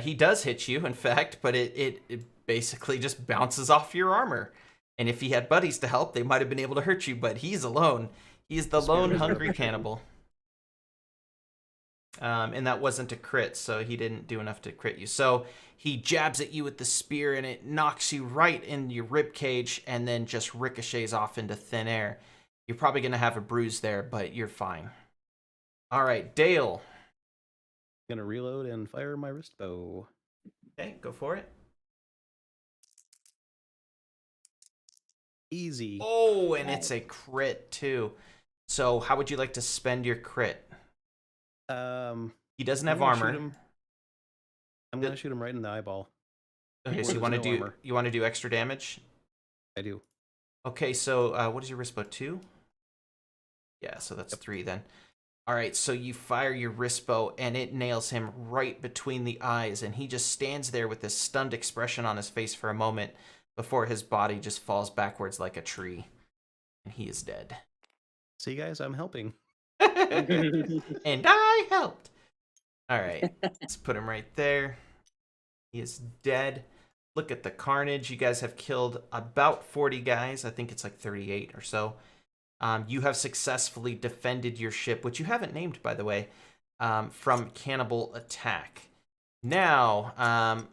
A: He does hit you, in fact, but it basically just bounces off your armor. And if he had buddies to help, they might have been able to hurt you, but he's alone. He's the lone hungry cannibal. And that wasn't a crit, so he didn't do enough to crit you. So he jabs at you with the spear, and it knocks you right in your rib cage, and then just ricochets off into thin air. You're probably going to have a bruise there, but you're fine. All right, Dale.
C: Gonna reload and fire my wrist bow.
A: Okay, go for it.
C: Easy.
A: Oh, and it's a crit, too. So how would you like to spend your crit? He doesn't have armor.
C: I'm gonna shoot him right in the eyeball.
A: Okay, so you want to do extra damage?
C: I do.
A: Okay, so what is your wrist bow, 2? Yeah, so that's 3 then. All right, so you fire your wrist bow and it nails him right between the eyes, and he just stands there with this stunned expression on his face for a moment before his body just falls backwards like a tree, and he is dead.
C: See, guys, I'm helping.
A: And I helped. All right, let's put him right there. He is dead. Look at the carnage. You guys have killed about 40 guys. I think it's like 38 or so. You have successfully defended your ship, which you haven't named, by the way, from cannibal attack. Now,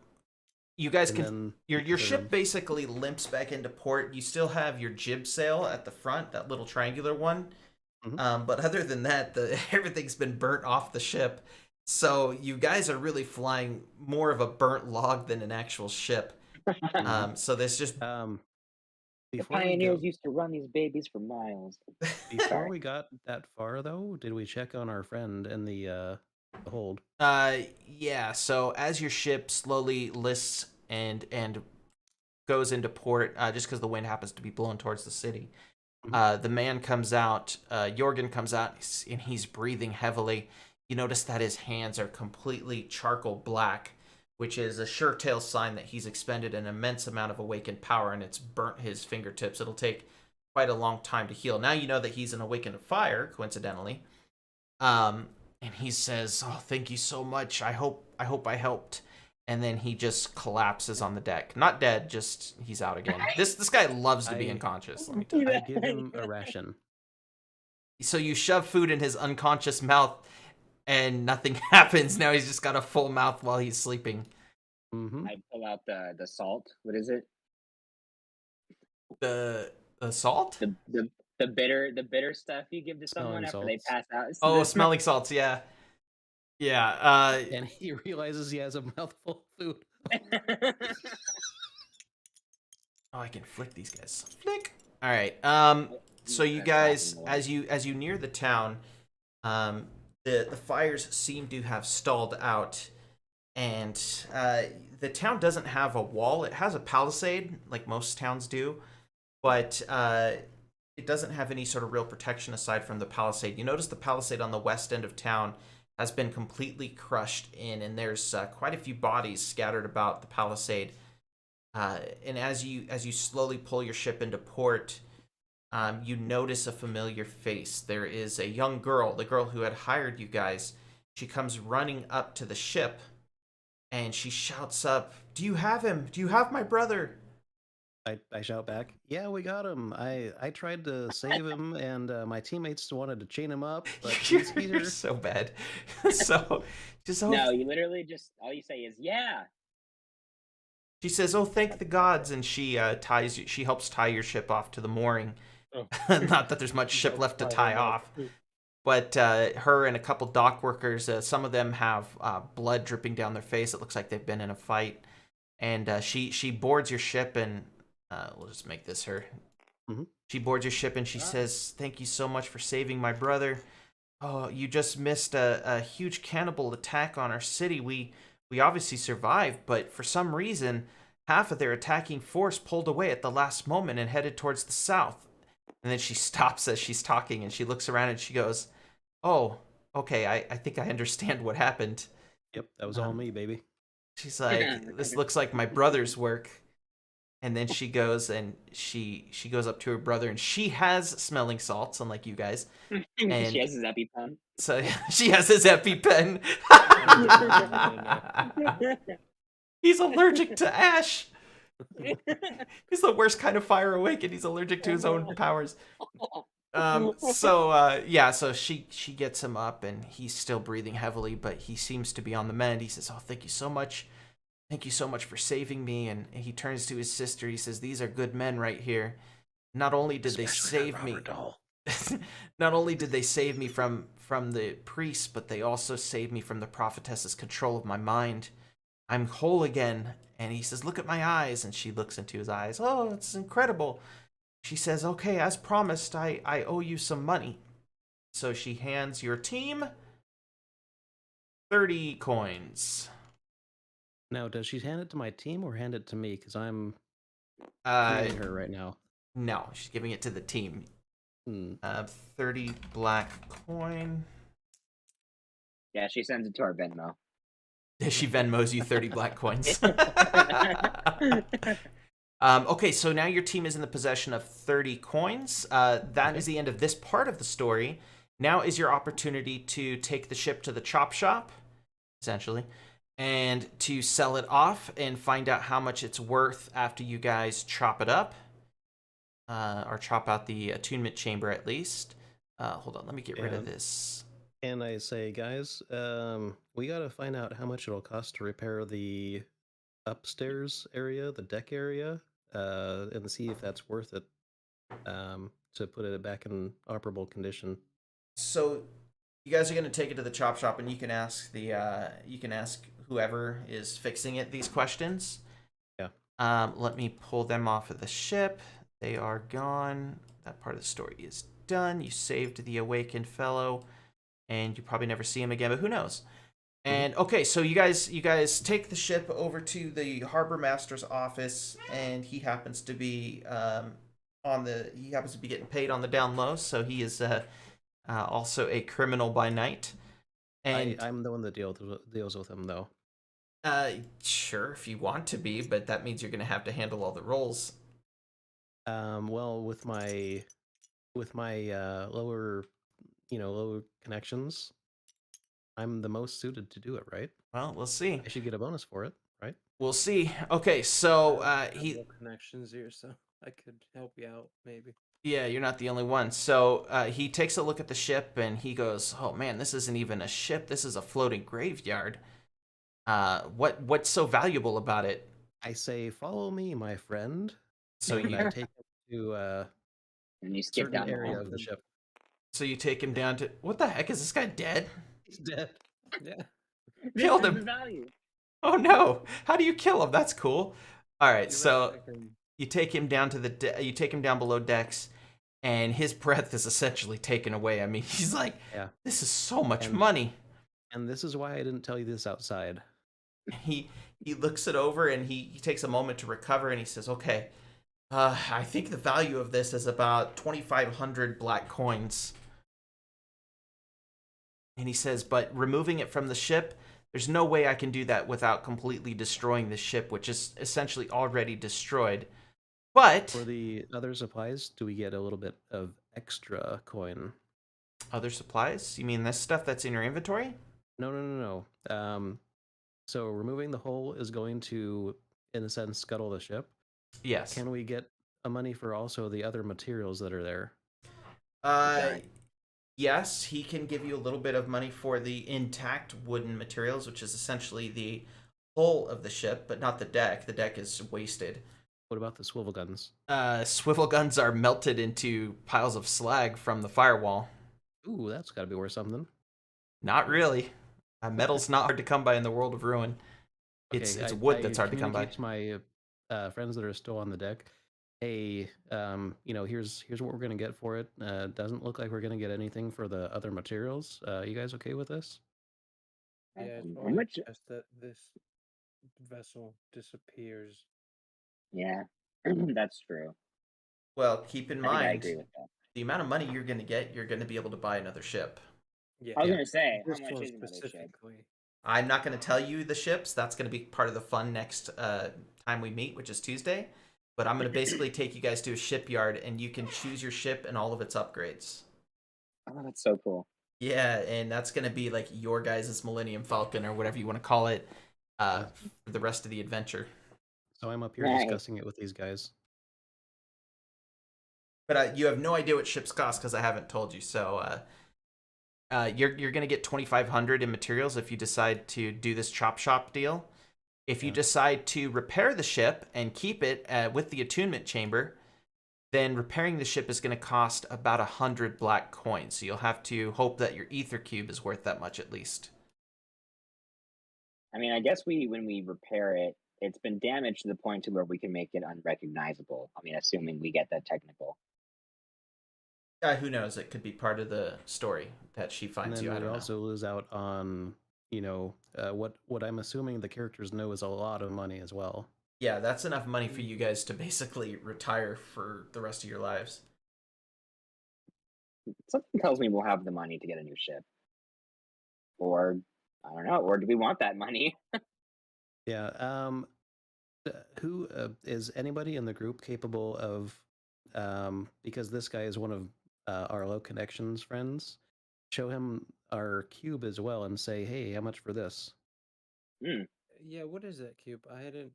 A: you guys can... Your ship basically limps back into port. You still have your jib sail at the front, that little triangular one. Mm-hmm. But other than that, everything's been burnt off the ship. So you guys are really flying more of a burnt log than an actual ship. So there's just...
D: The pioneers used to run these babies for miles.
C: Before we got that far, though, did we check on our friend in the hold?
A: Yeah. So as your ship slowly lists and goes into port, just because the wind happens to be blowing towards the city, the man comes out. Jorgen comes out, and he's breathing heavily. You notice that his hands are completely charcoal black, which is a sure tale sign that he's expended an immense amount of awakened power and it's burnt his fingertips. It'll take quite a long time to heal. Now you know that he's an awakened fire, coincidentally. And he says, "Oh, thank you so much. I hope I helped." And then he just collapses on the deck. Not dead, just he's out again. This guy loves to be unconscious, let me tell you.
C: I give him a ration.
A: So you shove food in his unconscious mouth and nothing happens. Now he's just got a full mouth while he's sleeping.
D: Mm-hmm. I pull out the salt. What is it?
A: The salt?
D: The bitter stuff you give to someone after they pass out.
A: Oh, smelling salts, yeah. Yeah.
C: And he realizes he has a mouthful of food.
A: Oh, I can flick these guys. Flick. All right. So you guys, as you near the town, the fires seem to have stalled out, and the town doesn't have a wall. It has a palisade, like most towns do, but it doesn't have any sort of real protection aside from the palisade. You notice the palisade on the west end of town has been completely crushed in, and there's quite a few bodies scattered about the palisade. And as you slowly pull your ship into port, you notice a familiar face. There is a young girl, the girl who had hired you guys. She comes running up to the ship, and she shouts up, "Do you have him? Do you have my brother?"
C: I shout back, "Yeah, we got him. I tried to save him, and my teammates wanted to chain him up, but
A: you're so bad." So just
D: no, you literally just all you say is "yeah."
A: She says, "Oh, thank the gods," and she helps tie your ship off to the mooring. Oh. Not that there's much ship left to tie off, but her and a couple dock workers, some of them have blood dripping down their face. It looks like they've been in a fight, and she boards your ship, and we'll just make this her
C: Mhm.
A: She boards your ship and she says, "Thank you so much for saving my brother. Oh, you just missed a huge cannibal attack on our city. We obviously survived, but for some reason, half of their attacking force pulled away at the last moment and headed towards the south." And then she stops as she's talking and she looks around and she goes, "Oh, okay, I think I understand what happened."
C: Yep, that was all
A: Um,
C: me, baby.
A: she's like, "This looks like my brother's work." And then she goes and she goes up to her brother and she has smelling salts, unlike you guys.
D: She
A: And
D: has his EpiPen.
A: so she has his EpiPen. He's allergic to ash. He's the worst kind of fire awake, and he's allergic to his own powers. So she gets him up, and he's still breathing heavily, but he seems to be on the mend. He says, "Oh, thank you so much. Thank you so much for saving me." And he turns to his sister. He says, "These are good men right here. Not only did they
C: Especially
A: save
C: that
A: me,
C: Robert doll.
A: not only did they save me from the priests, but they also saved me from the prophetess's control of my mind. I'm whole again." And he says, "Look at my eyes." And she looks into his eyes. "Oh, it's incredible." She says, "Okay, as promised, I owe you some money." So she hands your team 30 coins.
C: Now, does she hand it to my team or hand it to me? Because I'm
A: Uh,
C: feeling her right now.
A: no, she's giving it to the team.
C: Hmm.
A: 30 black coin.
D: Yeah, she sends it to our Venmo.
A: She Venmos you 30 black coins. Okay, so now your team is in the possession of 30 coins. That is the end of this part of the story. Now is your opportunity to take the ship to the chop shop, essentially, and to sell it off and find out how much it's worth after you guys chop it up, or chop out the attunement chamber at least. Hold on, let me get rid of
C: Yeah.
A: this.
C: And I say, guys, we gotta find out how much it'll cost to repair the upstairs area, the deck area, and see if that's worth it, to put it back in operable condition.
A: So you guys are going to take it to the chop shop, and you can ask whoever is fixing it these questions.
C: Yeah.
A: Let me pull them off of the ship. They are gone. That part of the story is done. You saved the awakened fellow, and you probably never see him again, but who knows? And okay, so you guys take the ship over to the harbor master's office, and he happens to be he happens to be getting paid on the down low, so he is also a criminal by night. And
C: I'm the one that deals with him, though.
A: sure, if you want to be, but that means you're going to have to handle all the roles.
C: Well, with my lower, lower connections, I'm the most suited to do it, right?
A: Well, we'll see.
C: I should get a bonus for it, right?
A: We'll see. Okay, so
B: I have
A: he
B: no connections here, so I could help you out, maybe.
A: yeah, you're not the only one. So he takes a look at the ship and he goes, "Oh man, this isn't even a ship. This is a floating graveyard. What's so valuable about it?"
C: I say, follow me, my friend.
A: So
C: and
A: you
C: I take him to a
D: And you skip
C: certain
D: down the
C: area
D: hole.
C: of the ship.
A: so you take him down to what the heck is this guy dead?
C: He's dead.
B: Yeah.
A: Killed
D: This is
A: him.
D: the value.
A: Oh no! How do you kill him? That's cool. All right,
B: You're
A: so
B: right, I can-
A: you take him down to you take him down below decks, and his breath is essentially taken away. I mean, he's like,
C: Yeah.
A: "This is so much
C: And-
A: money."
C: And this is why I didn't tell you this outside.
A: He looks it over and he takes a moment to recover and he says, "Okay, I think the value of this is about 2,500 black coins." And he says, "But removing it from the ship, there's no way I can do that without completely destroying the ship, which is essentially already destroyed. But
C: For the other supplies, do we get a little bit of extra coin?
A: other supplies? You mean this stuff that's in your inventory?"
C: No. So removing the hull is going to, in a sense, scuttle the ship.
A: Yes.
C: Can we get a money for also the other materials that are there?
A: Yes, he can give you a little bit of money for the intact wooden materials, which is essentially the hull of the ship, but not the deck. The deck is wasted.
C: What about the swivel guns?
A: Swivel guns are melted into piles of slag from the firewall.
C: Ooh, that's got to be worth something.
A: Not really. Metal's not hard to come by in the world of ruin. It's
C: Okay,
A: wood that's hard to come by.
C: communicate to my friends that are still on the deck. hey, here's what we're gonna get for it. Doesn't look like we're gonna get anything for the other materials. You guys okay with this?
B: Yeah, it's
D: How
B: probably
D: much?
B: best that this vessel disappears.
D: Yeah, that's true.
A: Well, keep in
D: I think I
A: mind
D: agree with that.
A: the amount of money you're going to get, you're going to be able to buy another ship.
B: Yeah,
D: I was
C: Yeah.
D: gonna say, how
B: this
D: much
B: one
D: is another ship?
B: specifically.
A: I'm not going to tell you the ships. That's going to be part of the fun next time we meet, which is Tuesday. But I'm going to basically take you guys to a shipyard, and you can choose your ship and all of its upgrades.
D: Oh, that's so cool.
A: Yeah, and that's going to be like your guys' Millennium Falcon or whatever you want to call it for the rest of the adventure.
C: So I'm up here
D: Nice.
C: discussing it with these guys.
A: But you have no idea what ships cost because I haven't told you. So you're going to get 2,500 in materials if you decide to do this chop shop deal. If you
C: Yeah.
A: decide to repair the ship and keep it with the attunement chamber, then repairing the ship is going to cost about 100 black coins. So you'll have to hope that your ether cube is worth that much at least.
D: I mean, I guess when we repair it, it's been damaged to the point to where we can make it unrecognizable. I mean, assuming we get that technical.
A: Who knows? It could be part of the story that she
C: And
A: finds
C: then
A: you. I
C: we
A: don't know.
C: also lose out on, what I'm assuming the characters know is a lot of money as well.
A: Yeah, that's enough money for you guys to basically retire for the rest of your lives.
D: Something tells me we'll have the money to get a new ship, or I don't know, or do we want that money?
C: Yeah. Who is anybody in the group capable of? Because this guy is one of our low connections friends. Show him our cube as well and say, "Hey, how much for this?"
B: Yeah, what is that cube? I didn't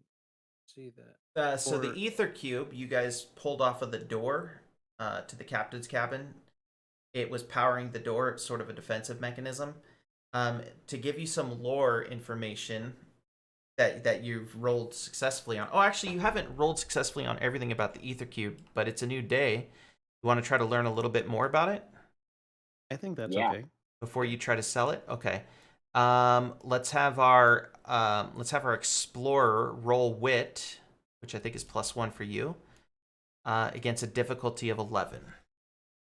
B: see that.
A: So the
B: Or-
A: ether cube you guys pulled off of the door to the captain's cabin. It was powering the door. It's sort of a defensive mechanism. To give you some lore information that you've rolled successfully on. Oh, actually, you haven't rolled successfully on everything about the ether cube, but it's a new day. You want to try to learn a little bit more about it
C: I think that's
D: Yeah.
C: okay.
A: before you try to sell it? Okay. Let's have our explorer roll wit, which I think is +1 for you, against a difficulty of 11.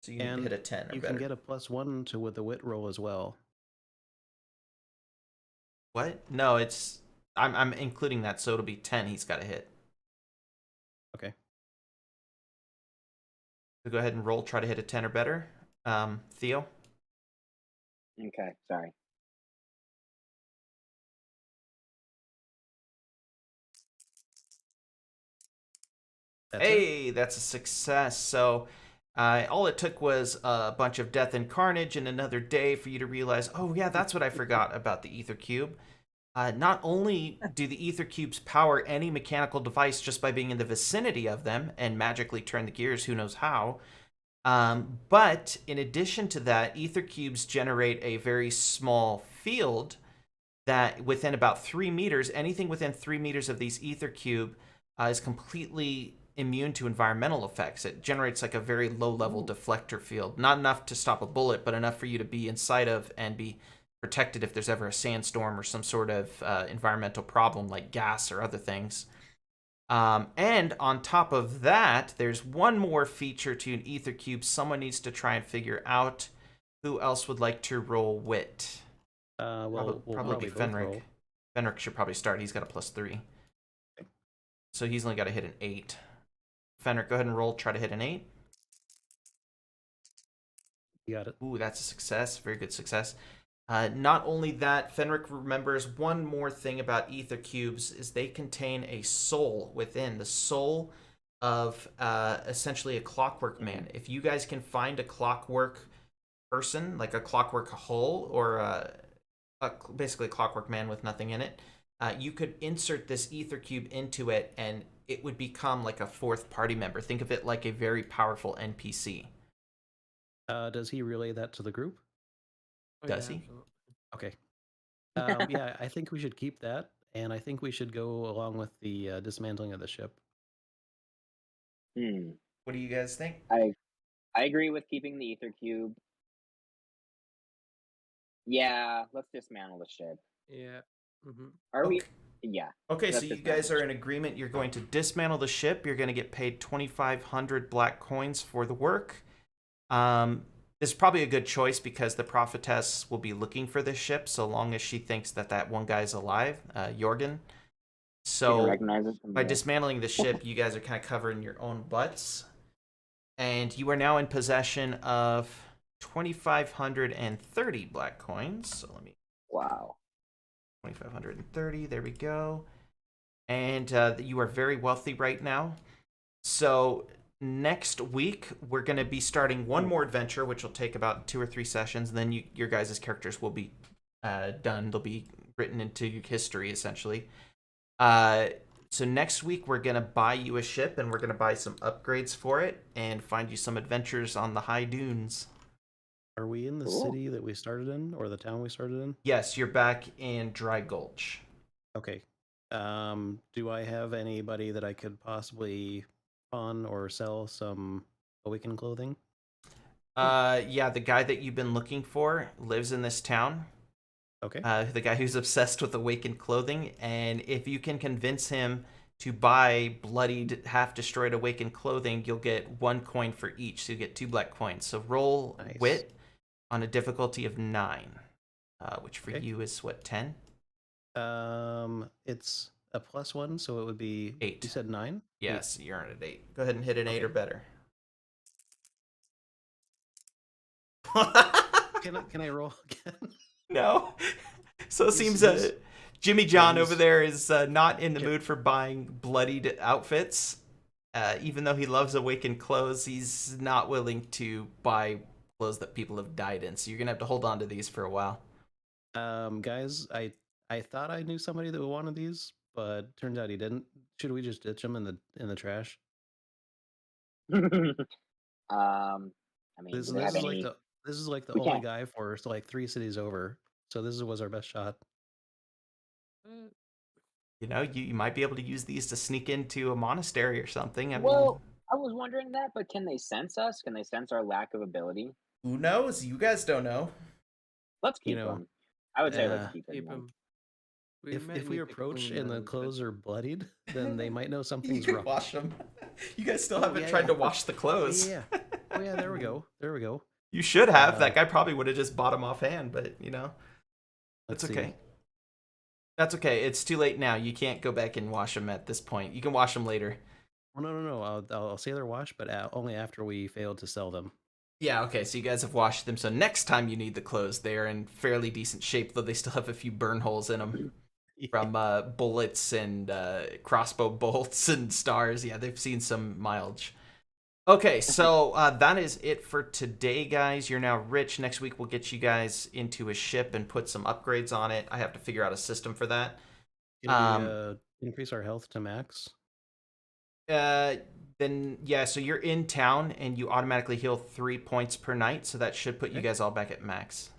A: So you need to
C: And
A: hit a 10 or
C: you
A: better.
C: can get a +1 to with the wit roll as well.
A: What? No, I'm including that, so it'll be 10 he's got to hit.
C: Okay.
A: So go ahead and roll, try to hit a 10 or better. Theo?
D: Okay, sorry.
C: That's it.
A: Hey, that's a success. So all it took was a bunch of death and carnage and another day for you to realize, oh, yeah, that's what I forgot about the ether cube. Not only do the ether cubes power any mechanical device just by being in the vicinity of them and magically turn the gears, who knows how, but in addition to that, ether cubes generate a very small field that within about 3 meters, anything within 3 meters of these ether cube is completely immune to environmental effects. It generates like a very low level deflector field, not enough to stop a bullet, but enough for you to be inside of and be protected if there's ever a sandstorm or some sort of environmental problem like gas or other things. And on top of that, there's one more feature to an ether cube someone needs to try and figure out. Who else would like to roll wit?
C: We'll
A: Probably be
C: both
A: Fenric.
C: roll.
A: Fenric should probably start. He's got a +3. So he's only got to hit an 8. Fenric, go ahead and roll. Try to hit an 8.
C: You got it.
A: Ooh, that's a success. Very good success. Not only that, Fenric remembers one more thing about ether cubes is they contain a soul within. The soul of essentially a clockwork man. If you guys can find a clockwork person, like a clockwork hull or basically a clockwork man with nothing in it, you could insert this ether cube into it and it would become like a fourth party member. Think of it like a very powerful NPC.
C: Does he relay that to the group?
B: Oh,
A: Does
B: yeah,
A: he?
B: absolutely.
C: Okay. Yeah, I think we should keep that, and I think we should go along with the dismantling of the ship.
A: What do you guys think?
D: I agree with keeping the ether cube. Yeah, let's dismantle the ship.
B: Yeah.
D: Are we? Yeah.
A: Okay, so
D: Let's
A: you
D: dismantle
A: guys
D: the
A: are
D: ship.
A: in agreement. You're going to dismantle the ship. You're going to get paid 2,500 black coins for the work. This is probably a good choice because the prophetess will be looking for this ship so long as she thinks that that one guy's alive, Jorgen.
D: She can
A: So
D: recognize it from
A: by
D: the.
A: dismantling the ship, you guys are kind of covering your own butts. And you are now in possession of 2,530 black coins. So let me.
D: Wow.
A: 2,530. There we go. And you are very wealthy right now. So next week we're going to be starting one more adventure, which will take about 2 or 3 sessions. And then your guys' characters will be done. They'll be written into history essentially. So next week we're going to buy you a ship and we're going to buy some upgrades for it and find you some adventures on the high dunes.
C: Are we in the
D: Cool.
C: city that we started in, or the town we started in?
A: Yes, you're back in Dry Gulch.
C: Okay. Do I have anybody that I could possibly pawn or sell some awakened clothing?
A: Yeah, the guy that you've been looking for lives in this town.
C: Okay.
A: The guy who's obsessed with awakened clothing, and if you can convince him to buy bloodied, half-destroyed awakened clothing, you'll get 1 coin for each, so you get 2 black coins. So roll
C: Nice.
A: wit on a difficulty of 9, which for
C: Okay.
A: you is what, 10?
C: It's a +1, so it would be
A: 8.
C: You said 9?
A: Yes, you're on an 8. Go ahead and hit an 8
C: Okay.
A: or better.
C: Can I roll again?
A: No. So it seems
C: He's-
A: Jimmy John
C: he's-
A: over there is not in the
C: Yep.
A: mood for buying bloodied outfits. Even though he loves awakened clothes, he's not willing to buy clothes that people have died in. So you're gonna have to hold on to these for a while.
C: Guys, I thought I knew somebody that wanted these, but turns out he didn't. Should we just ditch them in the trash?
D: I mean,
C: This
D: do they
C: this
D: have
C: is like
D: any?
C: the
D: We
C: only
D: can't.
C: guy for like 3 cities over. So this was our best shot.
A: You know, you might be able to use these to sneak into a monastery or something. I mean,
D: Well, I was wondering that, but can they sense us? Can they sense our lack of ability?
A: who knows? You guys don't know.
D: Let's
C: You
D: keep
C: know,
D: them. I would say let's
C: uh,
D: keep
B: Keep
D: them.
B: him. We
C: if
B: might
C: we
B: need to
C: approach
B: clean
C: and the
B: those, but
C: clothes are bloodied, then they might know
A: You
C: something's
A: can
C: wrong.
A: wash them. You guys still
C: Oh,
A: haven't
C: yeah,
A: tried
C: yeah.
A: to wash the
C: Oh
A: clothes.
C: yeah. Oh yeah, there we go. There we go.
A: You should have.
C: Uh,
A: That guy probably would have just bought them offhand, but you know,
C: Let's
A: that's
C: see.
A: okay. That's okay. It's too late now. You can't go back and wash them at this point. You can wash them later.
C: Well, no. I'll say they're washed, but only after we failed to sell them.
A: Yeah, okay, so you guys have washed them. So next time you need the clothes, they're in fairly decent shape, though they still have a few burn holes in them from bullets and crossbow bolts and stars. Yeah, they've seen some mileage. Okay, so that is it for today, guys. You're now rich. Next week, we'll get you guys into a ship and put some upgrades on it. I have to figure out a system for that.
C: Can we increase our health to max?
A: Then yeah, so you're in town and you automatically heal 3 points per night, so that should put you
C: Okay.
A: guys all back at max.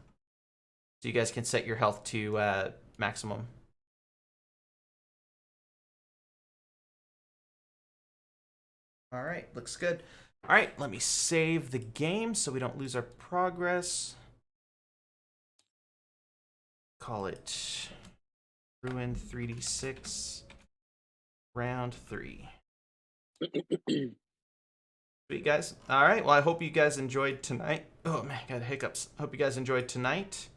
A: So you guys can set your health to maximum. All right, looks good. All right, let me save the game so we don't lose our progress. Call it Ruin 3d6 round 3. Sweet, guys. All right. Well, I hope you guys enjoyed tonight. Oh man, got hiccups. Hope you guys enjoyed tonight.